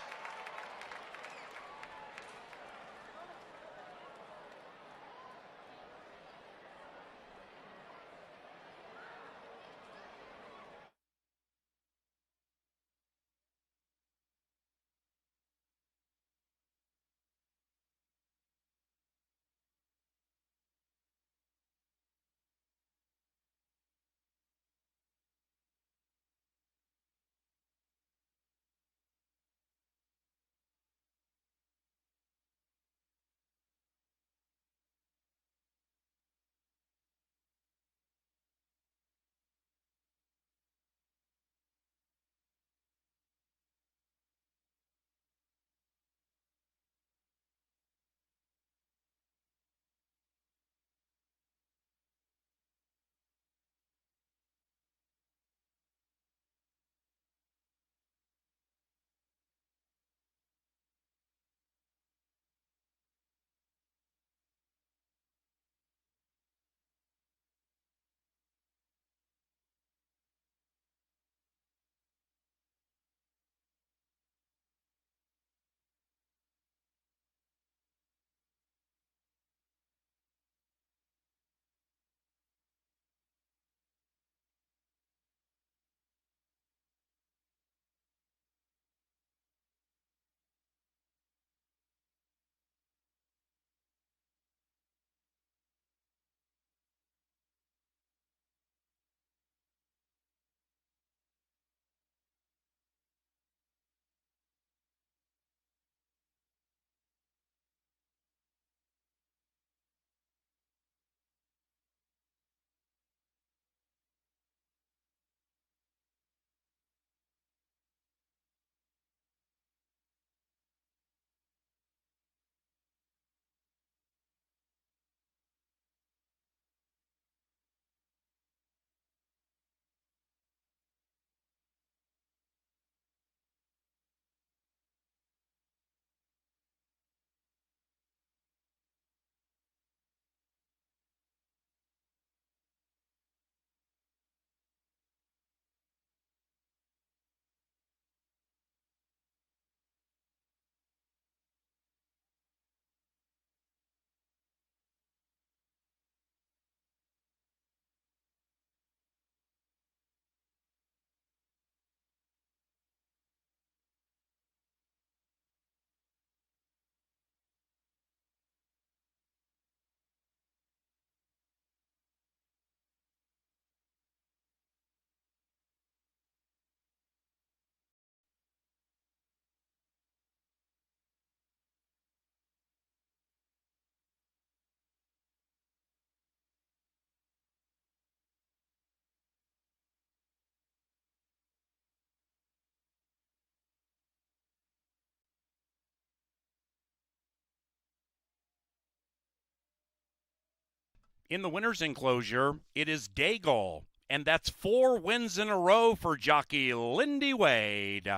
In the winner's enclosure, it is Daigle, and that's 4 wins in a row for jockey Lindy Wade.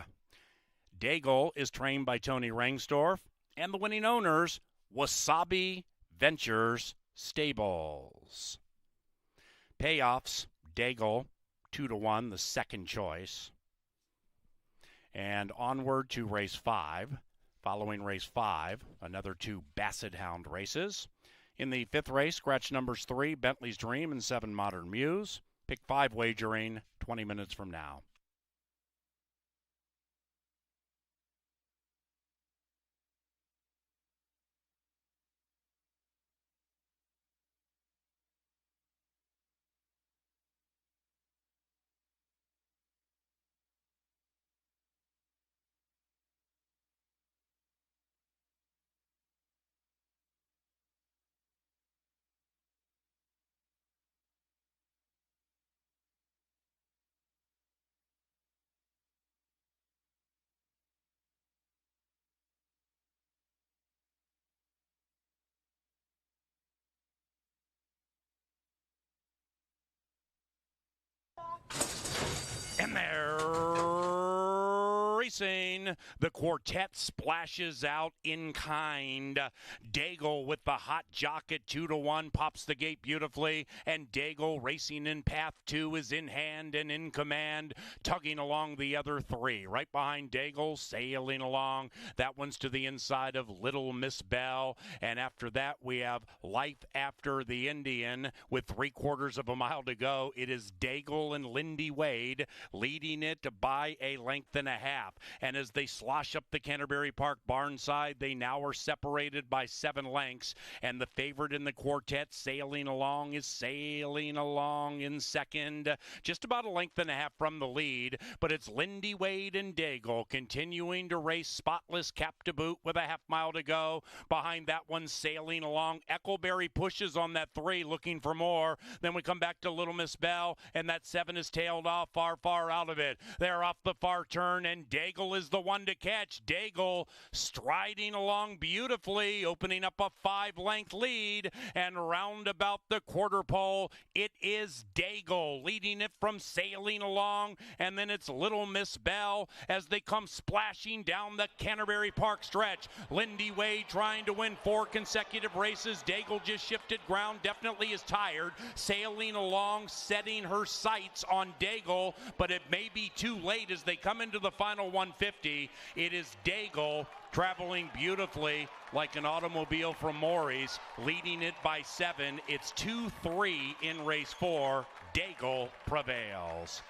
Daigle is trained by Tony Rangsdorff, and the winning owners, Wasabi Ventures Stables. Payoffs, Daigle, 2-1, the second choice. And onward to race 5. Following race 5, another 2 Basset Hound races. In the 5th race, scratch numbers 3, Bentley's Dream, and 7 Modern Muse. Pick 5 wagering 20 minutes from now. And they're racing. The quartet splashes out in kind. Daigle with the hot jock at 2-1 pops the gate beautifully. And Daigle racing in path 2 is in hand and in command, tugging along the other 3. Right behind Daigle, sailing along. That one's to the inside of Little Miss Bell. And after that, we have Life After the Indian with 3/4 of a mile to go. It is Daigle and Lindy Wade leading it by a length and a half. And as they slosh up the Canterbury Park barn side, they now are separated by 7 lengths. And the favorite in the quartet sailing along is sailing along in second, just about a length and a half from the lead. But it's Lindy Wade and Daigle continuing to race spotless, cap to boot with a half mile to go. Behind that one sailing along. Eckleberry pushes on that 3, looking for more. Then we come back to Little Miss Bell, and that 7 is tailed off far, far out of it. They're off the far turn, and Daigle is the one to catch. Daigle striding along beautifully, opening up a 5-length lead, and round about the quarter pole, it is Daigle leading it from sailing along, and then it's Little Miss Bell as they come splashing down the Canterbury Park stretch. Lindy Wade trying to win 4 consecutive races. Daigle just shifted ground, definitely is tired, sailing along, setting her sights on Daigle, but it may be too late as they come into the final 150. It is Daigle traveling beautifully like an automobile from Maury's, leading it by 7. It's 2-3 in race 4. Daigle prevails.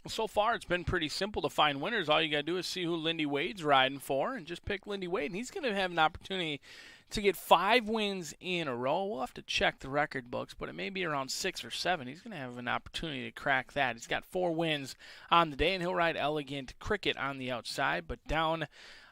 So far, it's been pretty simple to find winners. All you got to do is see who Lindy Wade's riding for and just pick Lindy Wade. And he's going to have an opportunity to get 5 wins in a row. We'll have to check the record books, but it may be around 6 or 7. He's going to have an opportunity to crack that. He's got 4 wins on the day, and he'll ride Elegant Cricket on the outside. But down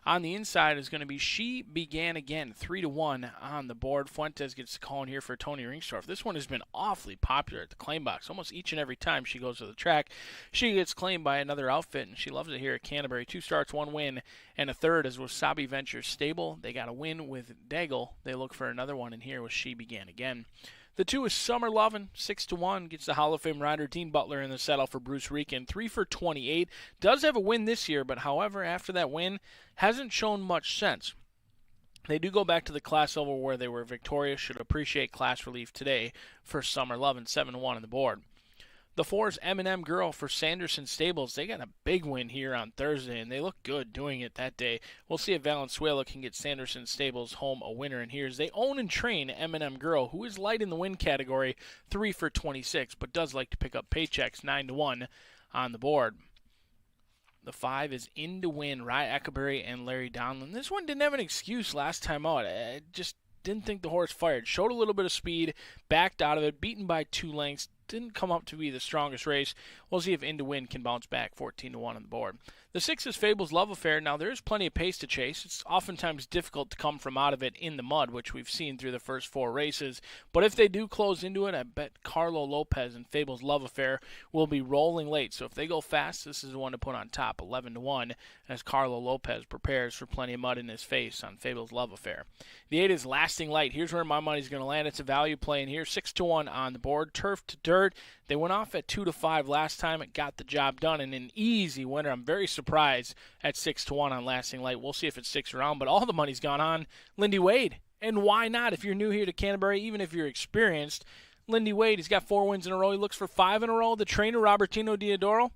on the inside is going to be She Began Again, 3-1 on the board. Fuentes gets the call in here for Tony Ringstorff. This one has been awfully popular at the claim box. Almost each and every time she goes to the track, she gets claimed by another outfit, and she loves it here at Canterbury. 2 starts, 1 win, and a third is Wasabi Ventures Stable. They got a win with Daigle. They look for another one in here with She Began Again. The 2 is Summer Lovin', 6-1, gets the Hall of Fame rider Dean Butler in the saddle for Bruce Rican, 3 for 28. Does have a win this year, but however, after that win, hasn't shown much sense. They do go back to the class level where they were victorious. Should appreciate class relief today for Summer Lovin', 7-1 on the board. The 4 is M&M Girl for Sanderson Stables. They got a big win here on Thursday, and they look good doing it that day. We'll see if Valenzuela can get Sanderson Stables home a winner. And here's they own and train M&M Girl, who is light in the win category, 3 for 26, but does like to pick up paychecks, 9-1 on the board. The 5 is In to Win, Rye Eckerberry and Larry Donlin. This one didn't have an excuse last time out. I just didn't think the horse fired. Showed a little bit of speed, backed out of it, beaten by 2 lengths. Didn't come up to be the strongest race. We'll see if In to Win can bounce back, 14-1 on the board. The 6 is Fable's Love Affair. Now, there is plenty of pace to chase. It's oftentimes difficult to come from out of it in the mud, which we've seen through the first 4 races. But if they do close into it, I bet Carlo Lopez and Fable's Love Affair will be rolling late. So if they go fast, this is the one to put on top, 11-1, as Carlo Lopez prepares for plenty of mud in his face on Fable's Love Affair. The 8 is Lasting Light. Here's where my money's going to land. It's a value play in here, 6-1 on the board. Turf to Dirt. They went off at 2-5 last time. It got the job done, and an easy winner. I'm very surprised at 6-1 on Lasting Light. We'll see if it sticks around, but all the money's gone on Lindy Wade. And why not? If you're new here to Canterbury, even if you're experienced, Lindy Wade, he's got 4 wins in a row. He looks for 5 in a row. The trainer, Robertino Diodoro,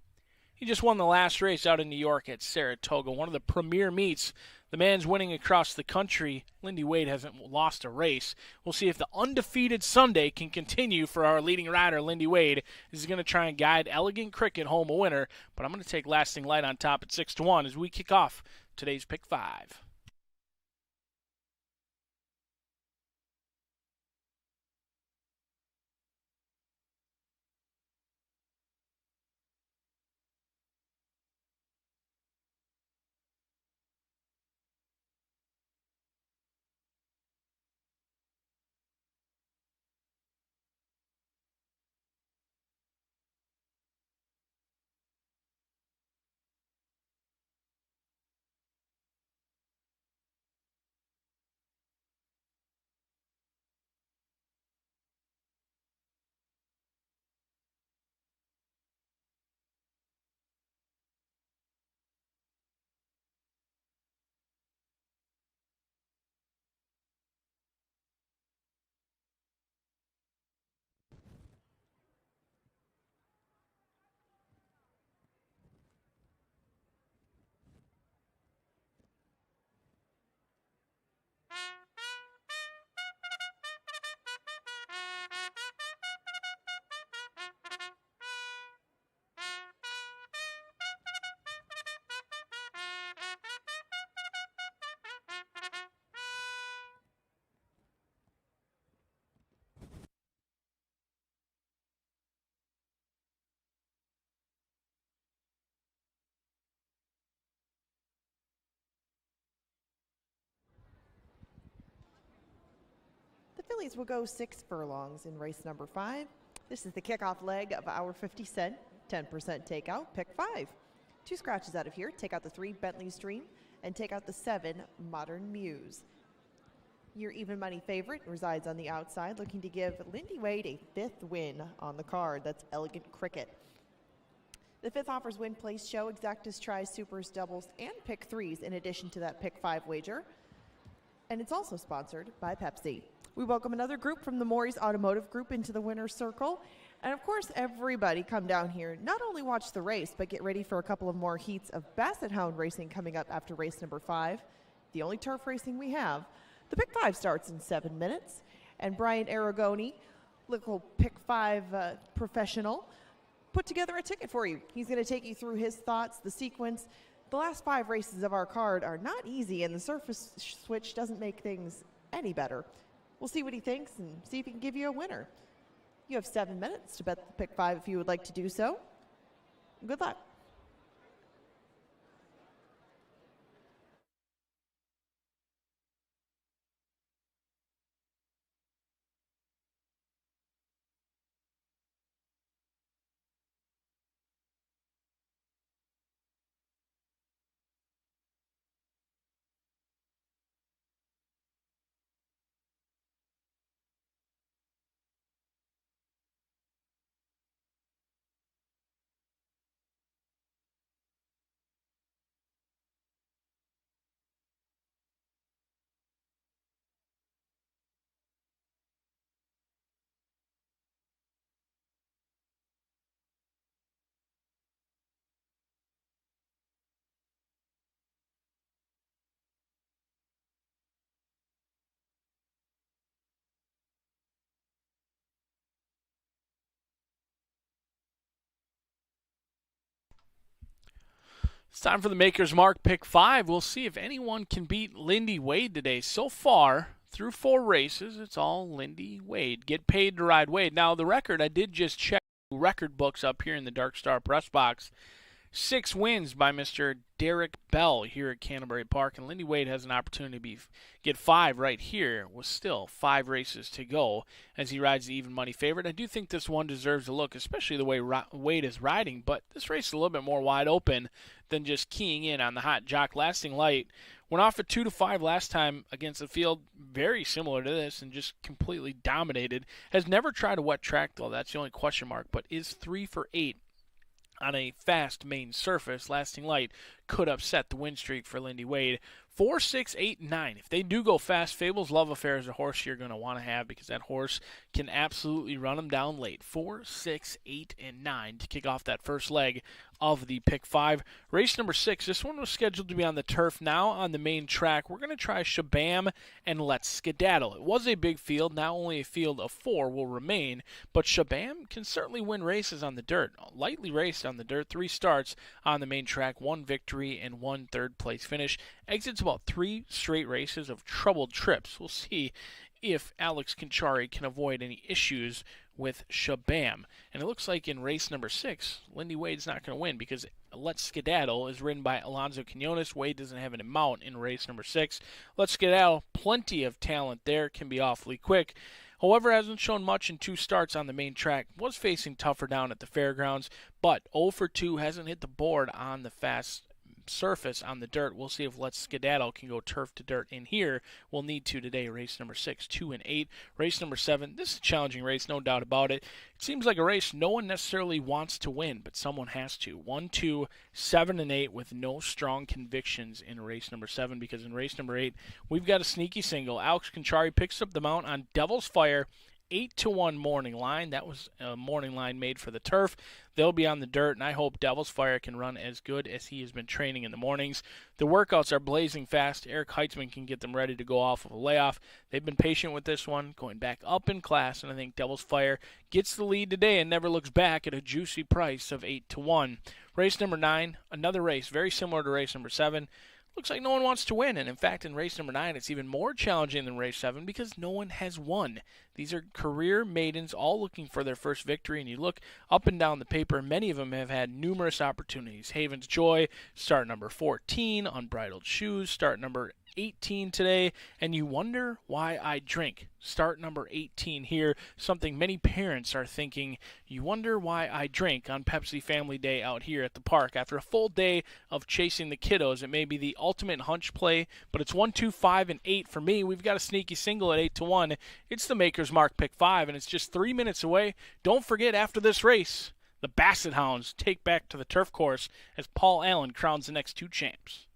he just won the last race out in New York at Saratoga, one of the premier meets. The man's winning across the country. Lindy Wade hasn't lost a race. We'll see if the undefeated Sunday can continue for our leading rider, Lindy Wade. This is going to try and guide Elegant Cricket home a winner, but I'm going to take Lasting Light on top at 6-1 as we kick off today's Pick 5. The Fillies will go 6 furlongs in race number 5. This is the kickoff leg of our 50 cent, 10% takeout, pick 5. 2 scratches out of here. Take out the 3 Bentley's Dream and take out the 7 Modern Muse. Your even money favorite resides on the outside, looking to give Lindy Wade a 5th win on the card. That's Elegant Cricket. The 5th offers win, place, show, exactas, tries, supers, doubles, and pick 3s in addition to that pick 5 wager. And it's also sponsored by Pepsi. We welcome another group from the Maury's Automotive Group into the winner's circle. And of course, everybody come down here, not only watch the race, but get ready for a couple of more heats of Basset Hound racing coming up after race number 5, the only turf racing we have. The pick 5 starts in 7 minutes, and Brian Aragoni, local pick 5 professional, put together a ticket for you. He's going to take you through his thoughts, the sequence. The last 5 races of our card are not easy, and the surface switch doesn't make things any better. We'll see what he thinks and see if he can give you a winner. You have 7 minutes to bet the pick 5 if you would like to do so. Good luck. It's time for the Maker's Mark Pick 5. We'll see if anyone can beat Lindy Wade today. So far, through 4 races, it's all Lindy Wade. Get paid to ride Wade. Now, the record, I did just check record books up here in the Dark Star press box. 6 wins by Mr. Derek Bell here at Canterbury Park, and Lindy Wade has an opportunity to get 5 right here with still 5 races to go as he rides the even money favorite. I do think this one deserves a look, especially the way Wade is riding, but this race is a little bit more wide open than just keying in on the hot jock. Lasting Light went off at 2-5 last time against a field very similar to this and just completely dominated. Has never tried a wet track, though. That's the only question mark, but is 3 for 8 on a fast main surface. Lasting Light could upset the win streak for Lindy Wade. 4, 6, 8, 9. If they do go fast, Fable's Love Affair is a horse you're going to want to have because that horse can absolutely run them down late. 4, 6, 8, and 9 to kick off that first leg of the Pick 5. Race number 6, this one was scheduled to be on the turf. Now on the main track, we're going to try Shabam and Let's Skedaddle. It was a big field. Now only a field of 4 will remain, but Shabam can certainly win races on the dirt. Lightly raced on the dirt, 3 starts on the main track, 1 victory and 1 third-place finish. Exits about 3 straight races of troubled trips. We'll see if Alex Conchari can avoid any issues with Shabam. And it looks like in race number 6, Lindy Wade's not going to win because Let's Skedaddle is ridden by Alonzo Quinones. Wade doesn't have an amount in race number 6. Let's Skedaddle, plenty of talent there, can be awfully quick. However, hasn't shown much in 2 starts on the main track. Was facing tougher down at the fairgrounds, but 0 for 2 hasn't hit the board on the fast surface on the dirt. We'll see if Let's Skedaddle can go turf to dirt in here. We'll need to today. Race number 6, 2 and 8. Race number 7, this is a challenging race, no doubt about it. It seems like a race no one necessarily wants to win, but someone has to. 1, 2, 7, and 8 with no strong convictions in race number 7, because in race number 8, we've got a sneaky single. Alex Conchari picks up the mount on Devil's Fire, 8-1 morning line. That was a morning line made for the turf. They'll be on the dirt, and I hope Devil's Fire can run as good as he has been training in the mornings. The workouts are blazing fast. Eric Heitzman can get them ready to go off of a layoff. They've been patient with this one, going back up in class, and I think Devil's Fire gets the lead today and never looks back at a juicy price of 8-1. Race number 9, another race very similar to race number 7. Looks like no one wants to win, and in fact, in race number 9, it's even more challenging than race 7 because no one has won. These are career maidens all looking for their first victory, and you look up and down the paper, many of them have had numerous opportunities. Haven's Joy, start number 14, Unbridled Shoes, start number 18 today, and you wonder why I drink. Start number 18 here, something many parents are thinking. You wonder why I drink on Pepsi Family Day out here at the park. After a full day of chasing the kiddos, it may be the ultimate hunch play, but it's 1, 2, 5, and 8 for me. We've got a sneaky single at 8-1. It's the Maker's Mark Pick 5, and it's just 3 minutes away. Don't forget, after this race, the Basset Hounds take back to the turf course as Paul Allen crowns the next 2 champs.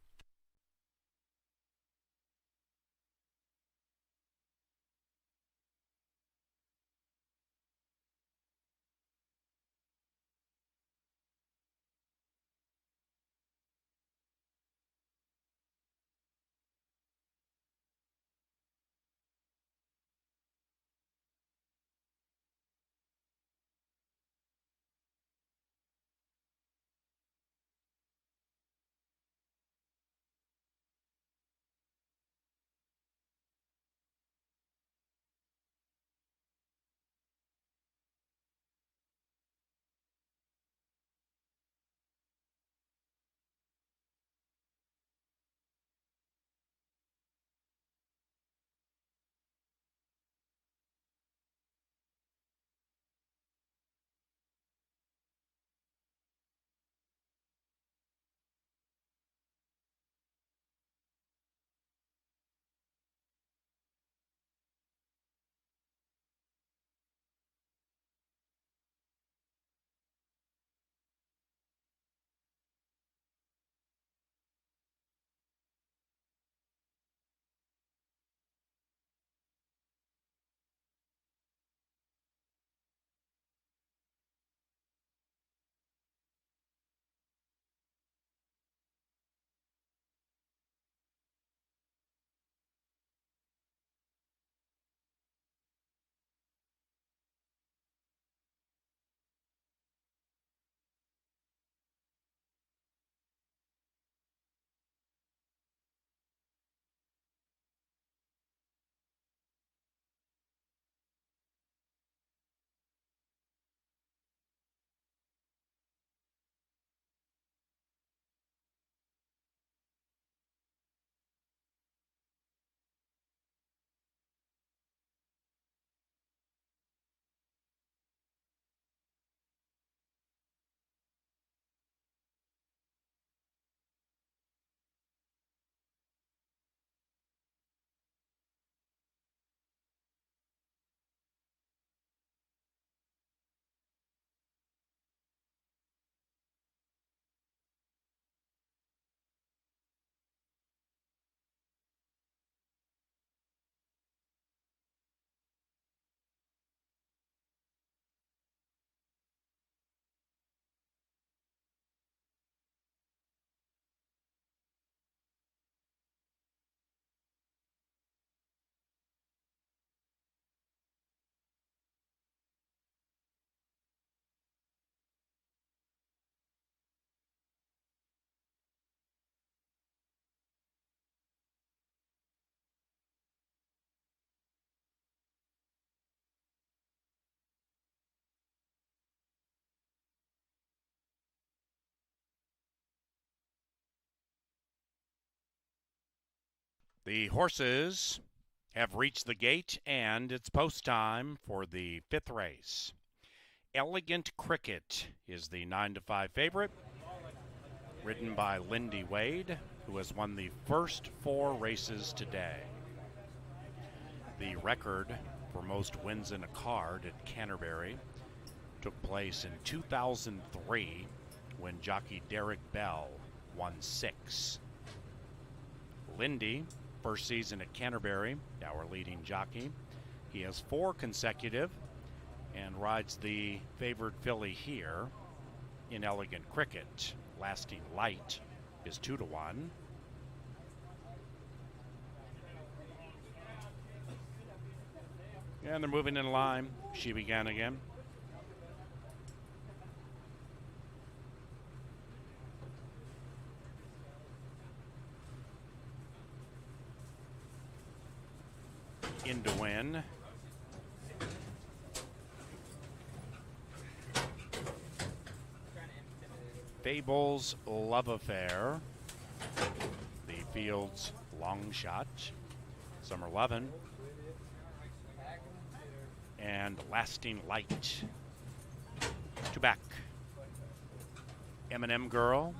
The horses have reached the gate, and it's post time for the 5th race. Elegant Cricket is the 9-5 favorite, ridden by Lindy Wade, who has won the first 4 races today. The record for most wins in a card at Canterbury took place in 2003 when jockey Derek Bell won 6. Lindy, first season at Canterbury, our leading jockey. He has 4 consecutive and rides the favored filly here in Elegant Cricket. Lasting Light is 2-1. And they're moving in line. She began again. In to win. Fable's Love Affair. The field's long shot. Summer 11. And Lasting Light. 2 back. M&M Girl.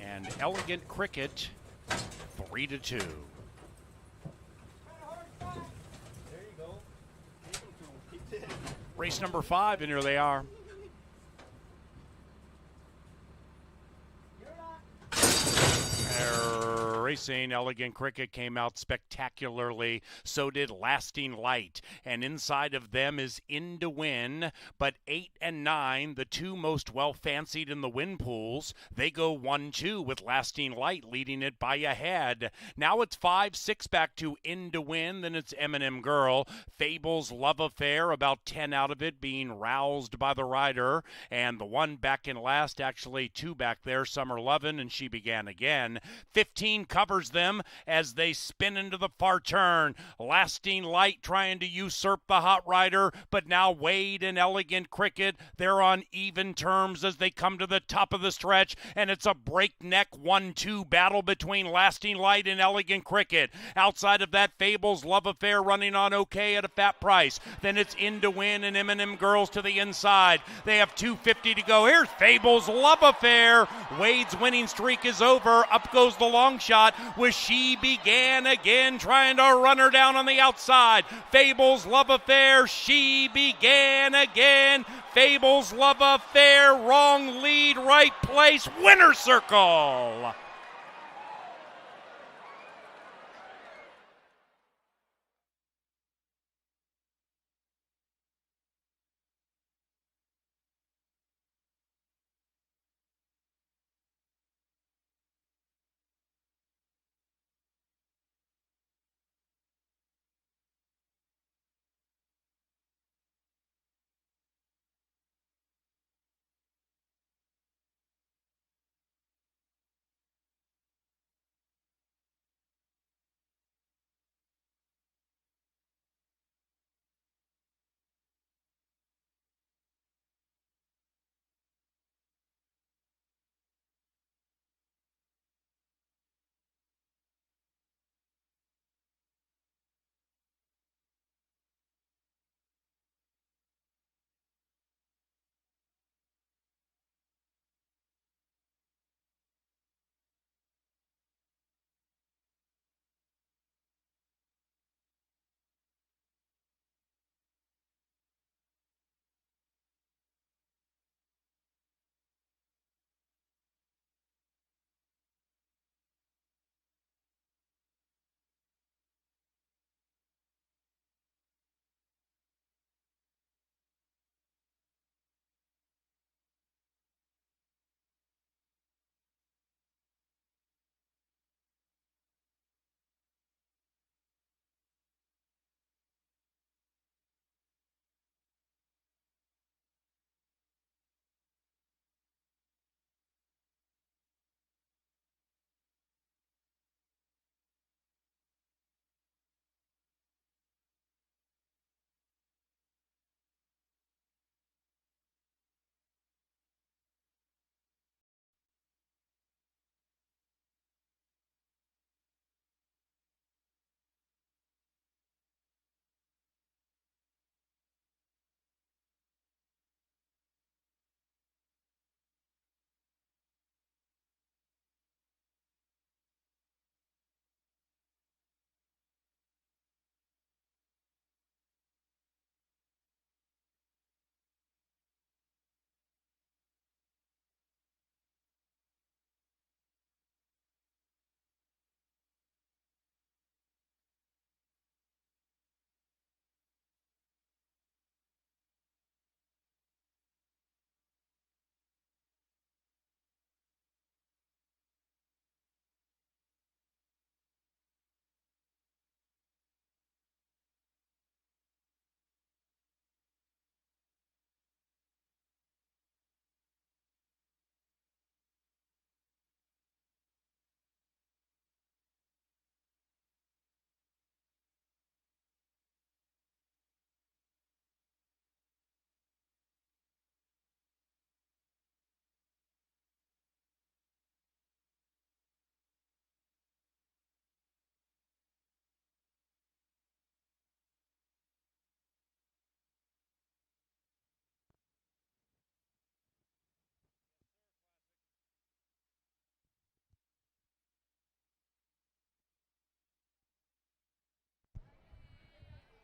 And Elegant Cricket, 3-2. Race number 5, and here they are. Racing. Elegant Cricket came out spectacularly. So did Lasting Light. And inside of them is In to Win. But 8 and 9, the 2 most well-fancied in the win pools, they go 1-2 with Lasting Light leading it by a head. Now it's 5-6 back to In to Win. Then it's M&M Girl. Fable's Love Affair, about 10 out of it being roused by the rider. And the one back in last, actually 2 back there, Summer 11, and She Began Again. 15 covers them as they spin into the far turn. Lasting Light trying to usurp the hot rider, but now Wade and Elegant Cricket, they're on even terms as they come to the top of the stretch, and it's a breakneck 1-2 battle between Lasting Light and Elegant Cricket. Outside of that, Fable's Love Affair running on okay at a fat price. Then it's In to Win and M&M Girls to the inside. They have 250 to go. Here's Fable's Love Affair. Wade's winning streak is over. Up goes the long shot with She Began Again, trying to run her down on the outside. Fable's Love Affair, She Began Again. Fable's Love Affair, wrong lead, right place, winner circle.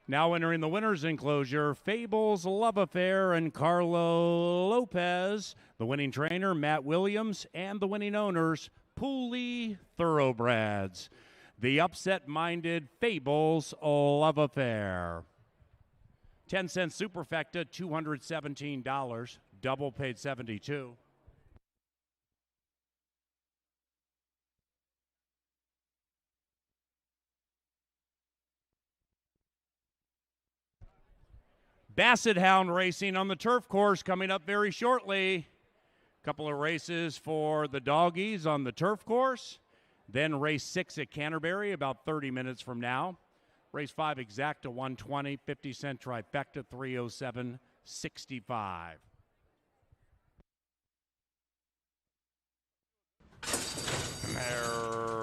Now entering the winner's enclosure, Fable's Love Affair and Carlo Lopez. The winning trainer, Matt Williams, and the winning owners, Pooley Thoroughbreds. The upset-minded Fable's Love Affair. 10-cent superfecta, $217. Double paid $72. Basset Hound racing on the turf course coming up very shortly. Couple of races for the doggies on the turf course. Then race 6 at Canterbury about 30 minutes from now. Race 5 exacta 120, 50-cent trifecta 307.65.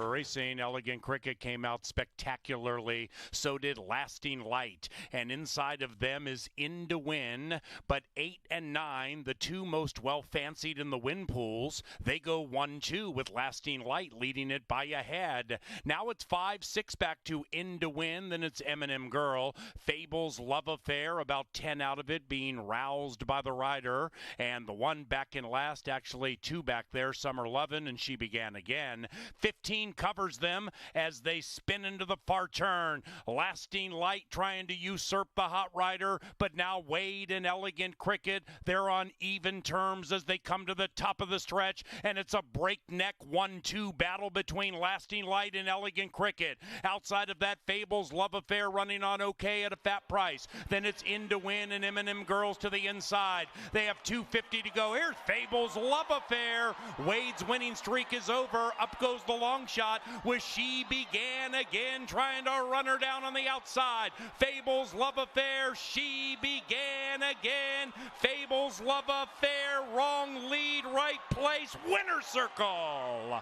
Racing Elegant Cricket came out spectacularly. So did Lasting Light. And inside of them is In to Win. But 8 and 9, the two most well-fancied in the win pools, they go 1-2 with Lasting Light leading it by a head. Now it's 5-6 back to In to Win. Then it's M&M Girl. Fable's Love Affair, about 10 out of it being roused by the rider. And the one back in last, actually 2 back there, Summer Lovin', and She Began Again. 15 covers them as they spin into the far turn. Lasting Light trying to usurp the hot rider, but now Wade and Elegant Cricket, they're on even terms as they come to the top of the stretch, and it's a breakneck 1-2 battle between Lasting Light and Elegant Cricket. Outside of that, Fable's Love Affair running on okay at a fat price. Then it's In to Win and M&M Girls to the inside. They have 250 to go. Here's Fable's Love Affair. Wade's winning streak is over. Up goes the long shot with She Began Again, trying to run her down on the outside. Fable's Love Affair, She Began Again. Fable's Love Affair, wrong lead, right place, winner circle.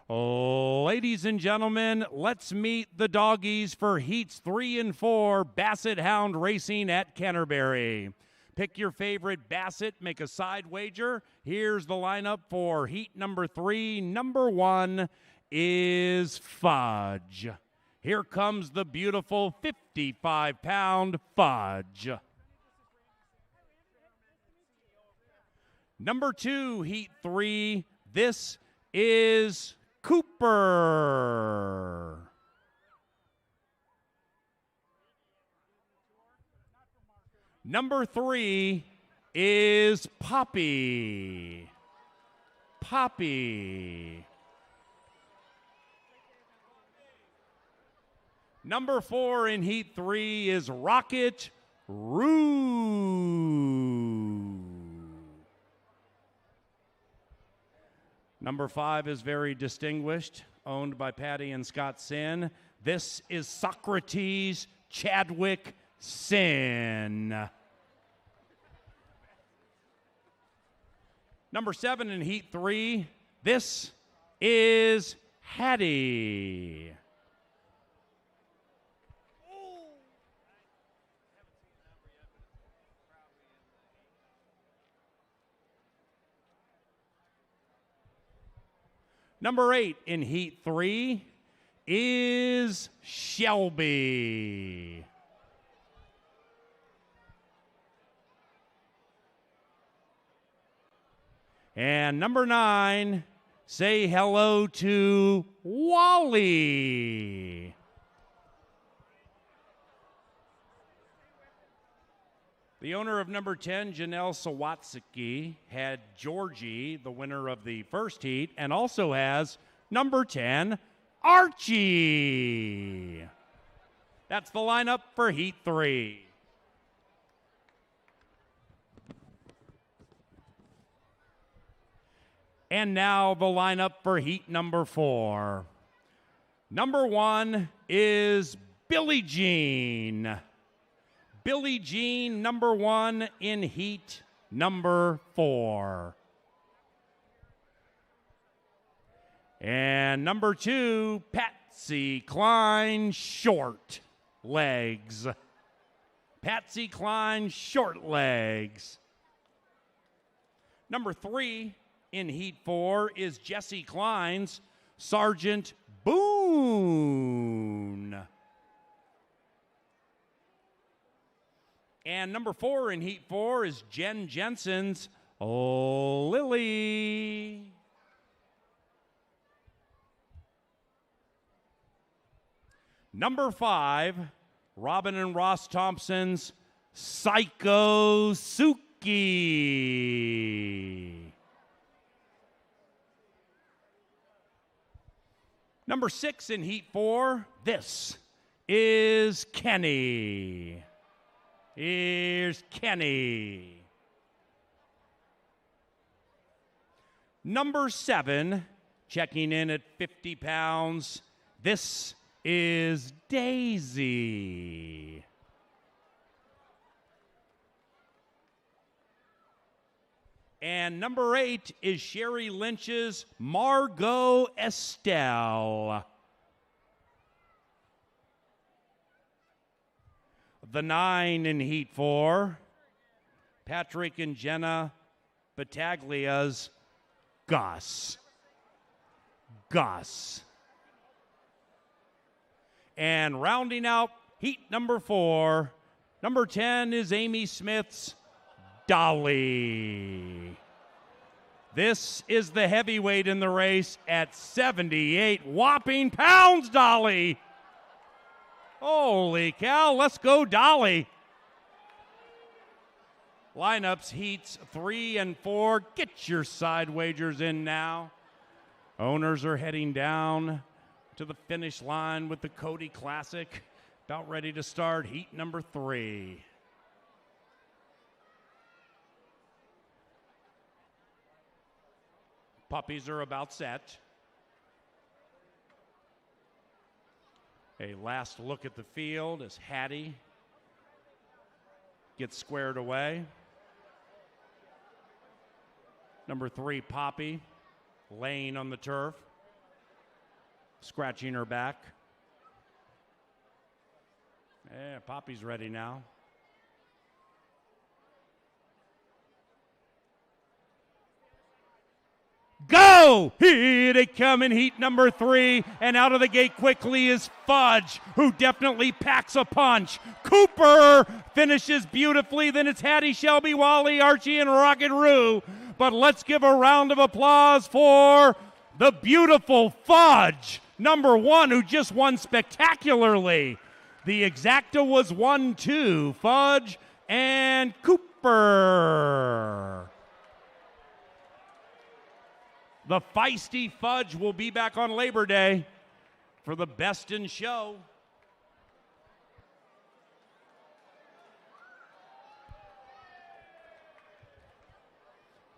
Ladies and gentlemen, let's meet the doggies for heats 3 and 4, Basset Hound Racing at Canterbury. Pick your favorite Basset, make a side wager. Here's the lineup for heat number 3. Number 1 is Fudge. Here comes the beautiful 55-pound Fudge. Number 2, heat 3, this is Cooper. Number 3 is Poppy. Poppy. Number 4 in heat 3 is Rocket Roo. Number 5 is very distinguished, owned by Patty and Scott Sin. This is Socrates Chadwick Sin. Number 7 in heat 3, this is Hattie. Number 8 in Heat 3 is Shelby. And number 9, say hello to Wally. The owner of number 10, Janelle Sawatsky, had Georgie, the winner of the first heat, and also has number 10, Archie. That's the lineup for Heat 3. And now the lineup for Heat number 4. Number 1 is Billie Jean. Billie Jean, number 1 in Heat number 4. And number 2, Patsy Cline Short Legs. Patsy Cline Short Legs. Number 3 in Heat 4 is Jesse Klein's Sergeant Boone. And number 4 in Heat 4 is Jen Jensen's Lily. Number 5, Robin and Ross Thompson's Psycho Suki. Number 6 in Heat 4, this is Kenny. Here's Kenny. Number 7, checking in at 50 pounds, this is Daisy. And number 8 is Sherry Lynch's Margot Estelle. The 9 in Heat 4, Patrick and Jenna Battaglia's Gus. Gus. And rounding out Heat number 4, number 10 is Amy Smith's Dolly. This is the heavyweight in the race at 78 whopping pounds, Dolly. Holy cow, let's go, Dolly. Lineups, Heats 3 and 4. Get your side wagers in now. Owners are heading down to the finish line with the Cody Classic. About ready to start Heat number 3. Puppies are about set. A last look at the field as Hattie gets squared away. Number 3, Poppy, laying on the turf, scratching her back. Yeah, Poppy's ready now. Go! Here they come in Heat number 3, and out of the gate quickly is Fudge, who definitely packs a punch. Cooper finishes beautifully, then it's Hattie, Shelby, Wally, Archie, and Rocket Roo. But let's give a round of applause for the beautiful Fudge, number 1, who just won spectacularly. The exacta was 1-2, Fudge and Cooper. The feisty Fudge will be back on Labor Day for the best in show.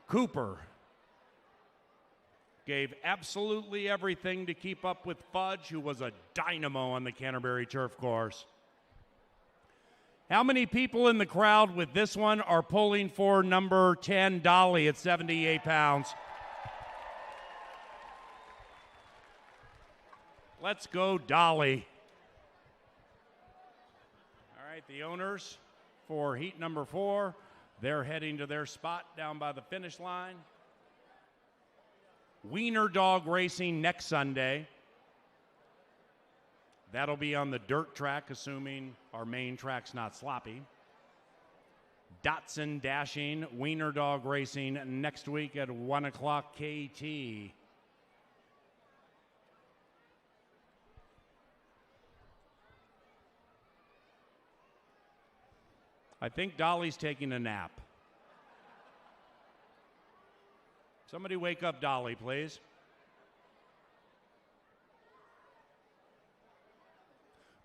Cooper gave absolutely everything to keep up with Fudge, who was a dynamo on the Canterbury turf course. How many people in the crowd with this one are pulling for number 10, Dolly, at 78 pounds? Let's go, Dolly. All right, the owners for Heat number 4, they're heading to their spot down by the finish line. Wiener Dog Racing next Sunday. That'll be on the dirt track, assuming our main track's not sloppy. Datsun Dashing, Wiener Dog Racing next week at 1 o'clock KT. I think Dolly's taking a nap. Somebody wake up Dolly, please.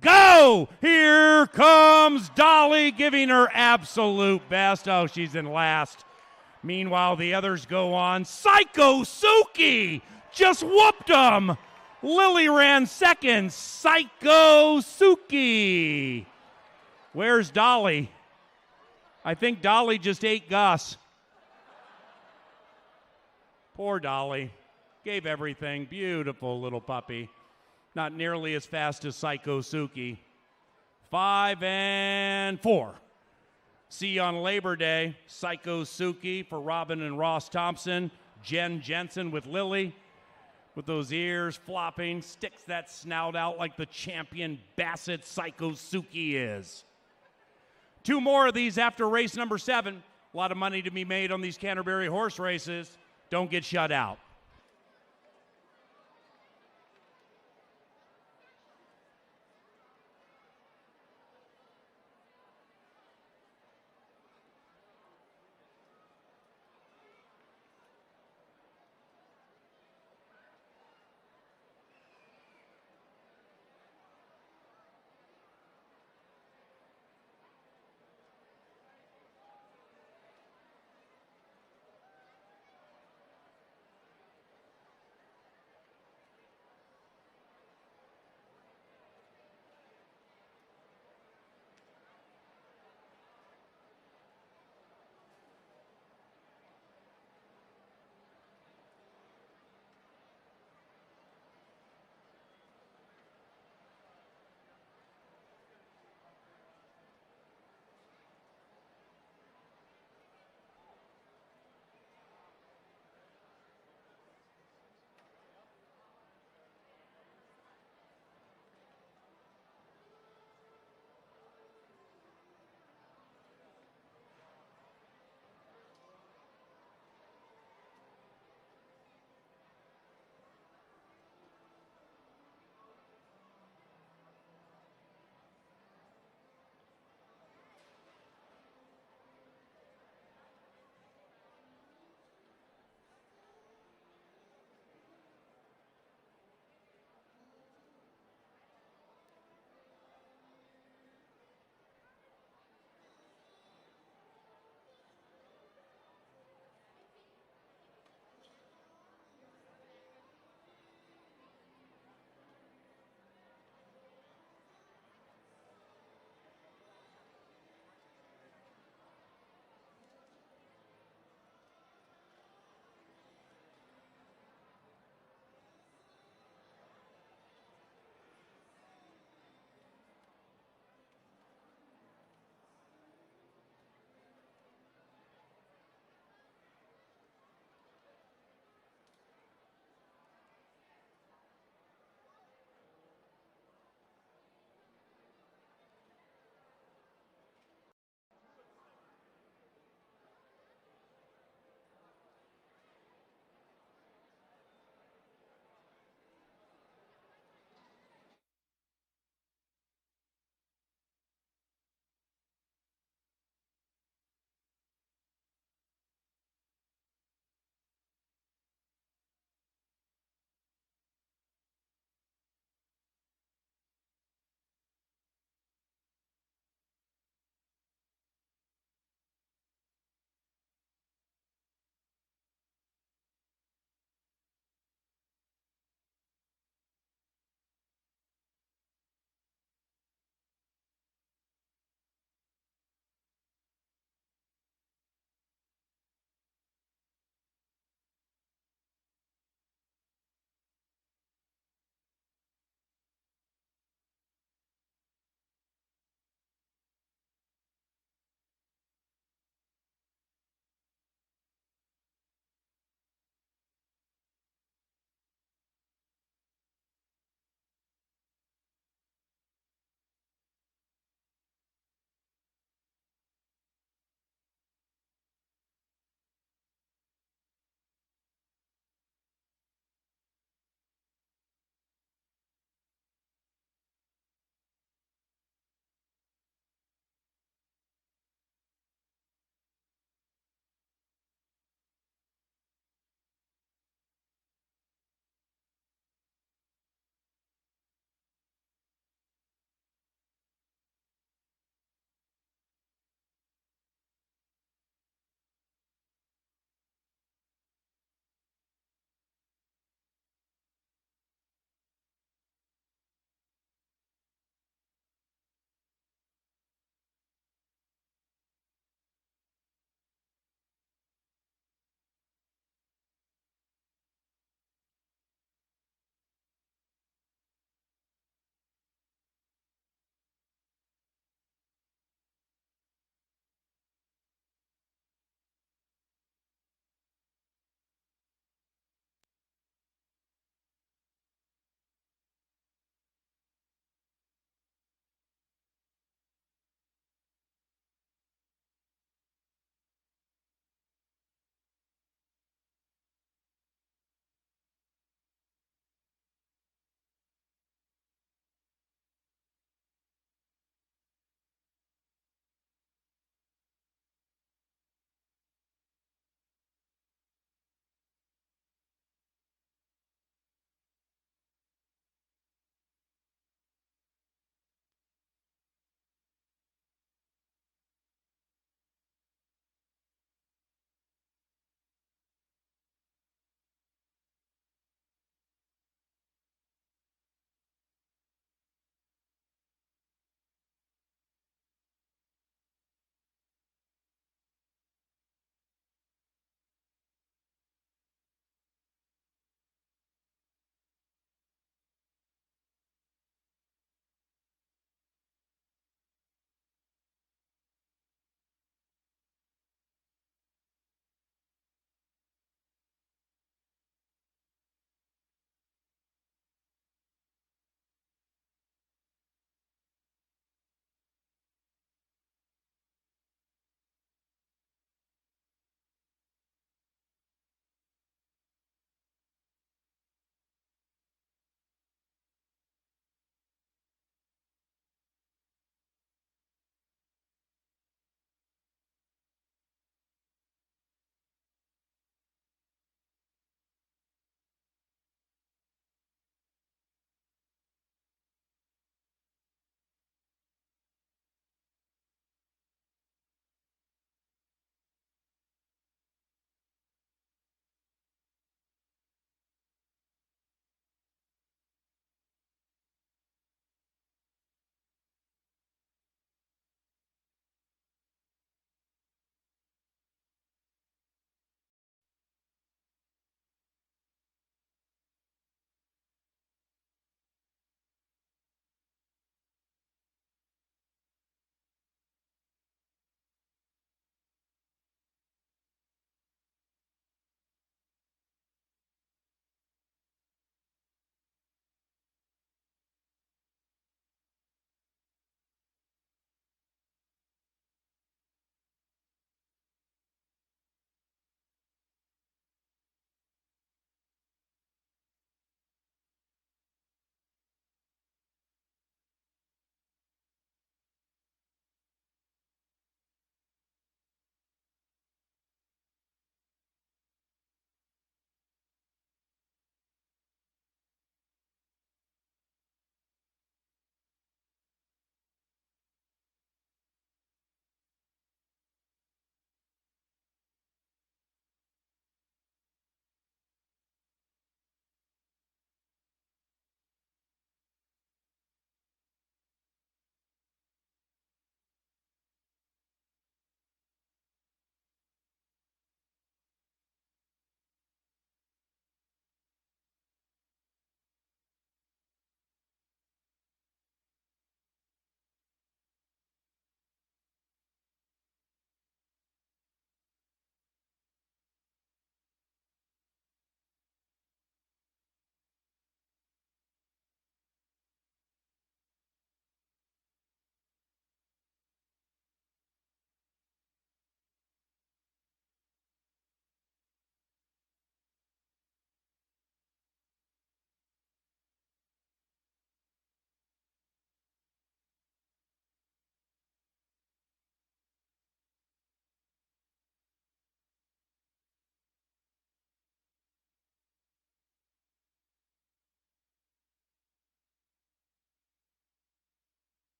Go! Here comes Dolly giving her absolute best. Oh, she's in last. Meanwhile, the others go on. Psycho Suki just whooped him. Lily ran second. Psycho Suki. Where's Dolly? I think Dolly just ate Gus. Poor Dolly. Gave everything. Beautiful little puppy. Not nearly as fast as Psycho Suki. 5 and 4. See you on Labor Day. Psycho Suki for Robin and Ross Thompson. Jen Jensen with Lily. With those ears flopping. Sticks that snout out like the champion Bassett Psycho Suki is. 2 more of these after race number 7. A lot of money to be made on these Canterbury horse races. Don't get shut out.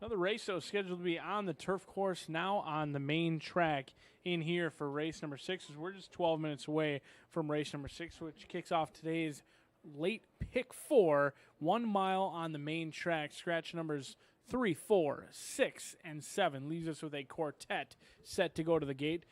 Another race, though, scheduled to be on the turf course, now on the main track in here for race number 6. As we're just 12 minutes away from race number 6, which kicks off today's late pick 4, 1 mile on the main track. Scratch numbers 3, 4, 6, and 7 leaves us with a quartet set to go to the gate.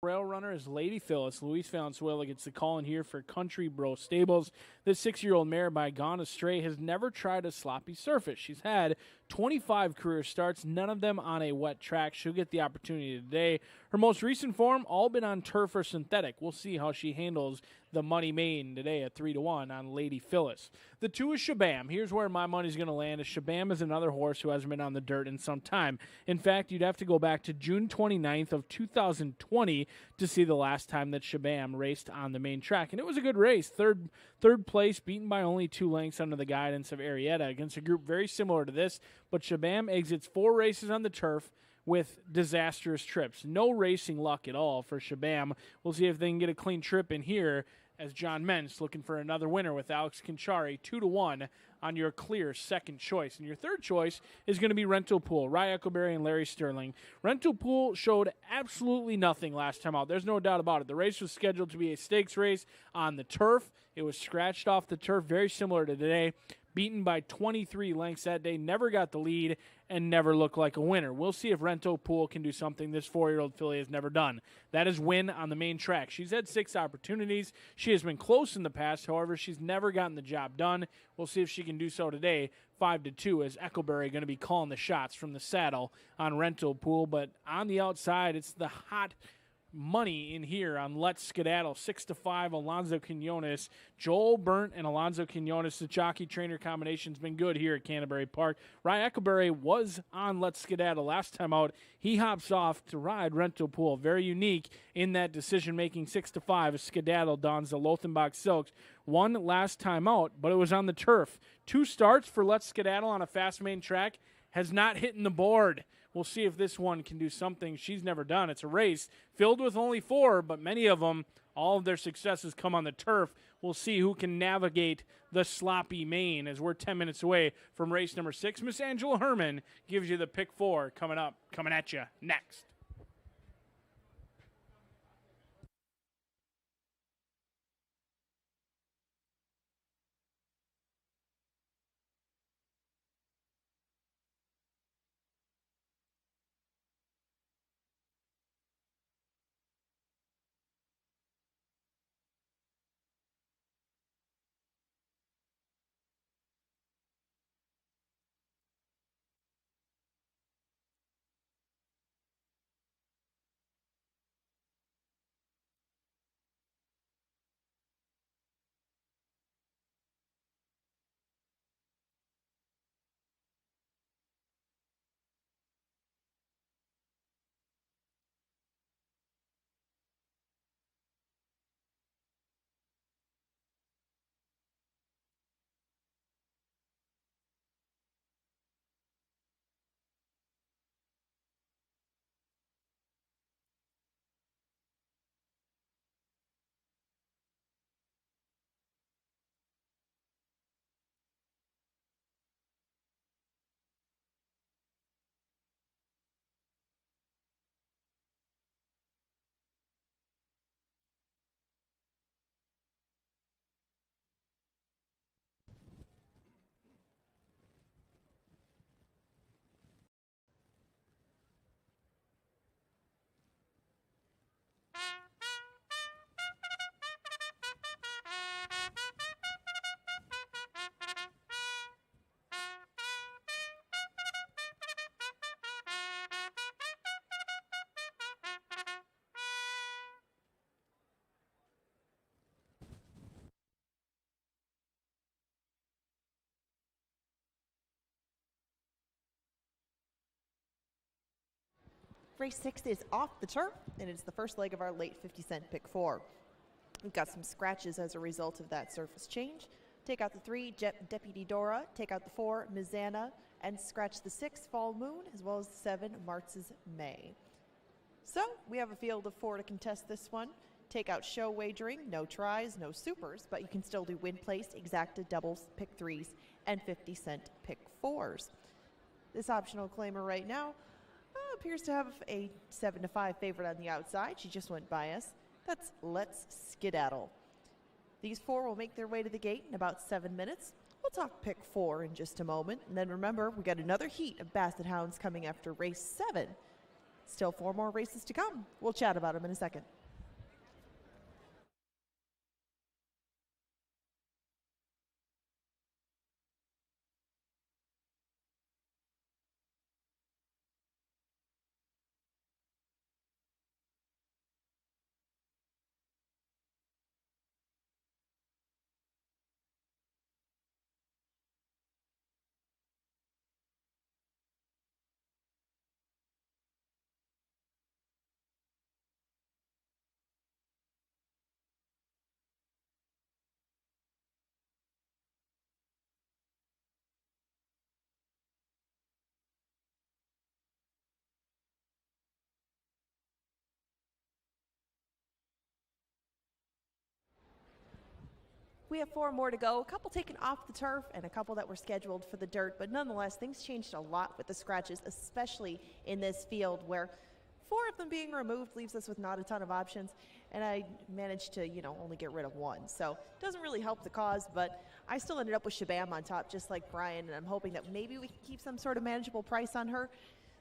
Rail runner is Lady Phyllis. Luis Valenzuela gets the call in here for Country Bro Stables. This 6-year-old mare by Gone Astray has never tried a sloppy surface. She's had 25 career starts, none of them on a wet track. She'll get the opportunity today. Her most recent form, all been on turf or synthetic. We'll see how she handles the Money Maiden today at 3-1 on Lady Phyllis. The 2 is Shabam. Here's where my money's going to land. Shabam is another horse who hasn't been on the dirt in some time. In fact, you'd have to go back to June 29th of 2020 to see the last time that Shabam raced on the main track. And it was a good race. Third place, beaten by only 2 lengths under the guidance of Arietta against a group very similar to this. But Shabam exits 4 races on the turf with disastrous trips. No racing luck at all for Shabam. We'll see if they can get a clean trip in here as John Mentz looking for another winner with Alex Conchari, 2-1 on your clear second choice. And your third choice is going to be Rental Pool, Rye Eckleberry and Larry Sterling. Rental Pool showed absolutely nothing last time out. There's no doubt about it. The race was scheduled to be a stakes race on the turf. It was scratched off the turf, very similar to today. Beaten by 23 lengths that day, never got the lead, and never looked like a winner. We'll see if Rental Pool can do something this 4-year-old filly has never done. That is win on the main track. She's had 6 opportunities. She has been close in the past. However, she's never gotten the job done. We'll see if she can do so today. 5-2 as Eckleberry going to be calling the shots from the saddle on Rental Pool. But on the outside, it's the hot money in here on Let's Skedaddle. 6-5, Alonzo Quinones. Joel Burnt and Alonzo Quinones. The jockey-trainer combination's been good here at Canterbury Park. Rye Eckleberry was on Let's Skedaddle last time out. He hops off to ride Rental Pool. Very unique in that decision-making. 6-5 as Skedaddle dons the Lothenbach Silks. Won last time out, but it was on the turf. 2 starts for Let's Skedaddle on a fast main track. Has not hit the board. We'll see if this one can do something she's never done. It's a race filled with only 4, but many of them, all of their successes come on the turf. We'll see who can navigate the sloppy main as we're 10 minutes away from race number 6. Miss Angela Herman gives you the pick 4 coming at you next. Race 6 is off the turf, and it's the first leg of our late 50-cent pick 4. We've got some scratches as a result of that surface change. Take out the 3, Deputy Dora. Take out the 4, Mizana. And scratch the 6, Fall Moon, as well as the 7, Martz's May. So we have a field of 4 to contest this one. Take out show wagering, no tries, no supers, but you can still do win place, exacta doubles, pick 3s, and 50-cent pick 4s. This optional claimer right now appears to have a 7-5 favorite on the outside. She just went by us. That's Let's Skedaddle. These 4 will make their way to the gate in about 7 minutes. We'll talk pick 4 in just a moment. And then remember, we got another heat of Basset Hounds coming after race 7. Still 4 more races to come. We'll chat about them in a second. We have 4 more to go, a couple taken off the turf and a couple that were scheduled for the dirt, but nonetheless, things changed a lot with the scratches, especially in this field where 4 of them being removed leaves us with not a ton of options, and I managed to, only get rid of 1. So it doesn't really help the cause, but I still ended up with Shabam on top, just like Brian, and I'm hoping that maybe we can keep some sort of manageable price on her.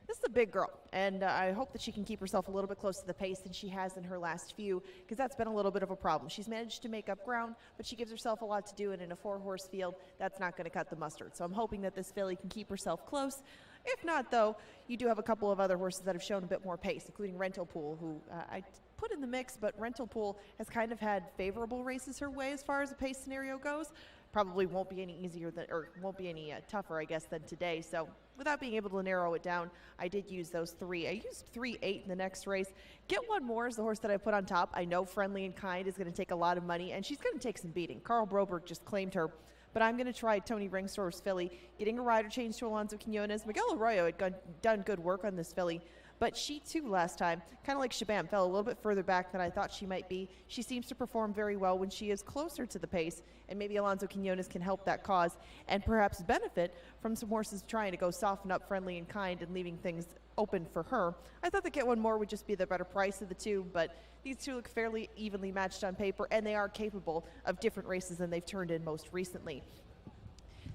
This is a big girl, and I hope that she can keep herself a little bit close to the pace than she has in her last few, because that's been a little bit of a problem. She's managed to make up ground, but she gives herself a lot to do, and in a 4-horse field, that's not going to cut the mustard. So I'm hoping that this filly can keep herself close. If not, though, you do have a couple of other horses that have shown a bit more pace, including Rental Pool, who I put in the mix, but Rental Pool has kind of had favorable races her way as far as the pace scenario goes. Probably won't be any easier than, or won't be any tougher, I guess, than today. So without being able to narrow it down, I did use those 3. I used 3-8 in the next race. Get One More is the horse that I put on top. I know Friendly and Kind is going to take a lot of money, and she's going to take some beating. Carl Broberg just claimed her. But I'm going to try Tony Ringstore's filly, getting a rider change to Alonso Quinones. Miguel Arroyo had done good work on this filly, but she too last time, kind of like Shabam, fell a little bit further back than I thought she might be. She seems to perform very well when she is closer to the pace, and maybe Alonso Quinones can help that cause and perhaps benefit from some horses trying to go soften up Friendly and Kind and leaving things open for her. I thought that Get One More would just be the better price of the 2, but these 2 look fairly evenly matched on paper, and they are capable of different races than they've turned in most recently.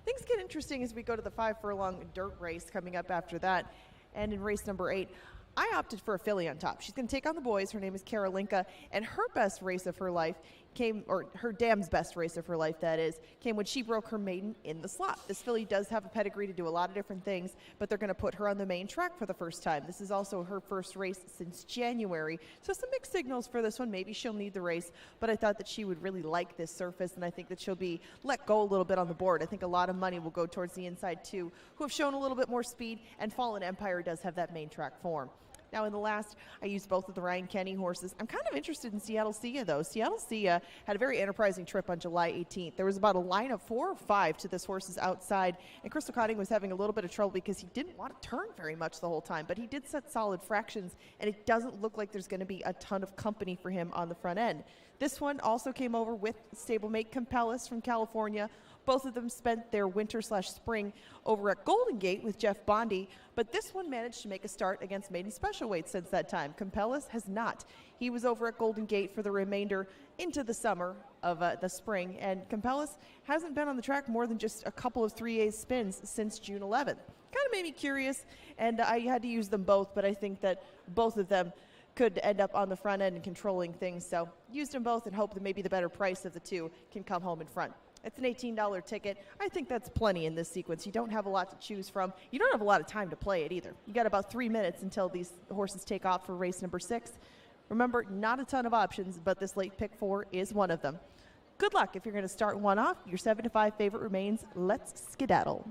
Things get interesting as we go to the 5 furlong dirt race coming up after that. And in race number 8, I opted for a filly on top. She's going to take on the boys. Her name is Karolinka, and her best race of her life came, or her dam's best race of her life, that is, came when she broke her maiden in the slot. This filly does have a pedigree to do a lot of different things, but they're going to put her on the main track for the first time. This is also her first race since January, so some mixed signals for this one. Maybe she'll need the race, but I thought that she would really like this surface, and I think that she'll be let go a little bit on the board. I think a lot of money will go towards the inside two, who have shown a little bit more speed, and Fallen Empire does have that main track form. Now, in the last, I used both of the Ryan Kenny horses. I'm kind of interested in Seattle Sia, though. Seattle Sia had a very enterprising trip on July 18th. There was about a line of 4 or 5 to this horse's outside, and Crystal Cotting was having a little bit of trouble because he didn't want to turn very much the whole time, but he did set solid fractions, and it doesn't look like there's going to be a ton of company for him on the front end. This one also came over with stablemate Compellus from California. Both of them spent their winter/spring over at Golden Gate with Jeff Bondi, but this one managed to make a start against maiden special weight since that time. Compellus has not. He was over at Golden Gate for the remainder into the summer of the spring, and Compellus hasn't been on the track more than just a couple of 3A spins since June 11th. Kind of made me curious, and I had to use them both, but I think that both of them could end up on the front end and controlling things, so used them both and hope that maybe the better price of the two can come home in front. It's an $18 ticket. I think that's plenty in this sequence. You don't have a lot to choose from. You don't have a lot of time to play it either. You got about 3 minutes until these horses take off for race number 6. Remember, not a ton of options, but this late pick 4 is one of them. Good luck if you're going to start one off. Your 7-5 favorite remains Let's Skedaddle.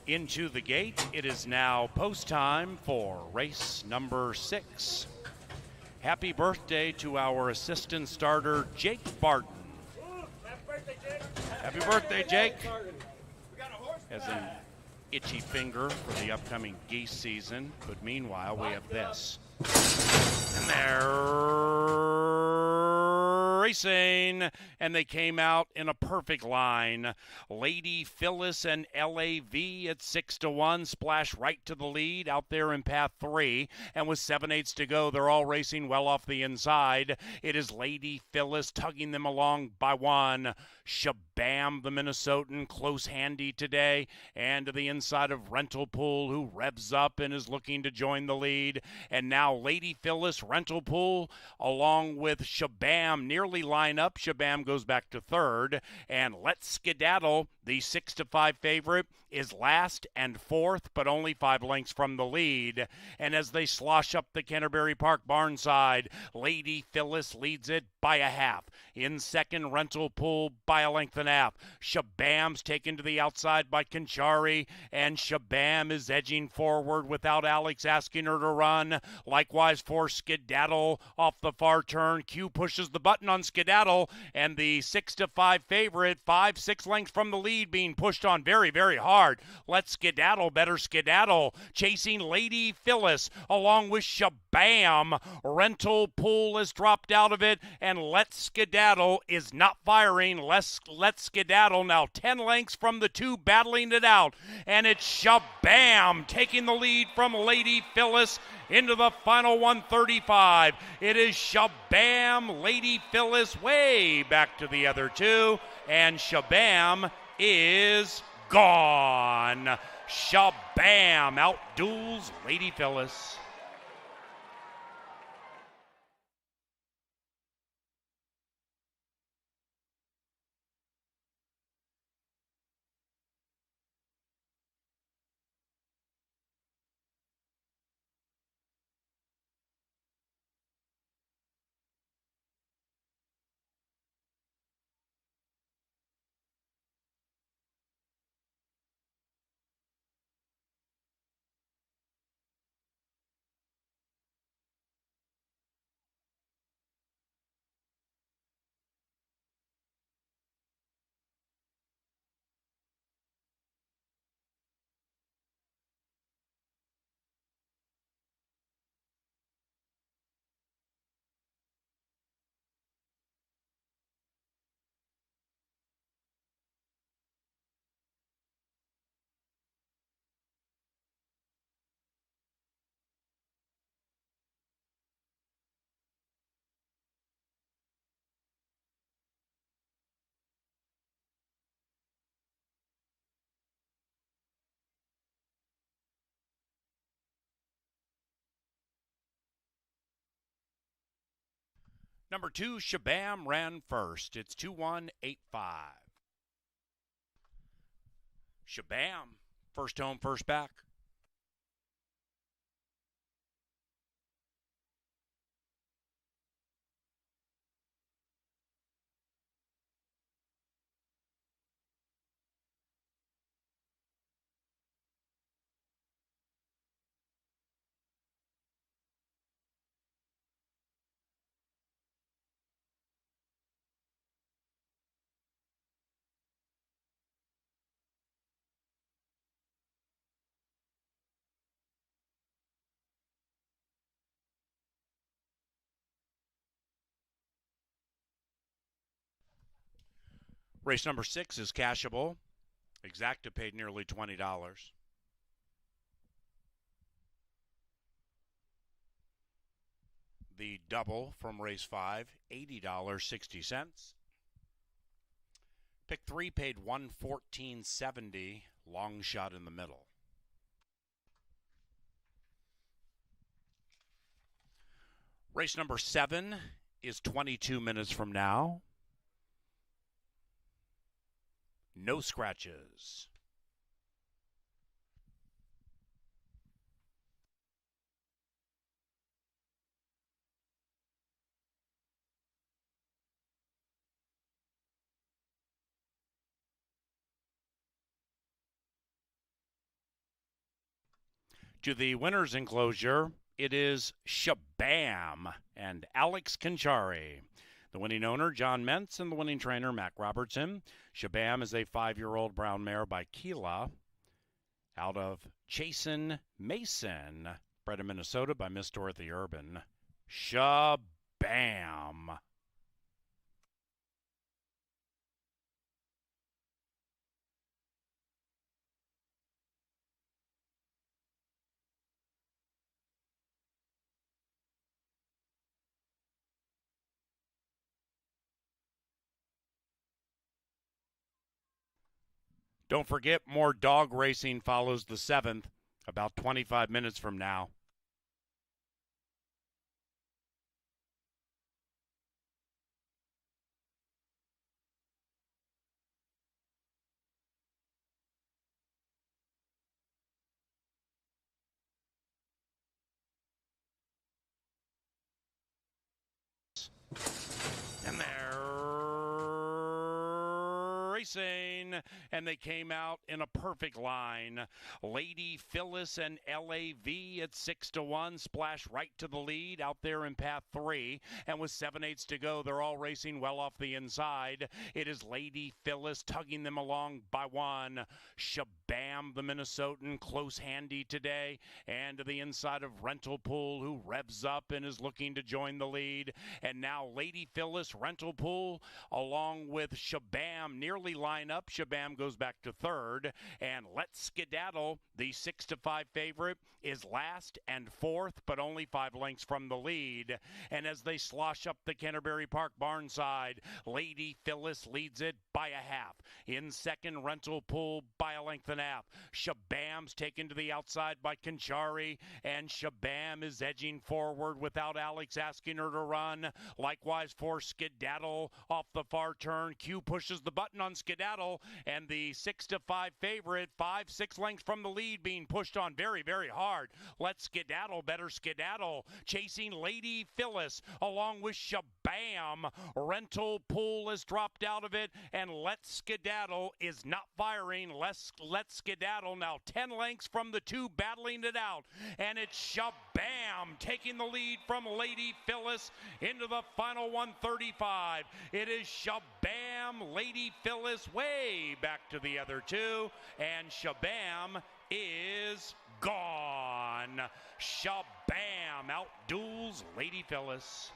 into the gate. It is now post time for race number 6. Happy birthday to our assistant starter, Jake Barton. Happy birthday, Jake. Has an itchy finger for the upcoming geese season, but meanwhile we have this. And they're racing, and they came out in a perfect line. Lady Phyllis and LAV at 6-1 splash right to the lead out there in path 3, and with 7/8 to go, they're all racing well off the inside. It is Lady Phyllis tugging them along by 1. Shabam, the Minnesotan, close handy today, and to the inside of Rental Pool, who revs up and is looking to join the lead. And now Lady Phyllis, Rental Pool, along with Shabam, nearly line up. Shabam goes back to 3rd, and Let's Skedaddle, the 6-5 favorite, is last and 4th, but only 5 lengths from the lead. And as they slosh up the Canterbury Park barn side, Lady Phyllis leads it by a half. In second, Rental Pool by a length and a half. Shabam's taken to the outside by Conchari, and Shabam is edging forward without Alex asking her to run. Likewise for Skedaddle off the far turn. Q pushes the button on Skedaddle, and the 6-5 favorite, 5-6 lengths from the lead, being pushed on very, very hard. Let's Skedaddle, better Skedaddle, chasing Lady Phyllis along with Shabam. Rental Pool has dropped out of it, and Let's Skedaddle is not firing. Let's Skedaddle now 10 lengths from the 2, battling it out, and it's Shabam taking the lead from Lady Phyllis into the final 135. It is Shabam, Lady Phyllis way back to the other 2, and Shabam is gone. Shabam outduels Lady Phyllis. Number 2, Shabam, ran first. It's 2-1-8-5. Shabam, first home, first back. Race number 6 is cashable. Exacta paid nearly $20. The double from race 5, $80.60. Pick 3 paid $114.70. Long shot in the middle. Race number 7 is 22 minutes from now. No scratches. To the winner's enclosure, it is Shabam and Alex Conchari. The winning owner, John Mentz, and the winning trainer, Mac Robertson. Shabam is a 5-year-old brown mare by Keela out of Chasen Mason, bred in Minnesota by Miss Dorothy Urban. Shabam. Don't forget, more dog racing follows the 7th, about 25 minutes from now. And they're racing, and they came out in a perfect line. Lady Phyllis and LAV at 6-1, splash right to the lead out there in path 3, and with 7/8 to go, they're all racing well off the inside. It is Lady Phyllis tugging them along by 1. Shabam, the Minnesotan, close handy today, and to the inside of Rental Pool, who revs up and is looking to join the lead. And now Lady Phyllis, Rental Pool, along with Shabam, nearly line up. Shabam goes back to 3rd, and Let's Skedaddle, the 6-5 favorite, is last and 4th, but only 5 lengths from the lead. And as they slosh up the Canterbury Park barn side, Lady Phyllis leads it by a half. In 2nd, Rental Pool by a length and a half. Shabam's taken to the outside by Conchari, and Shabam is edging forward without Alex asking her to run. Likewise for Skedaddle off the far turn. Q pushes the button on Skedaddle, and the 6-5 favorite, 5-6 lengths from the lead, being pushed on very, very hard. Let's Skedaddle, better Skedaddle, chasing Lady Phyllis along with Shabam. Rental Pool has dropped out of it, and Let's Skedaddle is not firing. Let's Skedaddle now 10 lengths from the 2 battling it out, and it's Shabam taking the lead from Lady Phyllis into the final 135. It is Shabam, Lady Phyllis way back to the other 2, and Shabam is gone. Shabam outduels Lady Phyllis.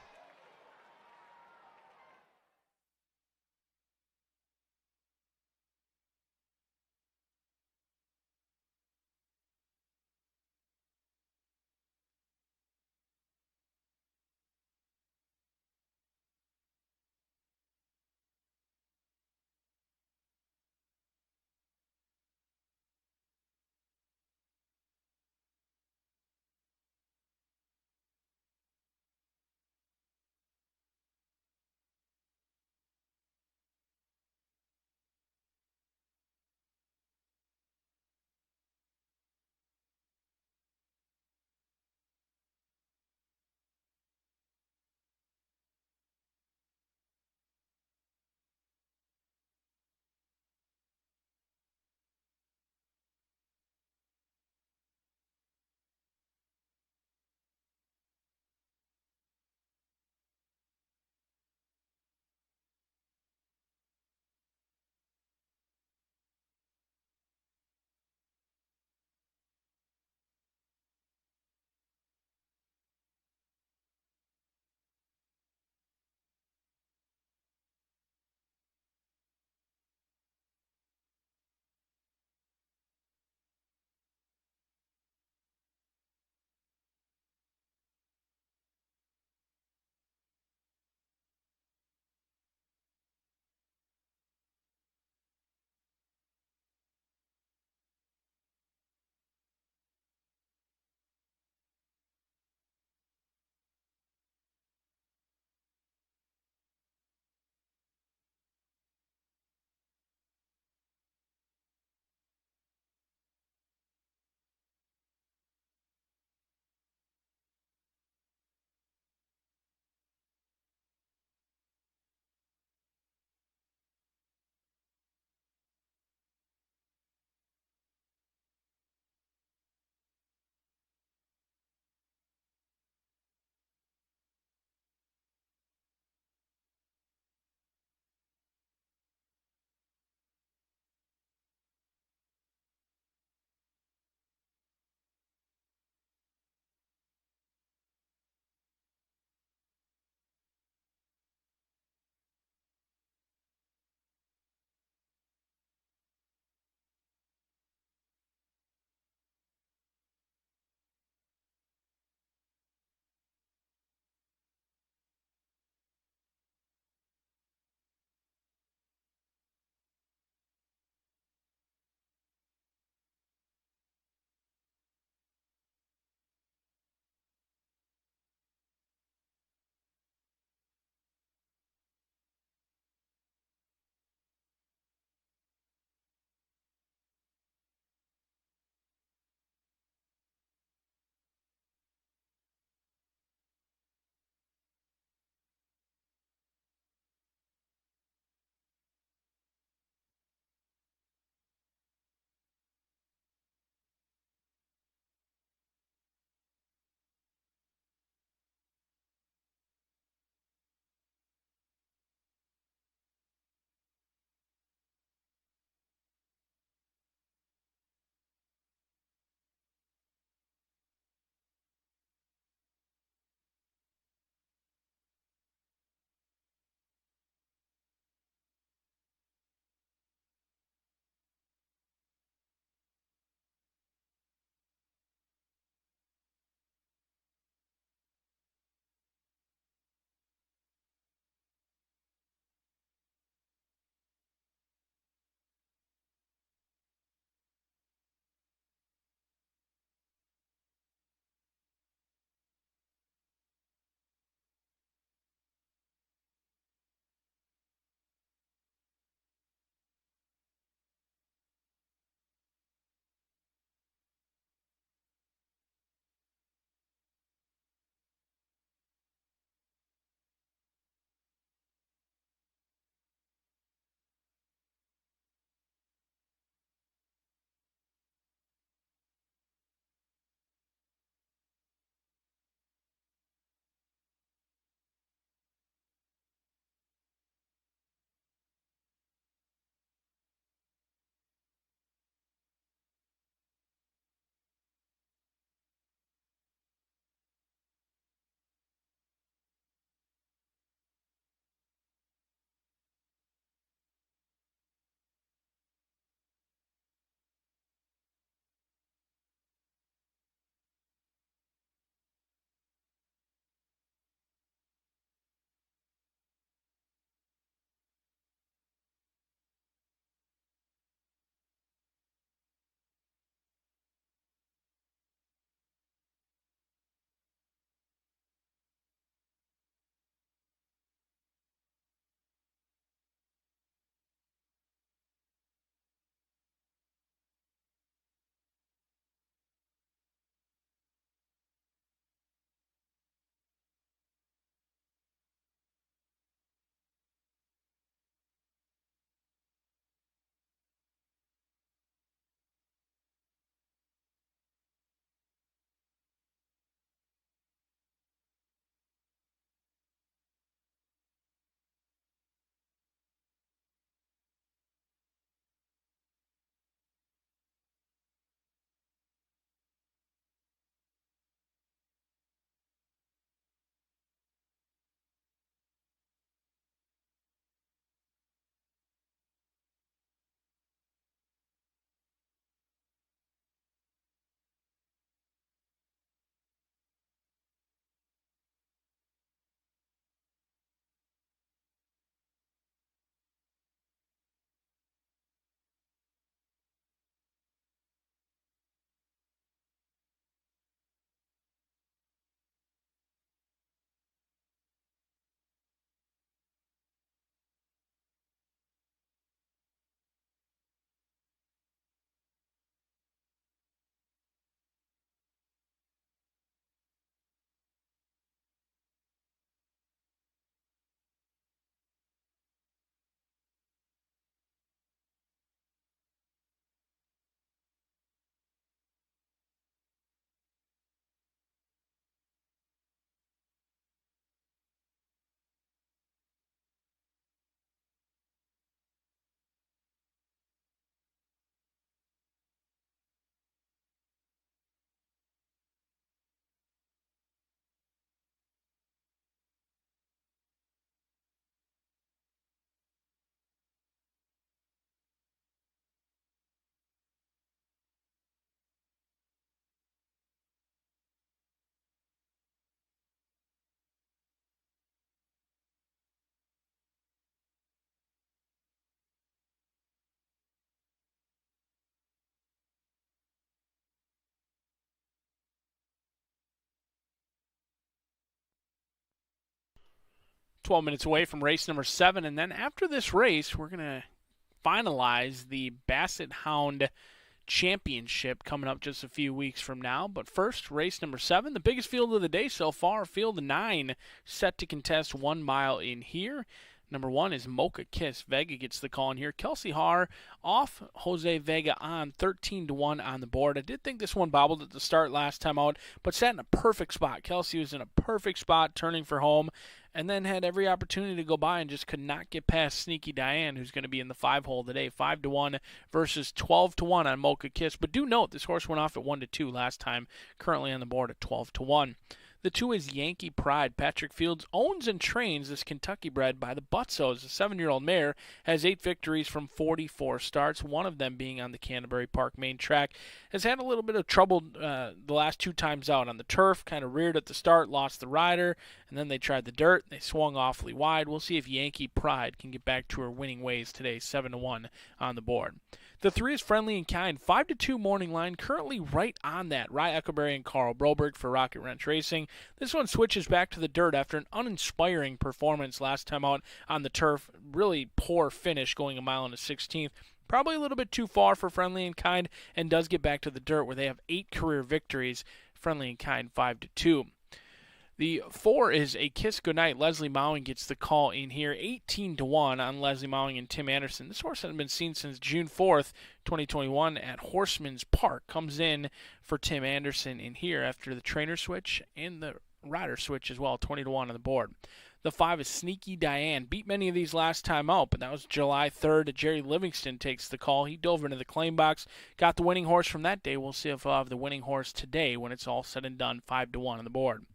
12 minutes away from race number 7. And then after this race, we're going to finalize the Basset Hound Championship coming up just a few weeks from now. But first, race number 7, the biggest field of the day so far, field 9, set to contest 1 mile in here. Number 1 is Mocha Kiss. Vega gets the call in here. Kelsey Haar off, Jose Vega on, 13-1 on the board. I did think this one bobbled at the start last time out, but sat in a perfect spot. Kelsey was in a perfect spot, turning for home, and then had every opportunity to go by and just could not get past Sneaky Diane, who's going to be in the 5-hole today. 5-1 versus 12-1 on Mocha Kiss. But do note, this horse went off at 1-2 last time, currently on the board at 12-1. The 2 is Yankee Pride. Patrick Fields owns and trains this Kentucky bred by the Butsos. The 7-year-old mare has 8 victories from 44 starts, one of them being on the Canterbury Park main track. Has had a little bit of trouble the last 2 times out on the turf, kind of reared at the start, lost the rider, and then they tried the dirt. They swung awfully wide. We'll see if Yankee Pride can get back to her winning ways today, 7-1 on the board. The 3 is Friendly and Kind, 5-2 morning line, currently right on that. Rye Eckelberry and Carl Broberg for Rocket Wrench Racing. This one switches back to the dirt after an uninspiring performance last time out on the turf. Really poor finish, going 1 mile and a 16th. Probably a little bit too far for Friendly and Kind, and does get back to the dirt where they have 8 career victories. Friendly and Kind 5-2. The 4 is A Kiss Goodnight. Leslie Mowing gets the call in here. 18-1 on Leslie Mowing and Tim Anderson. This horse hasn't been seen since June 4th, 2021 at Horseman's Park. Comes in for Tim Anderson in here after the trainer switch and the rider switch as well. 20-1 on the board. The 5 is Sneaky Diane. Beat many of these last time out, but that was July 3rd. Jerry Livingston takes the call. He dove into the claim box, got the winning horse from that day. We'll see if we'll have the winning horse today when it's all said and done. 5-1 on the board.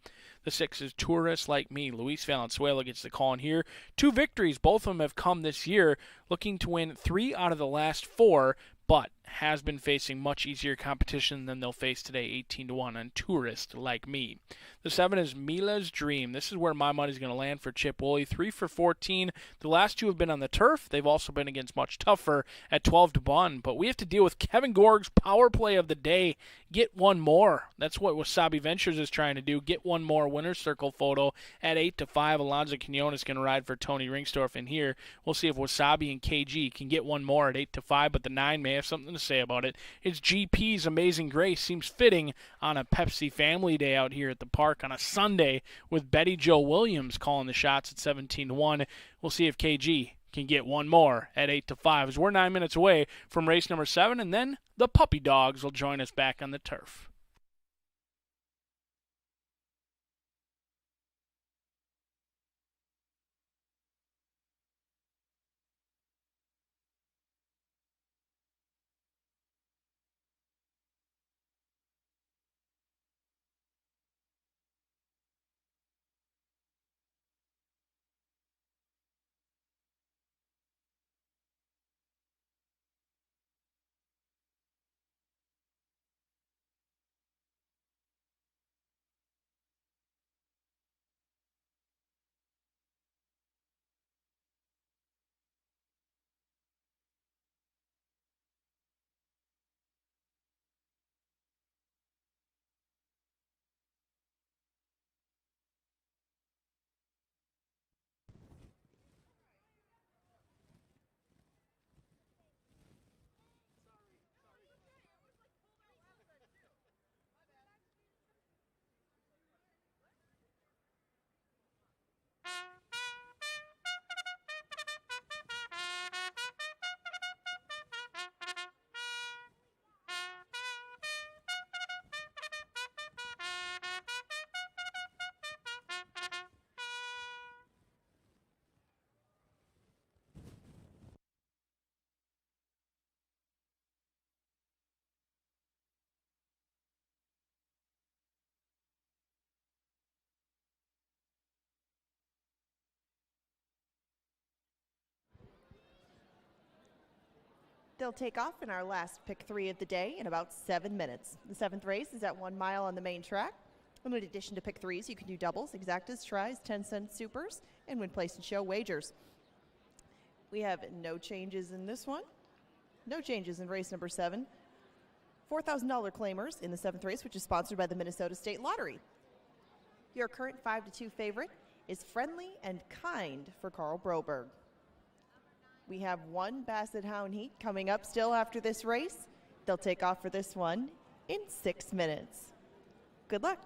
The 6 is Tourists Like Me. Luis Valenzuela gets the call in here. 2 victories. Both of them have come this year, looking to win 3 out of the last 4, but has been facing much easier competition than they'll face today, 18-1 on Tourist Like Me. The 7 is Mila's Dream. This is where my money's going to land for Chip Woolley. 3 for 14. The last 2 have been on the turf. They've also been against much tougher at 12-1. But we have to deal with Kevin Gorg's power play of the day. Get one more. That's what Wasabi Ventures is trying to do. Get one more winner's circle photo at 8-5. Alonzo Quinones going to ride for Tony Ringstorff in here. We'll see if Wasabi and KG can get one more at 8-5, but the 9 may have something to say about it. It's GP's Amazing Grace. Seems fitting on a Pepsi family day out here at the park on a Sunday with Betty Jo Williams calling the shots at 17-1. We'll see if KG can get one more at 8-5 as we're 9 minutes away from race number 7, and then the Puppy Dogs will join us back on the turf. They'll take off in our last pick 3 of the day in about 7 minutes. The 7th race is at 1 mile on the main track. And in addition to pick 3s, you can do doubles, exactas, tries, 10-cent supers, and win place and show wagers. We have no changes in this one. No changes in race number 7. $4,000 claimers in the 7th race, which is sponsored by the Minnesota State Lottery. Your current 5-2 favorite is Friendly and Kind for Carl Broberg. We have one Basset Hound heat coming up still after this race. They'll take off for this one in 6 minutes. Good luck.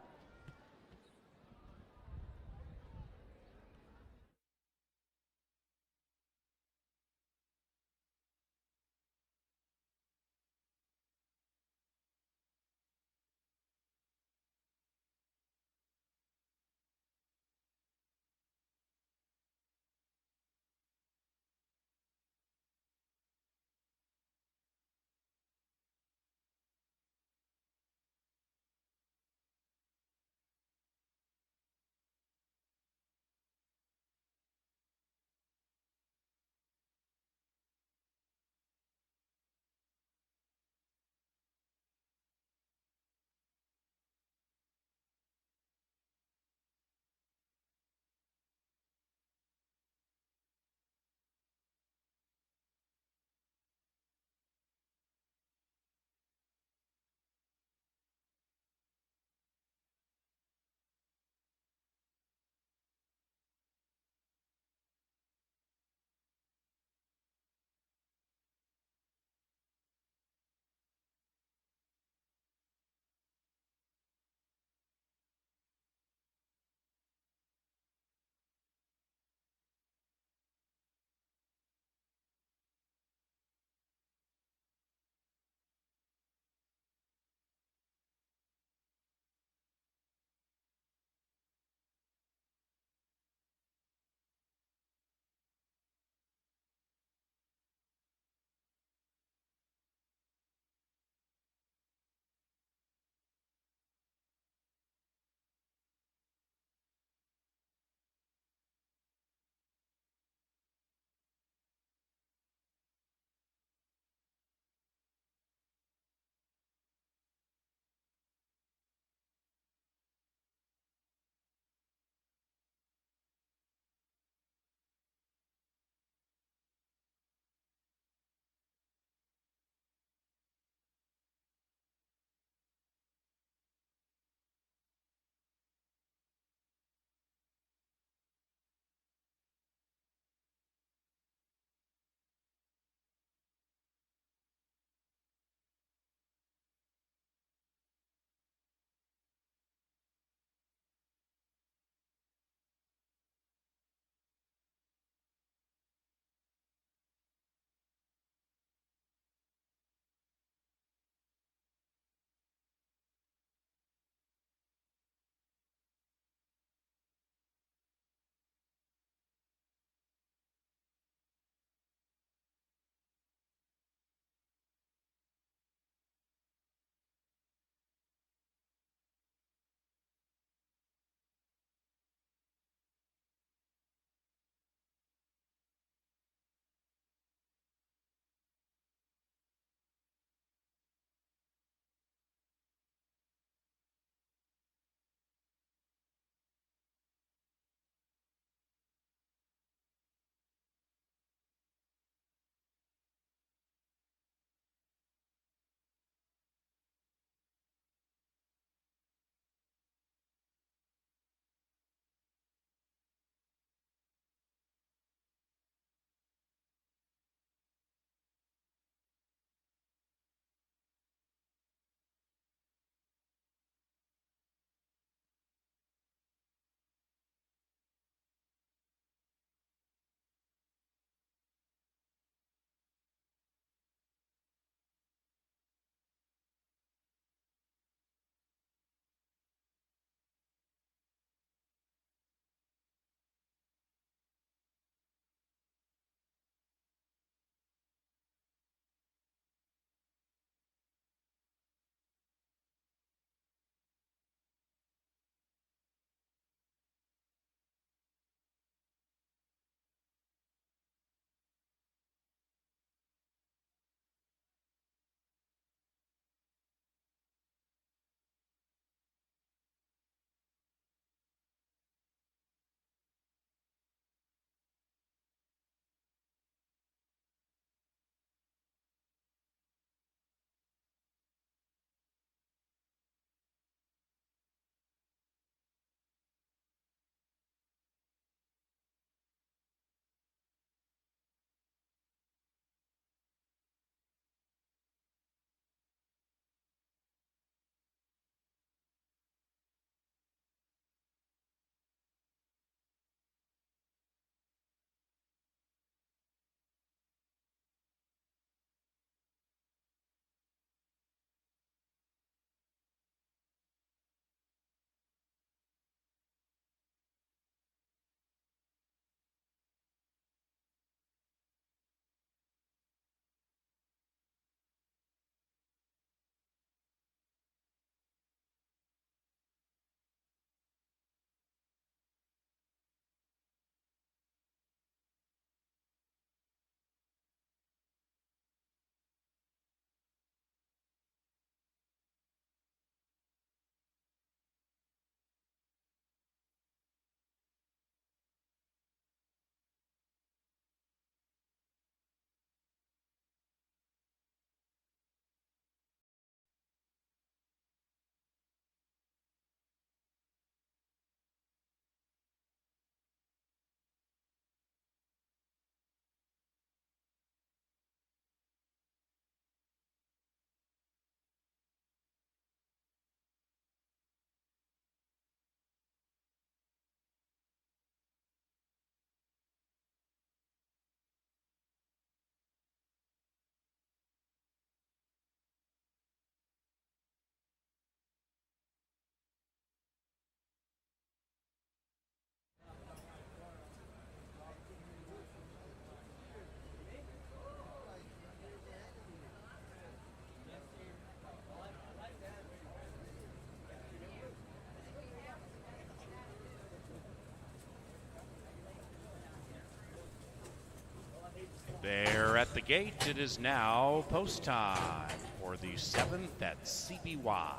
There at the gate, it is now post time for the 7th at CBY.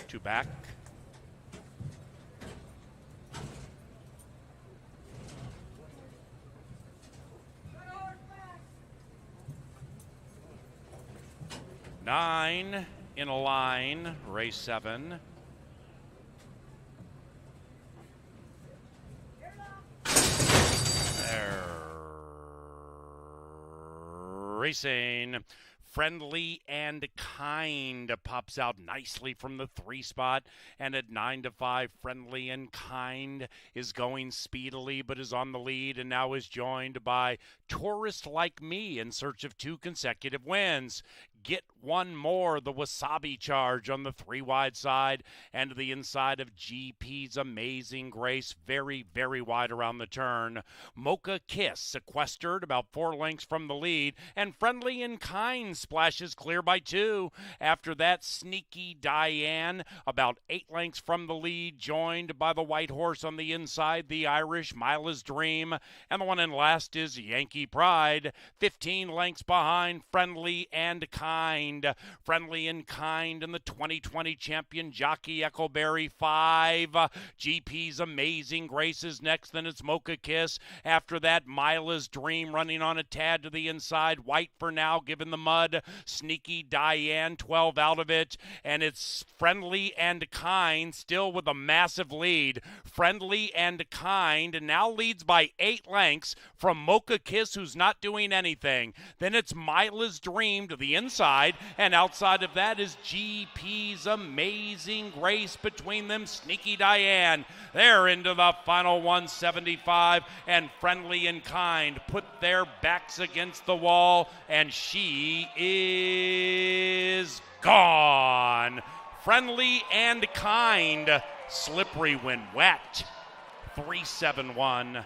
Two back. Nine in a line, race 7. There. Racing. Friendly and Kind pops out nicely from the 3 spot, and at 9-5, Friendly and Kind is going speedily but is on the lead and now is joined by Tourist Like Me in search of 2 consecutive wins. Get One More, the Wasabi Charge on the 3 wide side, and to the inside of GP's Amazing Grace, very, very wide around the turn. Mocha Kiss sequestered about 4 lengths from the lead, and Friendly and Kind splashes clear by 2. After that, Sneaky Diane about 8 lengths from the lead, joined by the white horse on the inside, the Irish Mila's Dream, and the one in last is Yankee Pride, 15 lengths behind Friendly and Kind. Friendly and Kind and the 2020 champion jockey Echoberry 5. GP's Amazing Grace is next, then it's Mocha Kiss. After that, Mila's Dream running on a tad to the inside. White for now, given the mud. Sneaky Diane, 12 out of it. And it's Friendly and Kind still with a massive lead. Friendly and Kind now leads by 8 lengths from Mocha Kiss, who's not doing anything. Then it's Mila's Dream to the inside, and outside of that is GP's Amazing Grace. Between them, Sneaky Diane. They're into the final 175, and Friendly and Kind put their backs against the wall, and she is gone. Friendly and Kind, slippery when wet. 3-7-1.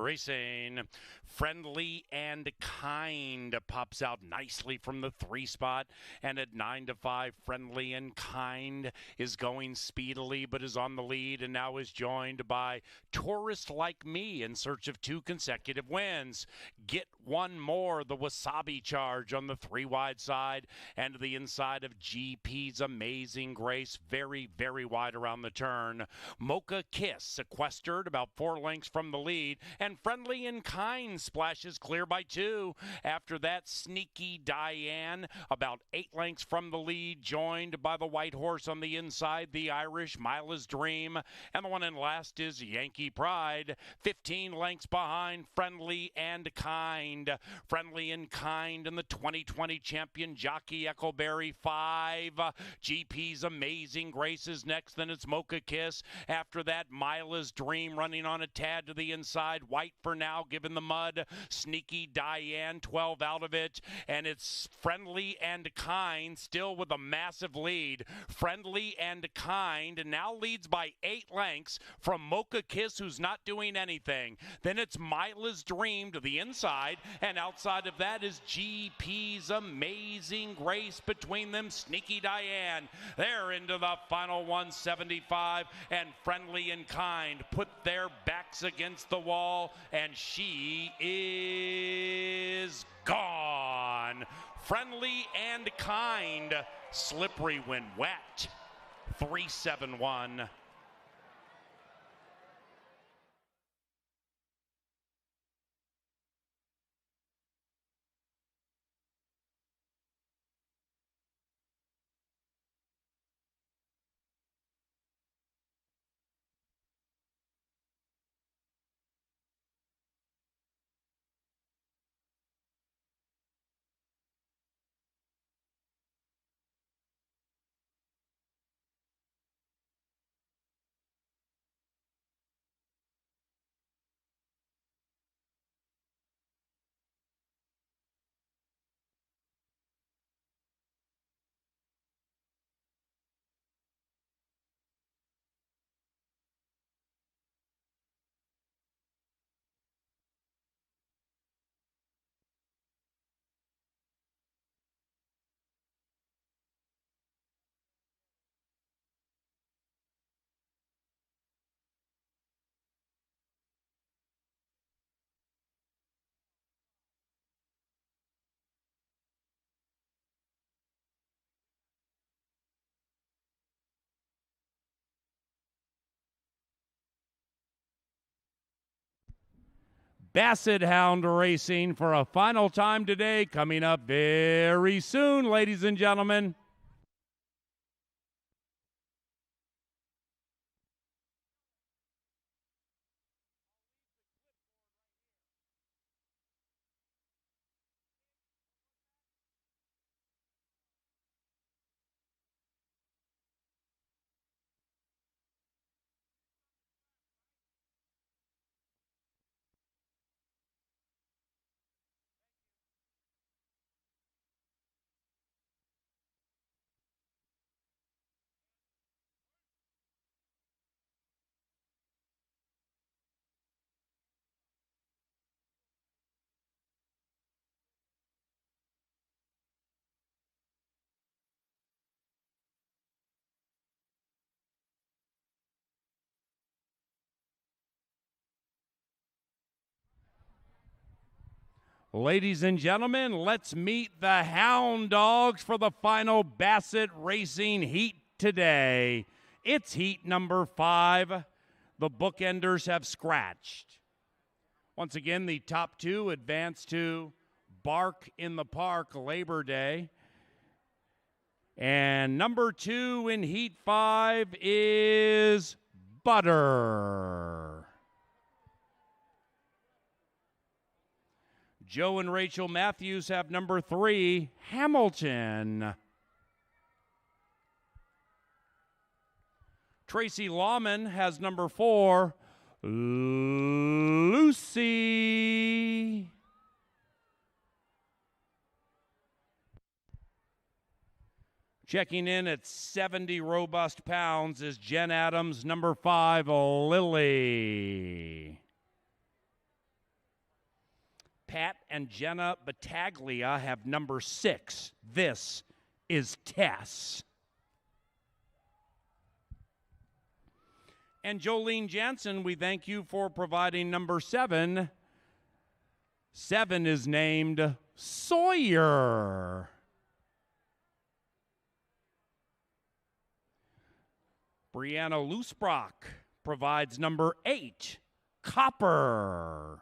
racing. Friendly and Kind pops out nicely from the 3 spot, and at 9-5, Friendly and Kind is going speedily but is on the lead and now is joined by Tourist Like Me in search of 2 consecutive wins. Get One More, the Wasabi Charge on the 3 wide side, and the inside of GP's Amazing Grace, very, very wide around the turn. Mocha Kiss sequestered about 4 lengths from the lead, and Friendly and Kind splashes clear by 2. After that, Sneaky Diane about 8 lengths from the lead, joined by the white horse on the inside, the Irish Mila's Dream, and the one in last is Yankee Pride, 15 lengths behind Friendly and Kind. Friendly and Kind and the 2020 champion jockey Echoberry 5. GP's Amazing Grace is next, then it's Mocha Kiss. After that, Mila's Dream running on a tad to the inside. White for now, given the mud. Sneaky Diane, 12 out of it. And it's Friendly and Kind still with a massive lead. Friendly and Kind now leads by 8 lengths from Mocha Kiss, who's not doing anything. Then it's Mila's Dream to the inside. And outside of that is GP's Amazing Grace. Between them, Sneaky Diane. They're into the final 175. And Friendly and Kind put their backs against the wall. And she is gone. Friendly and Kind, slippery when wet. 3-7-1. Basset Hound racing for a final time today, coming up very soon, ladies and gentlemen. Ladies and gentlemen, let's meet the Hound Dogs for the final Basset Racing Heat today. It's heat number 5. The bookenders have scratched. Once again, the top 2 advance to Bark in the Park Labor Day. And number 2 in heat 5 is Butter. Joe and Rachel Matthews have number 3, Hamilton. Tracy Lawman has number 4, Lucy. Checking in at 70 robust pounds is Jen Adams, number 5, Lily. Pat and Jenna Battaglia have number 6. This is Tess. And Jolene Jansen, we thank you for providing number 7. 7 is named Sawyer. Brianna Loosebrock provides number 8, Copper.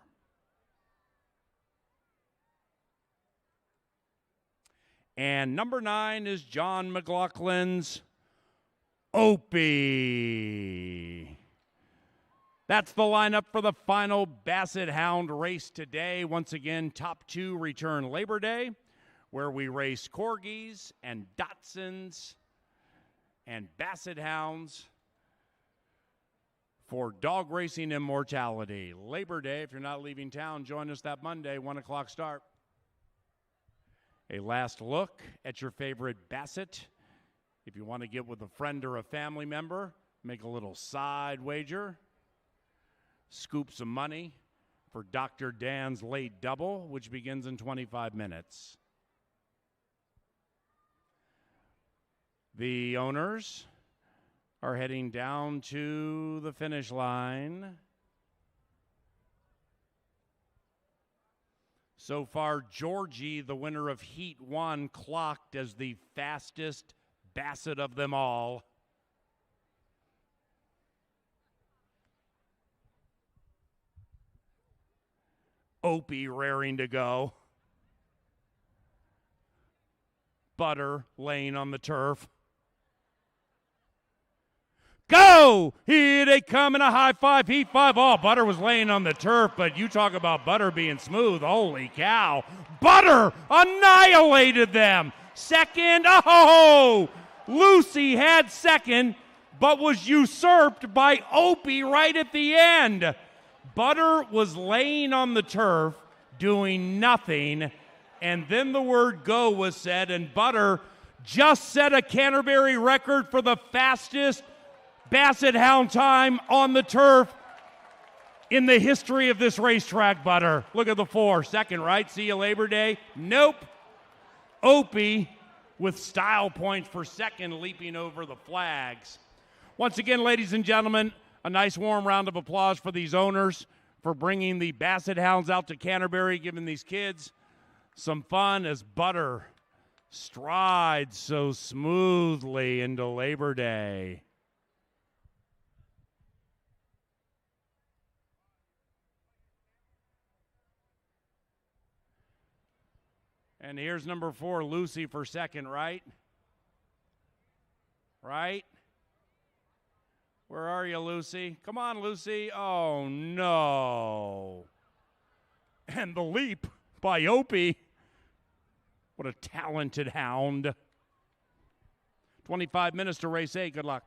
And number 9 is John McLaughlin's Opie. That's the lineup for the final Basset Hound race today. Once again, top 2 return Labor Day, where we race Corgis and Dachshunds and Basset Hounds for dog racing immortality. Labor Day, if you're not leaving town, join us that Monday, 1 o'clock start. A last look at your favorite Basset. If you want to get with a friend or a family member, make a little side wager. Scoop some money for Dr. Dan's late double, which begins in 25 minutes. The owners are heading down to the finish line. So far, Georgie, the winner of Heat 1, clocked as the fastest Basset of them all. Opie raring to go. Butter laying on the turf. Go! Here they come in a high 5, Heat 5. Oh, Butter was laying on the turf, but you talk about Butter being smooth. Holy cow. Butter annihilated them. Second, oh! Lucy had second, but was usurped by Opie right at the end. Butter was laying on the turf, doing nothing, and then the word go was said, and Butter just set a Canterbury record for the fastest Basset Hound time on the turf in the history of this racetrack, Butter. Look at the 4. Second, right? See you Labor Day? Nope. Opie with style points for second, leaping over the flags. Once again, ladies and gentlemen, a nice warm round of applause for these owners for bringing the Basset Hounds out to Canterbury, giving these kids some fun as Butter strides so smoothly into Labor Day. And here's number 4, Lucy, for second, right? Right? Where are you, Lucy? Come on, Lucy. Oh, no. And the leap by Opie. What a talented hound. 25 minutes to race 8. Good luck.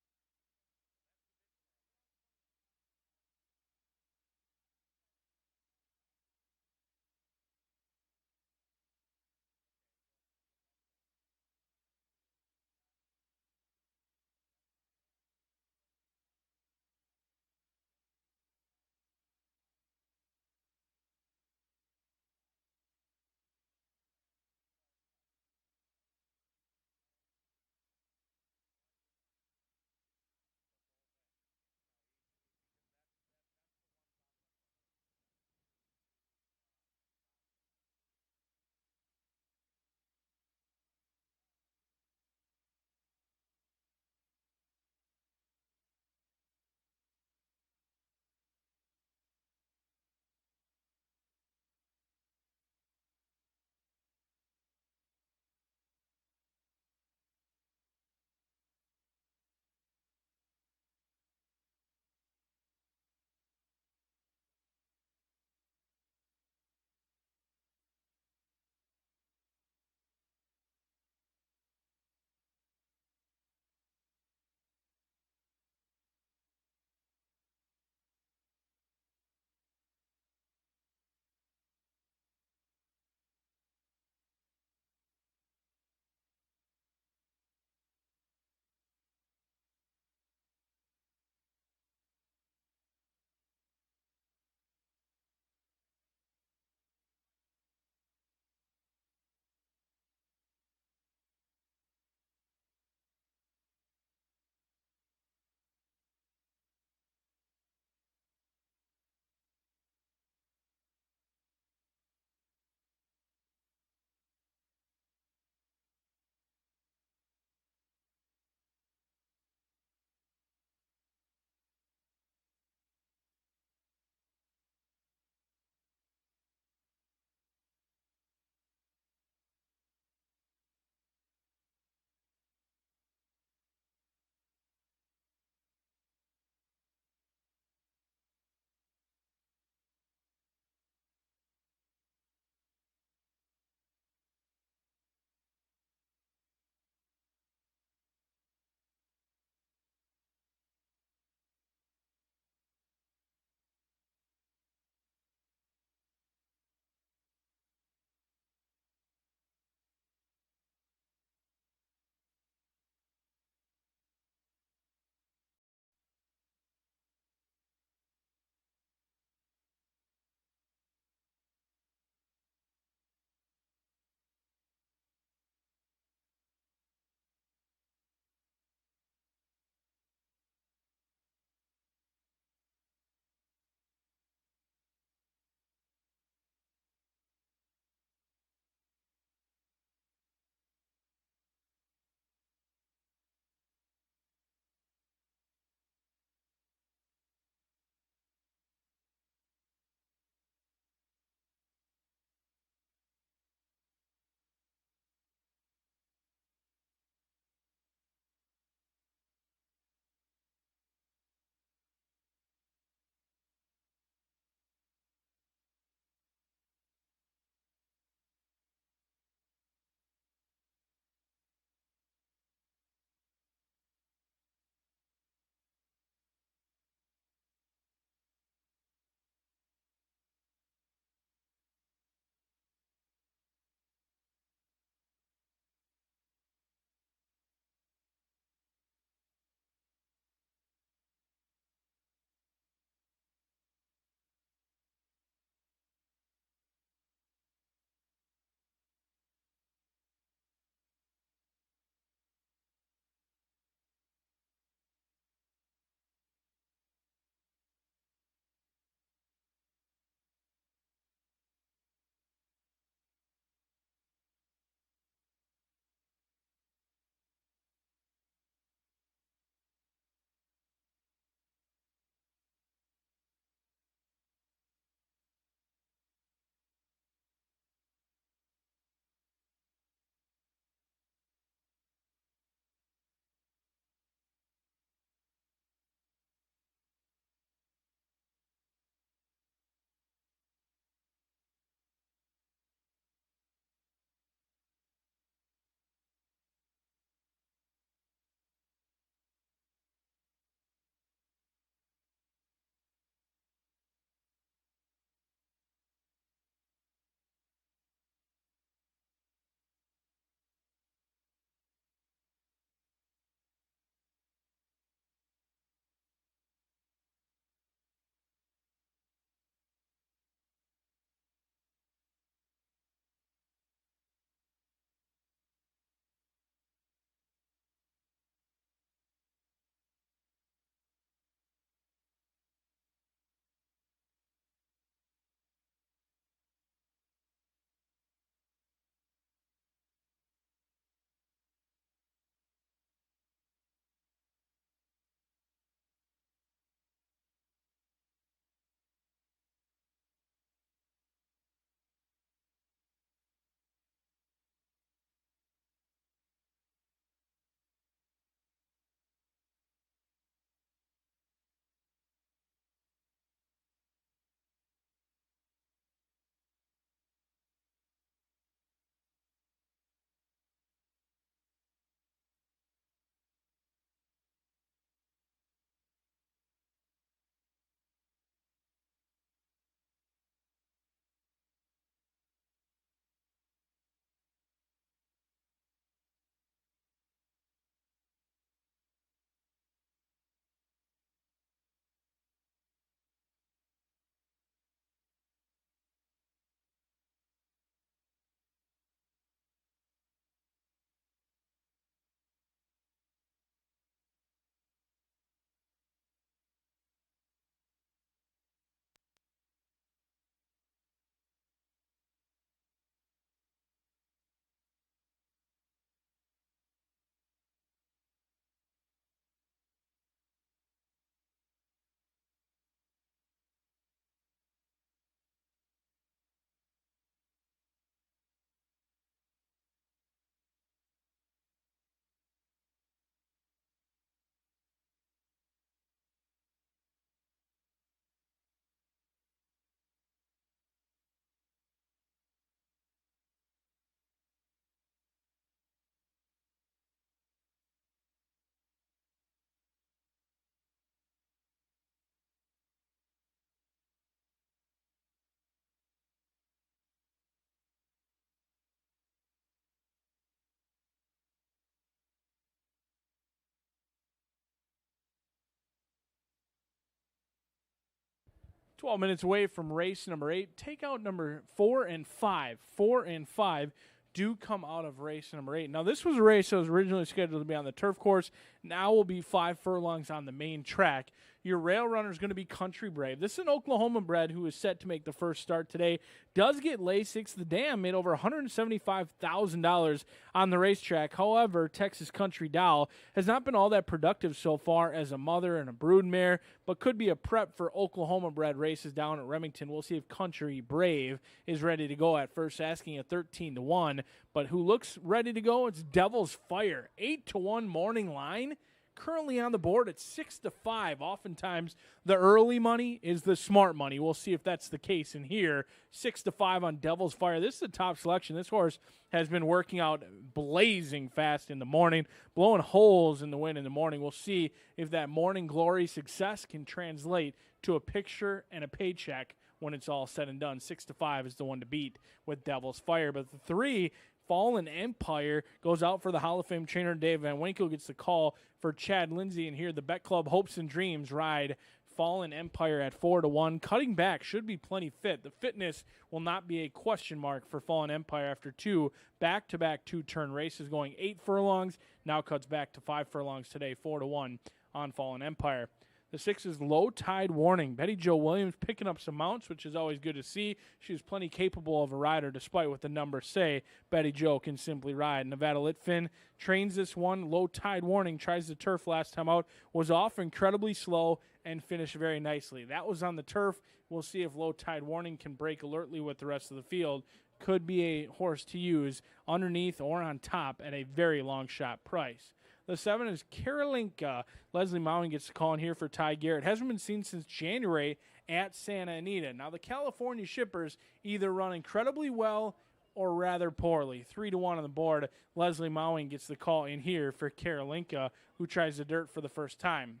12 minutes away from race number 8. Takeout number 4 and 5. 4 and 5 do come out of race number 8. Now, this was a race that was originally scheduled to be on the turf course. Now will be 5 furlongs on the main track. Your rail runner is going to be Country Brave. This is an Oklahoma bred who is set to make the first start today. Does get Lasix. The dam made over $175,000 on the racetrack. However, Texas Country Doll has not been all that productive so far as a mother and a brood mare, but could be a prep for Oklahoma bred races down at Remington. We'll see if Country Brave is ready to go at first, asking at 13-1. But who looks ready to go? It's Devil's Fire. 8-1 morning line. Currently on the board at 6-5. Oftentimes, the early money is the smart money. We'll see if that's the case in here. 6-5 on Devil's Fire. This is a top selection. This horse has been working out blazing fast in the morning, blowing holes in the wind in the morning. We'll see if that morning glory success can translate to a picture and a paycheck when it's all said and done. 6-5 is the one to beat with Devil's Fire. But the 3, Fallen Empire, goes out for the Hall of Fame trainer Dave Van Winkle, gets the call for Chad Lindsay, and here the Bet Club Hopes and Dreams ride Fallen Empire at 4-1. Cutting back should be plenty fit. The fitness will not be a question mark for Fallen Empire after 2 back-to-back 2-turn races, going 8 furlongs, now cuts back to 5 furlongs today, 4-1 on Fallen Empire. The 6 is Low Tide Warning. Betty Jo Williams picking up some mounts, which is always good to see. She was plenty capable of a rider, despite what the numbers say. Betty Jo can simply ride. Nevada Litfin trains this one. Low Tide Warning tries the turf last time out. Was off incredibly slow and finished very nicely. That was on the turf. We'll see if Low Tide Warning can break alertly with the rest of the field. Could be a horse to use underneath or on top at a very long shot price. The 7 is Karolinka. Leslie Mowen gets the call in here for Ty Garrett. Hasn't been seen since January at Santa Anita. Now, the California shippers either run incredibly well or rather poorly. 3-1 on the board. Leslie Mowen gets the call in here for Karolinka, who tries the dirt for the first time.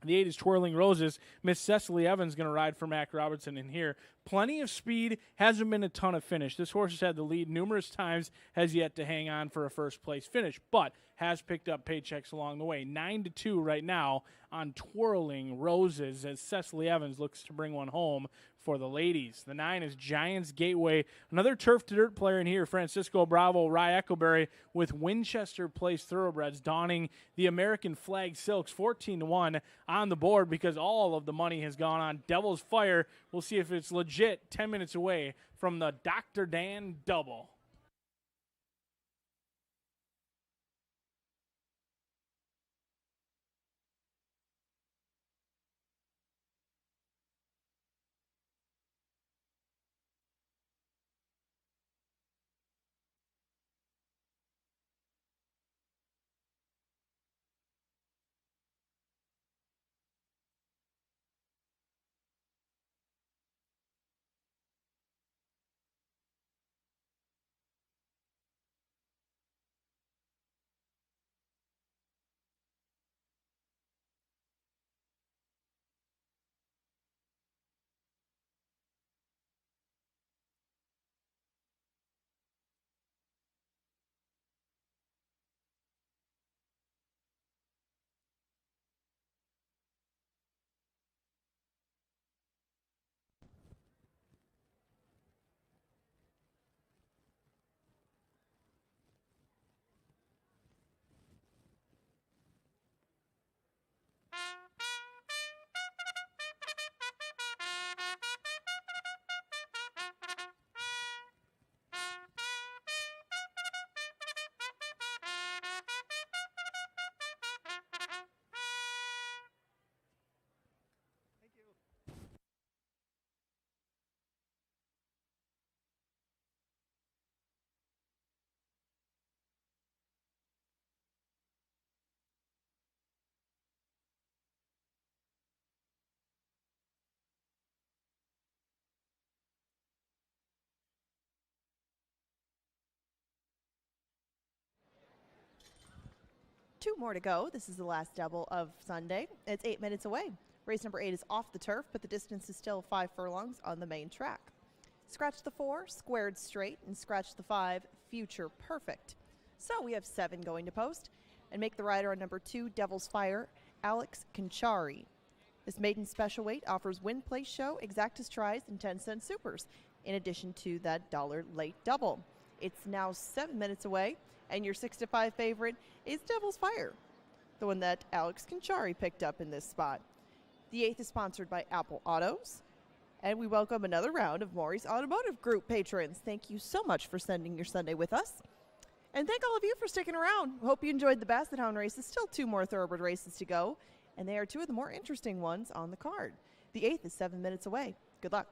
The 8 is Twirling Roses. Miss Cecily Evans going to ride for Mac Robertson in here. Plenty of speed. Hasn't been a ton of finish. This horse has had the lead numerous times. Has yet to hang on for a first-place finish, but has picked up paychecks along the way. 9-2 right now on Twirling Roses as Cecily Evans looks to bring one home for the ladies. The 9 is Giants Gateway. Another turf-to-dirt player in here, Francisco Bravo, Rye Echoberry with Winchester Place Thoroughbreds donning the American Flag Silks. 14-1 on the board because all of the money has gone on Devil's Fire. We'll see if it's legit 10 minutes away from the Dr. Dan Double. Two more to go. This is the last double of Sunday. It's 8 minutes away. Race number 8 is off the turf, but the distance is still 5 furlongs on the main track. Scratch the 4, Squared Straight, and scratch the 5, Future Perfect. So we have 7 going to post, and make the rider on number 2, Devil's Fire, Alex Conchari. This maiden special weight offers win, place, show, exactas tries, and 10-cent supers, in addition to that $1 late double. It's now 7 minutes away, and your 6 to 5 favorite is Devil's Fire, the one that Alex Conchari picked up in this spot. The 8th is sponsored by Apple Autos, and we welcome another round of Maury's Automotive Group patrons. Thank you so much for spending your Sunday with us. And thank all of you for sticking around. Hope you enjoyed the Basset Hound races. Still 2 more thoroughbred races to go, and they are 2 of the more interesting ones on the card. The 8th is 7 minutes away. Good luck.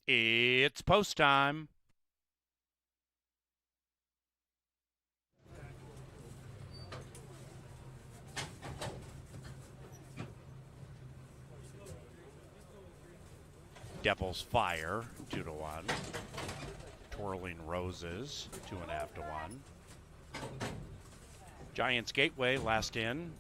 It's post time. Devil's Fire, 2-1. Twirling Roses, 2.5 to 1. Giants Gateway, last in.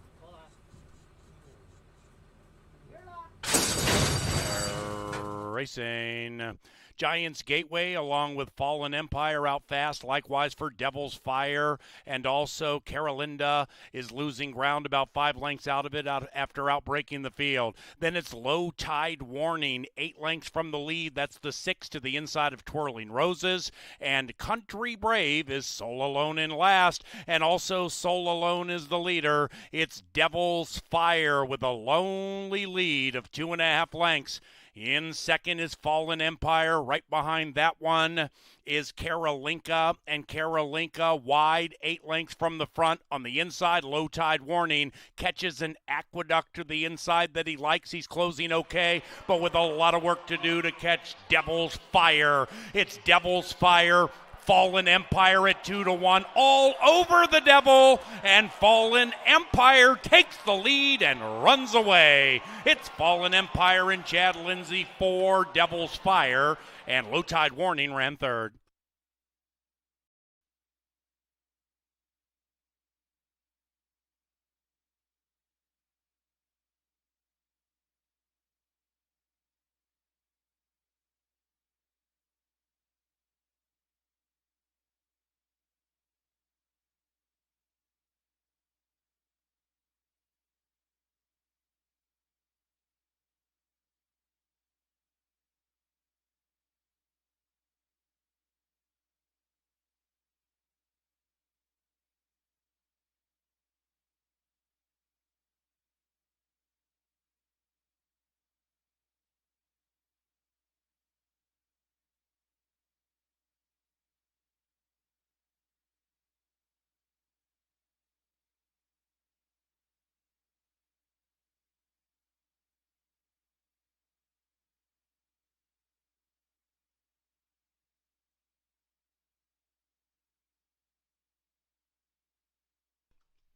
Racing. Giants Gateway along with Fallen Empire out fast. Likewise for Devil's Fire. And also Carolinda is losing ground about 5 lengths out of it after outbreaking the field. Then it's Low Tide Warning, 8 lengths from the lead. That's the 6 to the inside of Twirling Roses. And Country Brave is Soul Alone in last. And also Soul Alone is the leader. It's Devil's Fire with a lonely lead of 2.5 lengths. In second is Fallen Empire. Right behind that one is Carolinka, and Carolinka wide, 8 lengths from the front. On the inside, Low Tide Warning catches an Aqueduct to the inside that he likes. He's closing okay, but with a lot of work to do to catch Devil's Fire. It's Devil's Fire. Fallen Empire at 2-1, all over the Devil, and Fallen Empire takes the lead and runs away. It's Fallen Empire and Chad Lindsay 4, Devil's Fire, and Low Tide Warning ran third.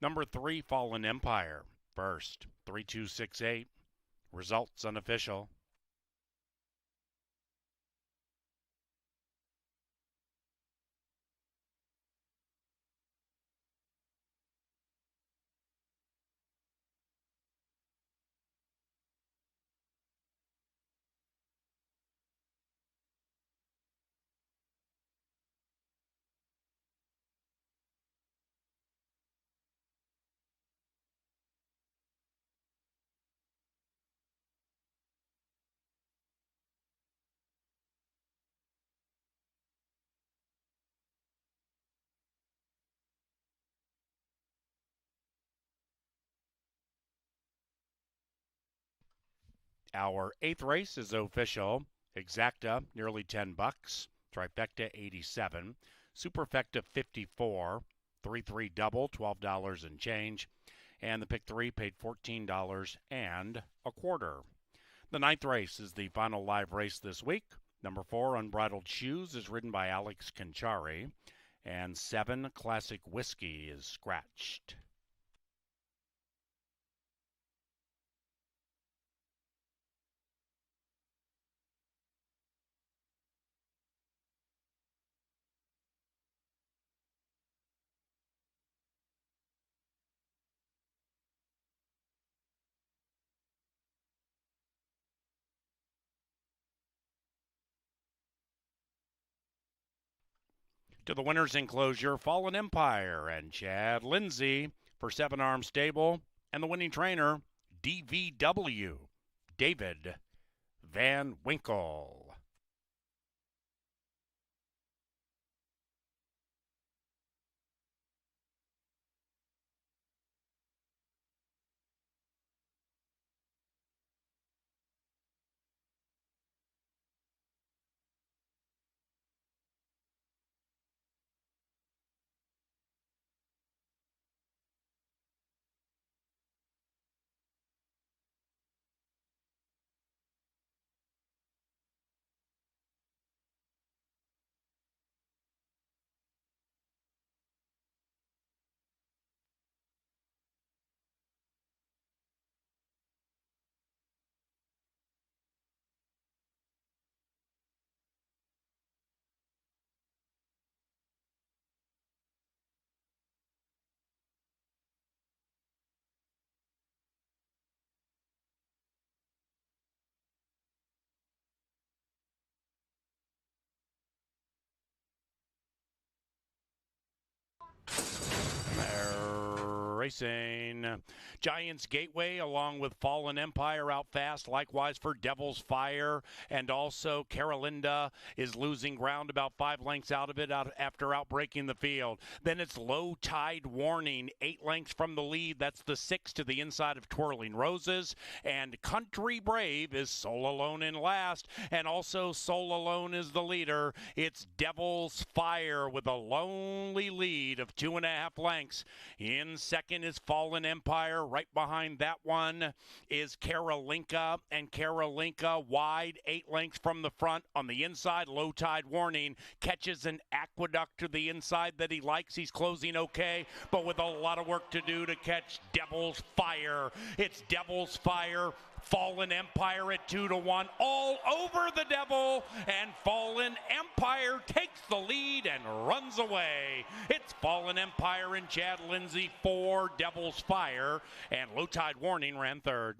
Number 3, Fallen Empire. First, 3268. Results unofficial. Our 8th race is official. Exacta, nearly $10. Trifecta, 87. Superfecta, 54. 3-3 double, $12 and change. And the pick 3 paid $14 and a quarter. The 9th race is the final live race this week. Number 4, Unbridled Shoes, is ridden by Alex Canterbury. And 7, Classic Whiskey, is scratched. To the winner's enclosure, Fallen Empire and Chad Lindsay for 7 Arm Stable, and the winning trainer, DVW, David Van Winkle. Racing. Giants Gateway along with Fallen Empire out fast. Likewise for Devil's Fire. And also Carolinda is losing ground about 5 lengths out of it after outbreaking the field. Then it's Low Tide Warning, 8 lengths from the lead. That's the 6 to the inside of Twirling Roses. And Country Brave is Soul Alone in last. And also Soul Alone is the leader. It's Devil's Fire with a lonely lead of 2.5 lengths. In second is Fallen Empire. Right behind that one is Carolinka, and Carolinka wide 8 lengths from the front. On the inside, Low Tide Warning catches an Aqueduct to the inside that he likes. He's closing okay, but with a lot of work to do to catch Devil's Fire. It's Devil's Fire, Fallen Empire at 2-1, all over the Devil, and Fallen Empire takes the lead and runs away. It's Fallen Empire and Chad Lindsay 4, Devil's Fire, and Low Tide Warning ran third.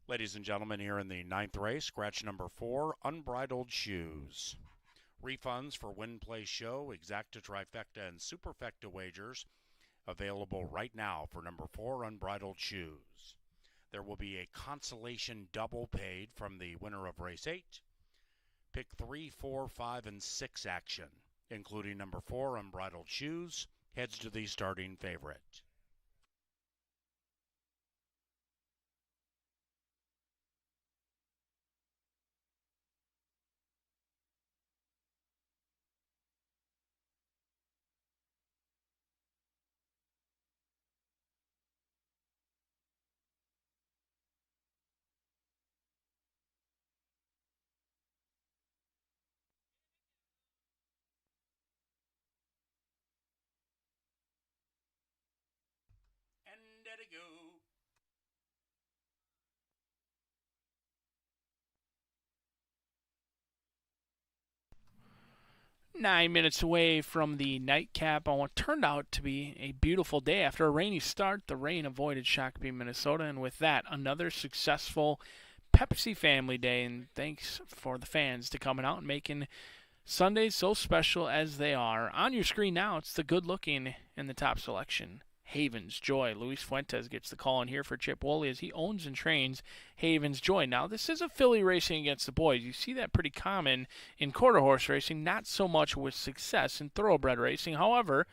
Ladies and gentlemen, here in the 9th race, scratch number 4, Unbridled Shoes. Refunds for Win, Play, Show, Exacta, Trifecta, and Superfecta wagers available right now for number 4, Unbridled Shoes. There will be a consolation double paid from the winner of race 8. Pick 3, 4, 5, and 6 action, including number 4, Unbridled Shoes, heads to the starting favorite. And there they go. 9 minutes away from the nightcap on what turned out to be a beautiful day. After a rainy start, the rain avoided Shakopee, Minnesota, and with that, another successful Pepsi Family Day. And thanks for the fans to coming out and making Sundays so special as they are. On your screen now, it's the good-looking in the top selection, Haven's Joy. Luis Fuentes gets the call in here for Chip Woolley as he owns and trains Haven's Joy. Now, this is a filly racing against the boys. You see that pretty common in quarter horse racing, not so much with success in thoroughbred racing. However,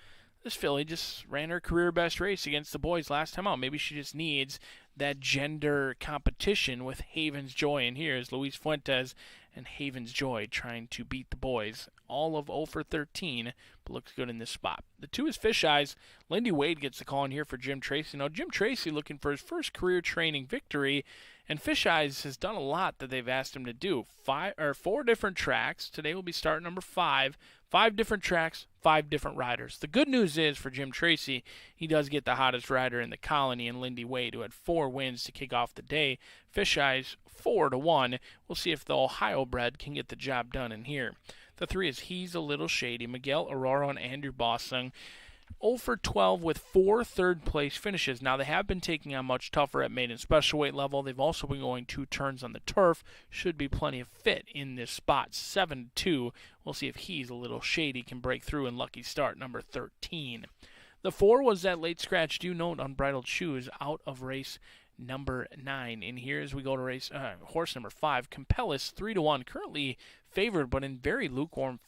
this filly just ran her career best race against the boys last time out. Maybe she just needs that gender competition with Haven's Joy. And here is Luis Fuentes and Haven's Joy trying to beat the boys. All of 0 for 13, but looks good in this spot. The 2 is Fish Eyes. Lindy Wade gets the call in here for Jim Tracy. Now, Jim Tracy looking for his first career training victory, and Fish Eyes has done a lot that they've asked him to do. 4 different tracks. Today will be start number 5. 5 different tracks, 5 different riders. The good news is for Jim Tracy, he does get the hottest rider in the colony in Lindy Wade, who had 4 wins to kick off the day. Fish Eyes 4-1. We'll see if the Ohio bred can get the job done in here. The 3 is He's a Little Shady. Miguel Aurora and Andrew Bossung 0 for 12 with 4 third-place finishes. Now, they have been taking on much tougher at maiden special weight level. They've also been going 2 turns on the turf. Should be plenty of fit in this spot. 7-2. We'll see if He's a Little Shady can break through in lucky start number 13. The 4 was that late scratch due note Unbridled Shoes out of race number 9. And here as we go to race horse number 5, Compellus 3-1, currently favored but in very lukewarm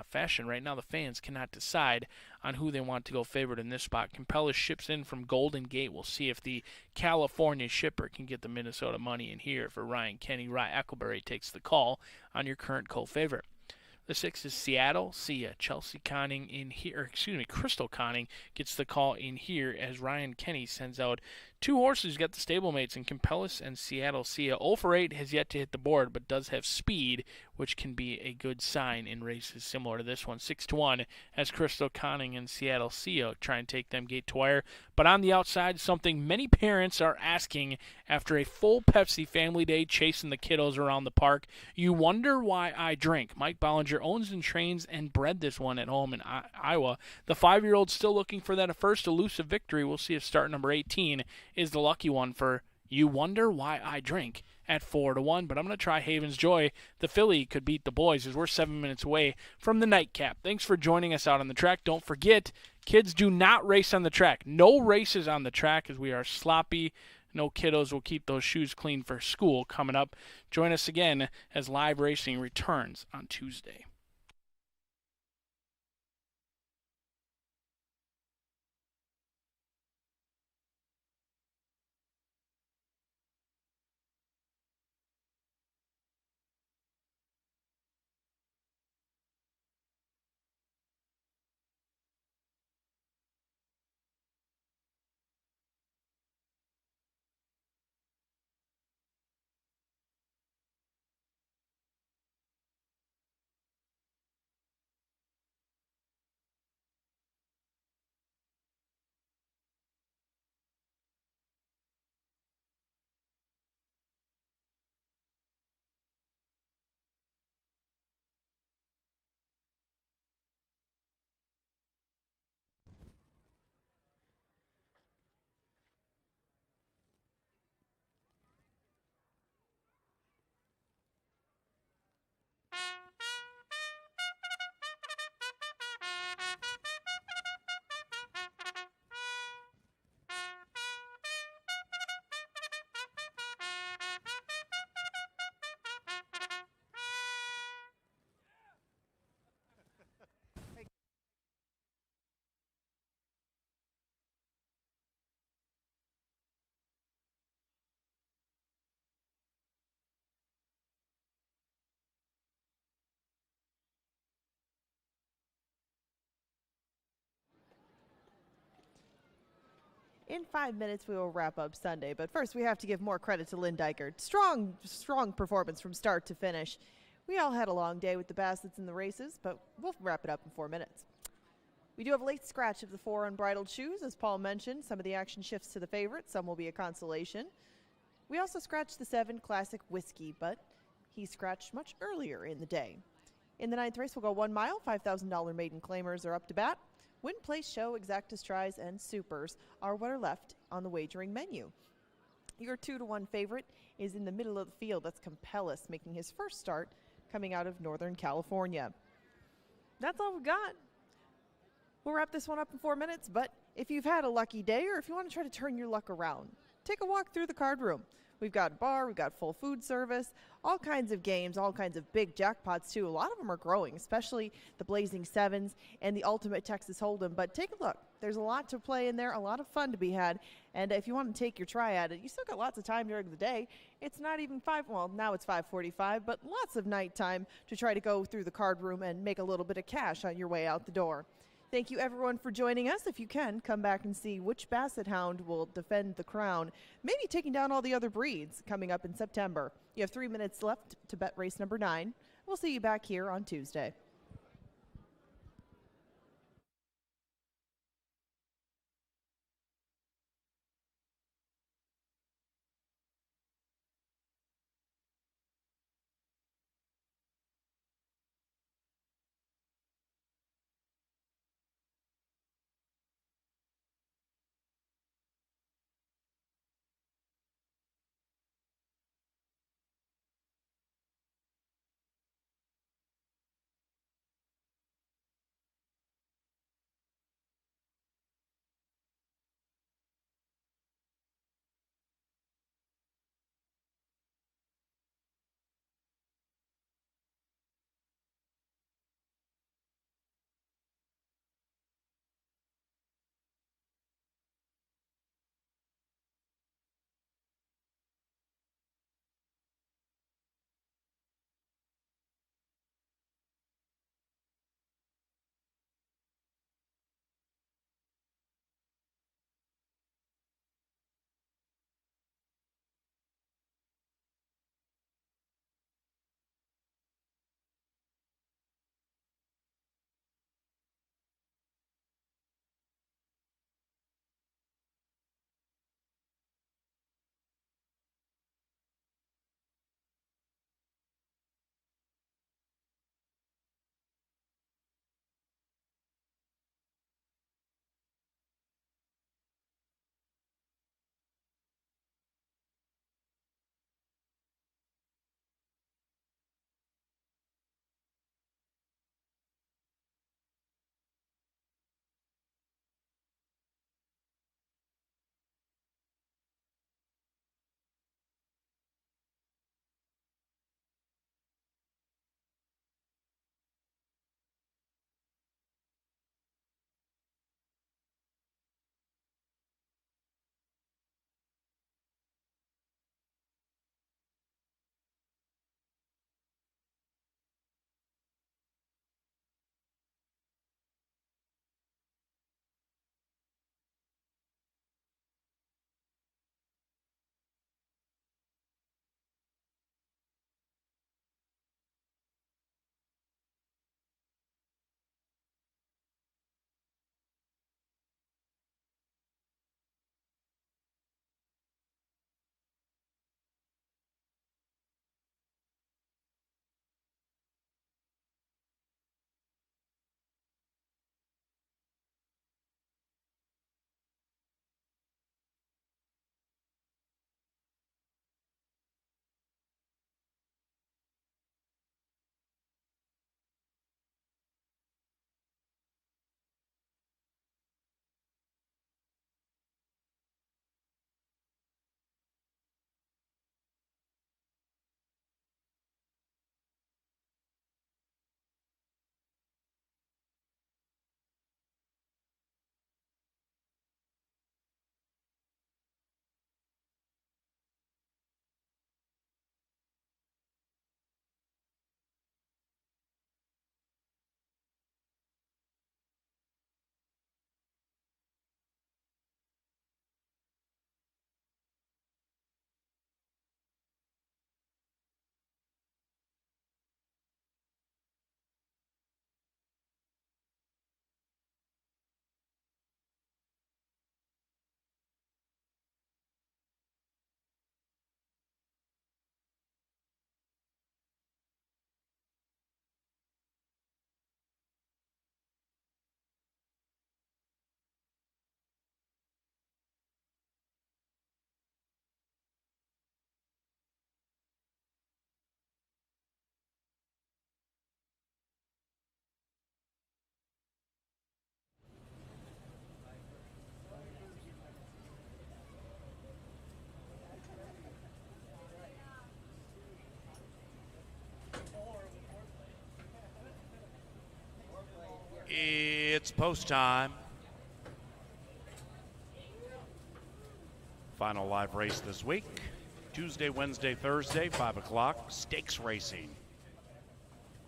fashion. Right now the fans cannot decide on who they want to go favored in this spot. Compellus ships in from Golden Gate. We'll see if the California shipper can get the Minnesota money in here for Ryan Kenny. Rye Eckleberry takes the call on your current co-favorite. The 6 is Seattle Sia. Chelsea Conning in here, Crystal Conning gets the call in here as Ryan Kenny sends out 2 horses. Got the stablemates in Compellus and Seattle Sia. 0 for 8 has yet to hit the board, but does have speed, which can be a good sign in races similar to this one. 6-1 as Crystal Conning and Seattle Sia try and take them gate to wire. But on the outside, something many parents are asking after a full Pepsi Family Day chasing the kiddos around the park. You wonder why I drink. Mike Bollinger owns and trains and bred this one at home in Iowa. The 5-year-old still looking for that first elusive victory. We'll see if start number 18 is the lucky one for You Wonder Why I Drink at 4-1. But I'm going to try Haven's Joy. The filly could beat the boys as we're 7 minutes away from the nightcap. Thanks for joining us out on the track. Don't forget, kids do not race on the track. No races on the track as we are sloppy. No kiddos will keep those shoes clean for school coming up. Join us again as live racing returns on Tuesday. In 5 minutes, we will wrap up Sunday. But first, we have to give more credit to Lynn Dykert. Strong performance from start to finish. We all had a long day with the Bassets and the races, but we'll wrap it up in 4 minutes. We do have a late scratch of the 4 unbridled shoes. As Paul mentioned, some of the action shifts to the favorite. Some will be a consolation. We also scratched the 7 Classic Whiskey, but he scratched much earlier in the day. In the 9th race, we'll go 1 mile. $5,000 maiden claimers are up to bat. Win, place, show, exactas, tries, and supers are what are left on the wagering menu. Your 2-to-1 favorite is in the middle of the field. That's Compellus, making his first start coming out of Northern California. That's all we've got. We'll wrap this one up in 4 minutes, but if you've had a lucky day or if you want to try to turn your luck around, take a walk through the card room. We've got a bar, we've got full food service, all kinds of games, all kinds of big jackpots too. A lot of them are growing, especially the Blazing Sevens and the Ultimate Texas Hold'em. But take a look. There's a lot to play in there, a lot of fun to be had. And if you want to take your try at it, you still got lots of time during the day. It's not even now it's 5:45, but lots of nighttime to try to go through the card room and make a little bit of cash on your way out the door. Thank you, everyone, for joining us. If you can, come back and see which Basset Hound will defend the crown, maybe taking down all the other breeds coming up in September. You have 3 minutes left to bet race number 9. We'll see you back here on Tuesday. It's post time. Final live race this week. Tuesday, Wednesday, Thursday, 5 o'clock. Stakes racing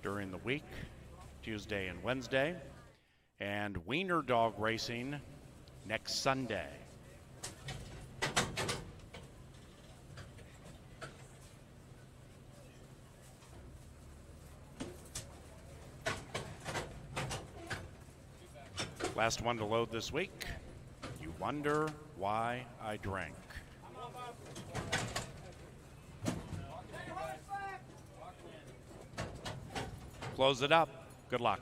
during the week, Tuesday and Wednesday. And wiener dog racing next Sunday. Last one to load this week. You wonder why I drank. Close it up. Good luck.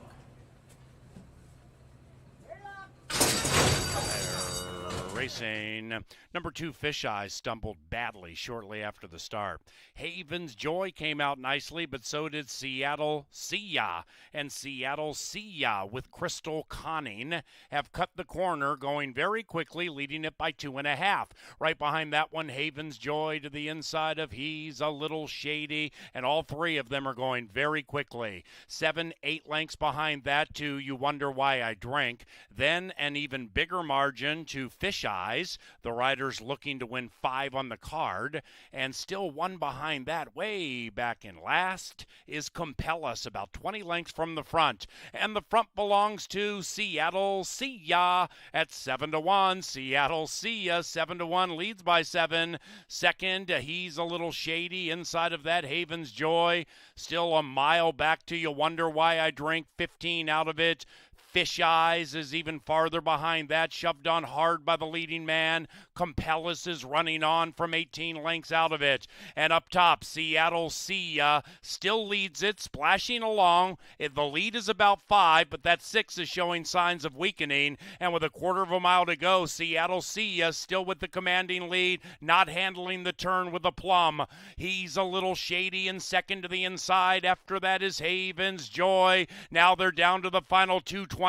Racing. Number 2, Fish Eyes stumbled badly shortly after the start. Haven's Joy came out nicely, but so did Seattle Sia. And Seattle Sia with Crystal Conning have cut the corner, going very quickly, leading it by 2.5. Right behind that one, Haven's Joy to the inside of He's a Little Shady, and all three of them are going very quickly. 7, 8 lengths behind that to You Wonder Why I Drank. Then an even bigger margin to Fish Eyes. The riders looking to win 5 on the card, and still one behind that, way back in last, is Compel Us, about 20 lengths from the front. And the front belongs to Seattle Sia at 7-1. Seattle Sia 7-1 leads by 7. Second, He's a Little Shady. Inside of that, Haven's Joy. Still a mile back to You Wonder Why I Drink. 15 out of it. Fish Eyes is even farther behind that, shoved on hard by the leading man. Compel Us is running on from 18 lengths out of it. And up top, Seattle Sia still leads it, splashing along. The lead is about 5, but that 6 is showing signs of weakening. And with a quarter of a mile to go, Seattle Sia still with the commanding lead, not handling the turn with aplomb. He's a Little Shady in second to the inside. After that is Haven's Joy. Now they're down to the final 220.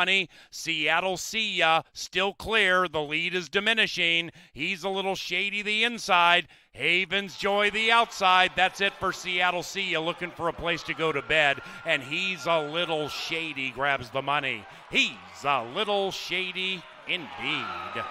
Seattle Sia still clear. The lead is diminishing. He's a Little Shady the inside. Haven's Joy the outside. That's it for Seattle Sia, looking for a place to go to bed. And He's a Little Shady grabs the money. He's a Little Shady indeed.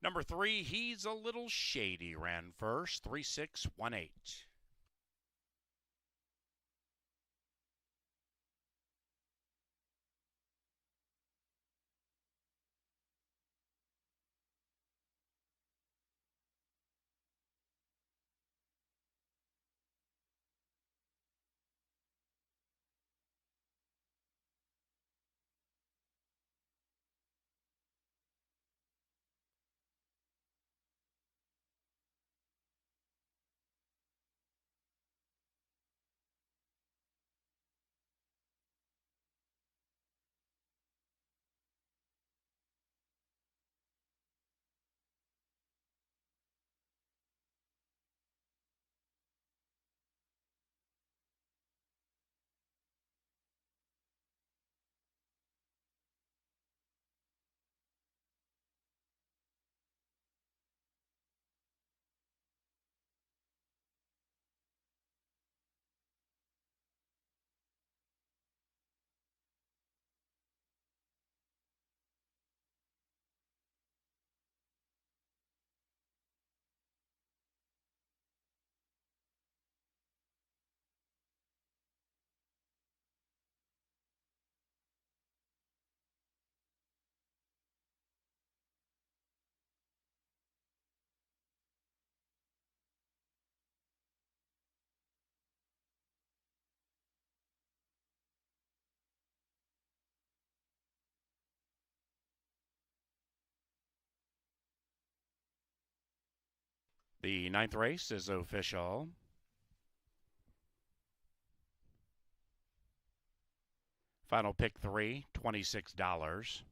Number 3, He's a Little Shady ran first, 3-6-1-8. The 9th race is official. Final pick 3, $26.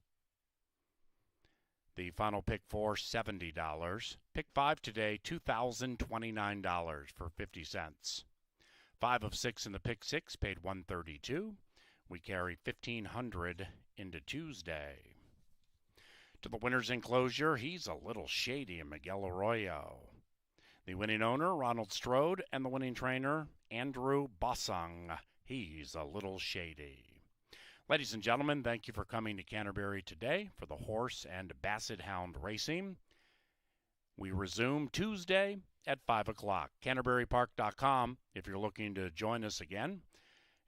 The final pick 4, $70. Pick 5 today, $2,029 for 50 cents. 5 of 6 in the pick 6 paid $132. We carry $1,500 into Tuesday. To the winner's enclosure, he's a little shady in Miguel Arroyo. The winning owner, Ronald Strode, and the winning trainer, Andrew Bossung. He's a little shady. Ladies and gentlemen, thank you for coming to Canterbury today for the horse and Basset Hound racing. We resume Tuesday at 5 o'clock. CanterburyPark.com if you're looking to join us again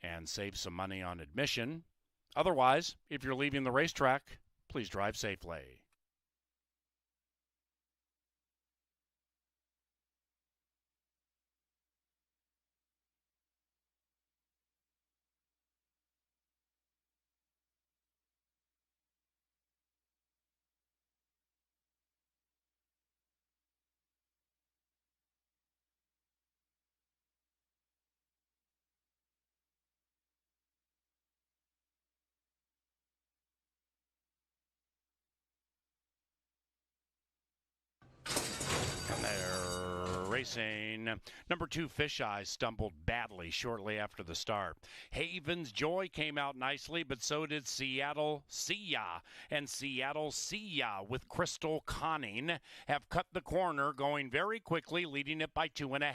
and save some money on admission. Otherwise, if you're leaving the racetrack, please drive safely. Racing. Number 2, Fish Eyes, stumbled badly shortly after the start. Haven's Joy came out nicely, but so did Seattle Sia. And Seattle Sia with Crystal Conning have cut the corner, going very quickly, leading it by 2.5.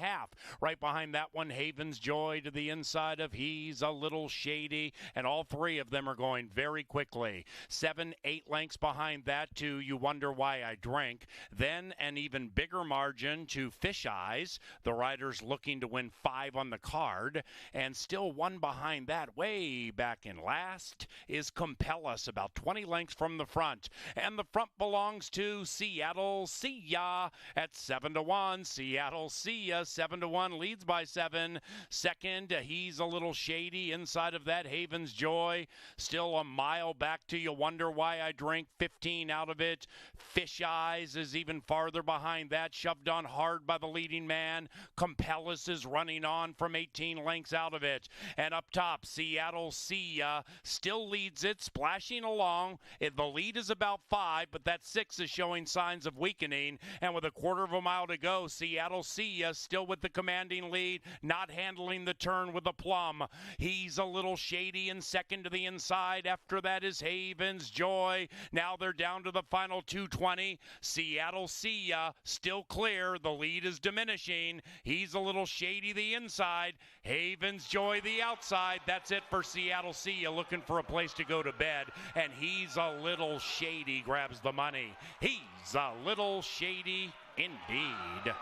Right behind that one, Haven's Joy to the inside of He's a Little Shady, and all three of them are going very quickly. 7, 8 lengths behind that to You Wonder Why I Drink. Then an even bigger margin to Fish Eyes. The riders looking to win 5 on the card, and still one behind that, way back in last, is Compel Us, about 20 lengths from the front. And the front belongs to Seattle Sia at 7-1. Seattle Sia 7-1 leads by 7. Second, He's a Little Shady. Inside of that, Haven's Joy. Still a mile back to You Wonder Why I Drink. 15 out of it. Fish Eyes is even farther behind that, shoved on hard by the leading man. Compel Us is running on from 18 lengths out of it. And up top, Seattle Sia still leads it, splashing along. The lead is about 5, but that 6 is showing signs of weakening. And with a quarter of a mile to go, Seattle Sia still with the commanding lead, not handling the turn with aplomb. He's a Little Shady in second to the inside. After that is Haven's Joy. Now they're down to the final 220. Seattle Sia still clear. The lead is diminishing. He's a Little Shady the inside. Haven's Joy the outside. That's it for Seattle Sia, looking for a place to go to bed. And He's a Little Shady grabs the money. He's a Little Shady indeed.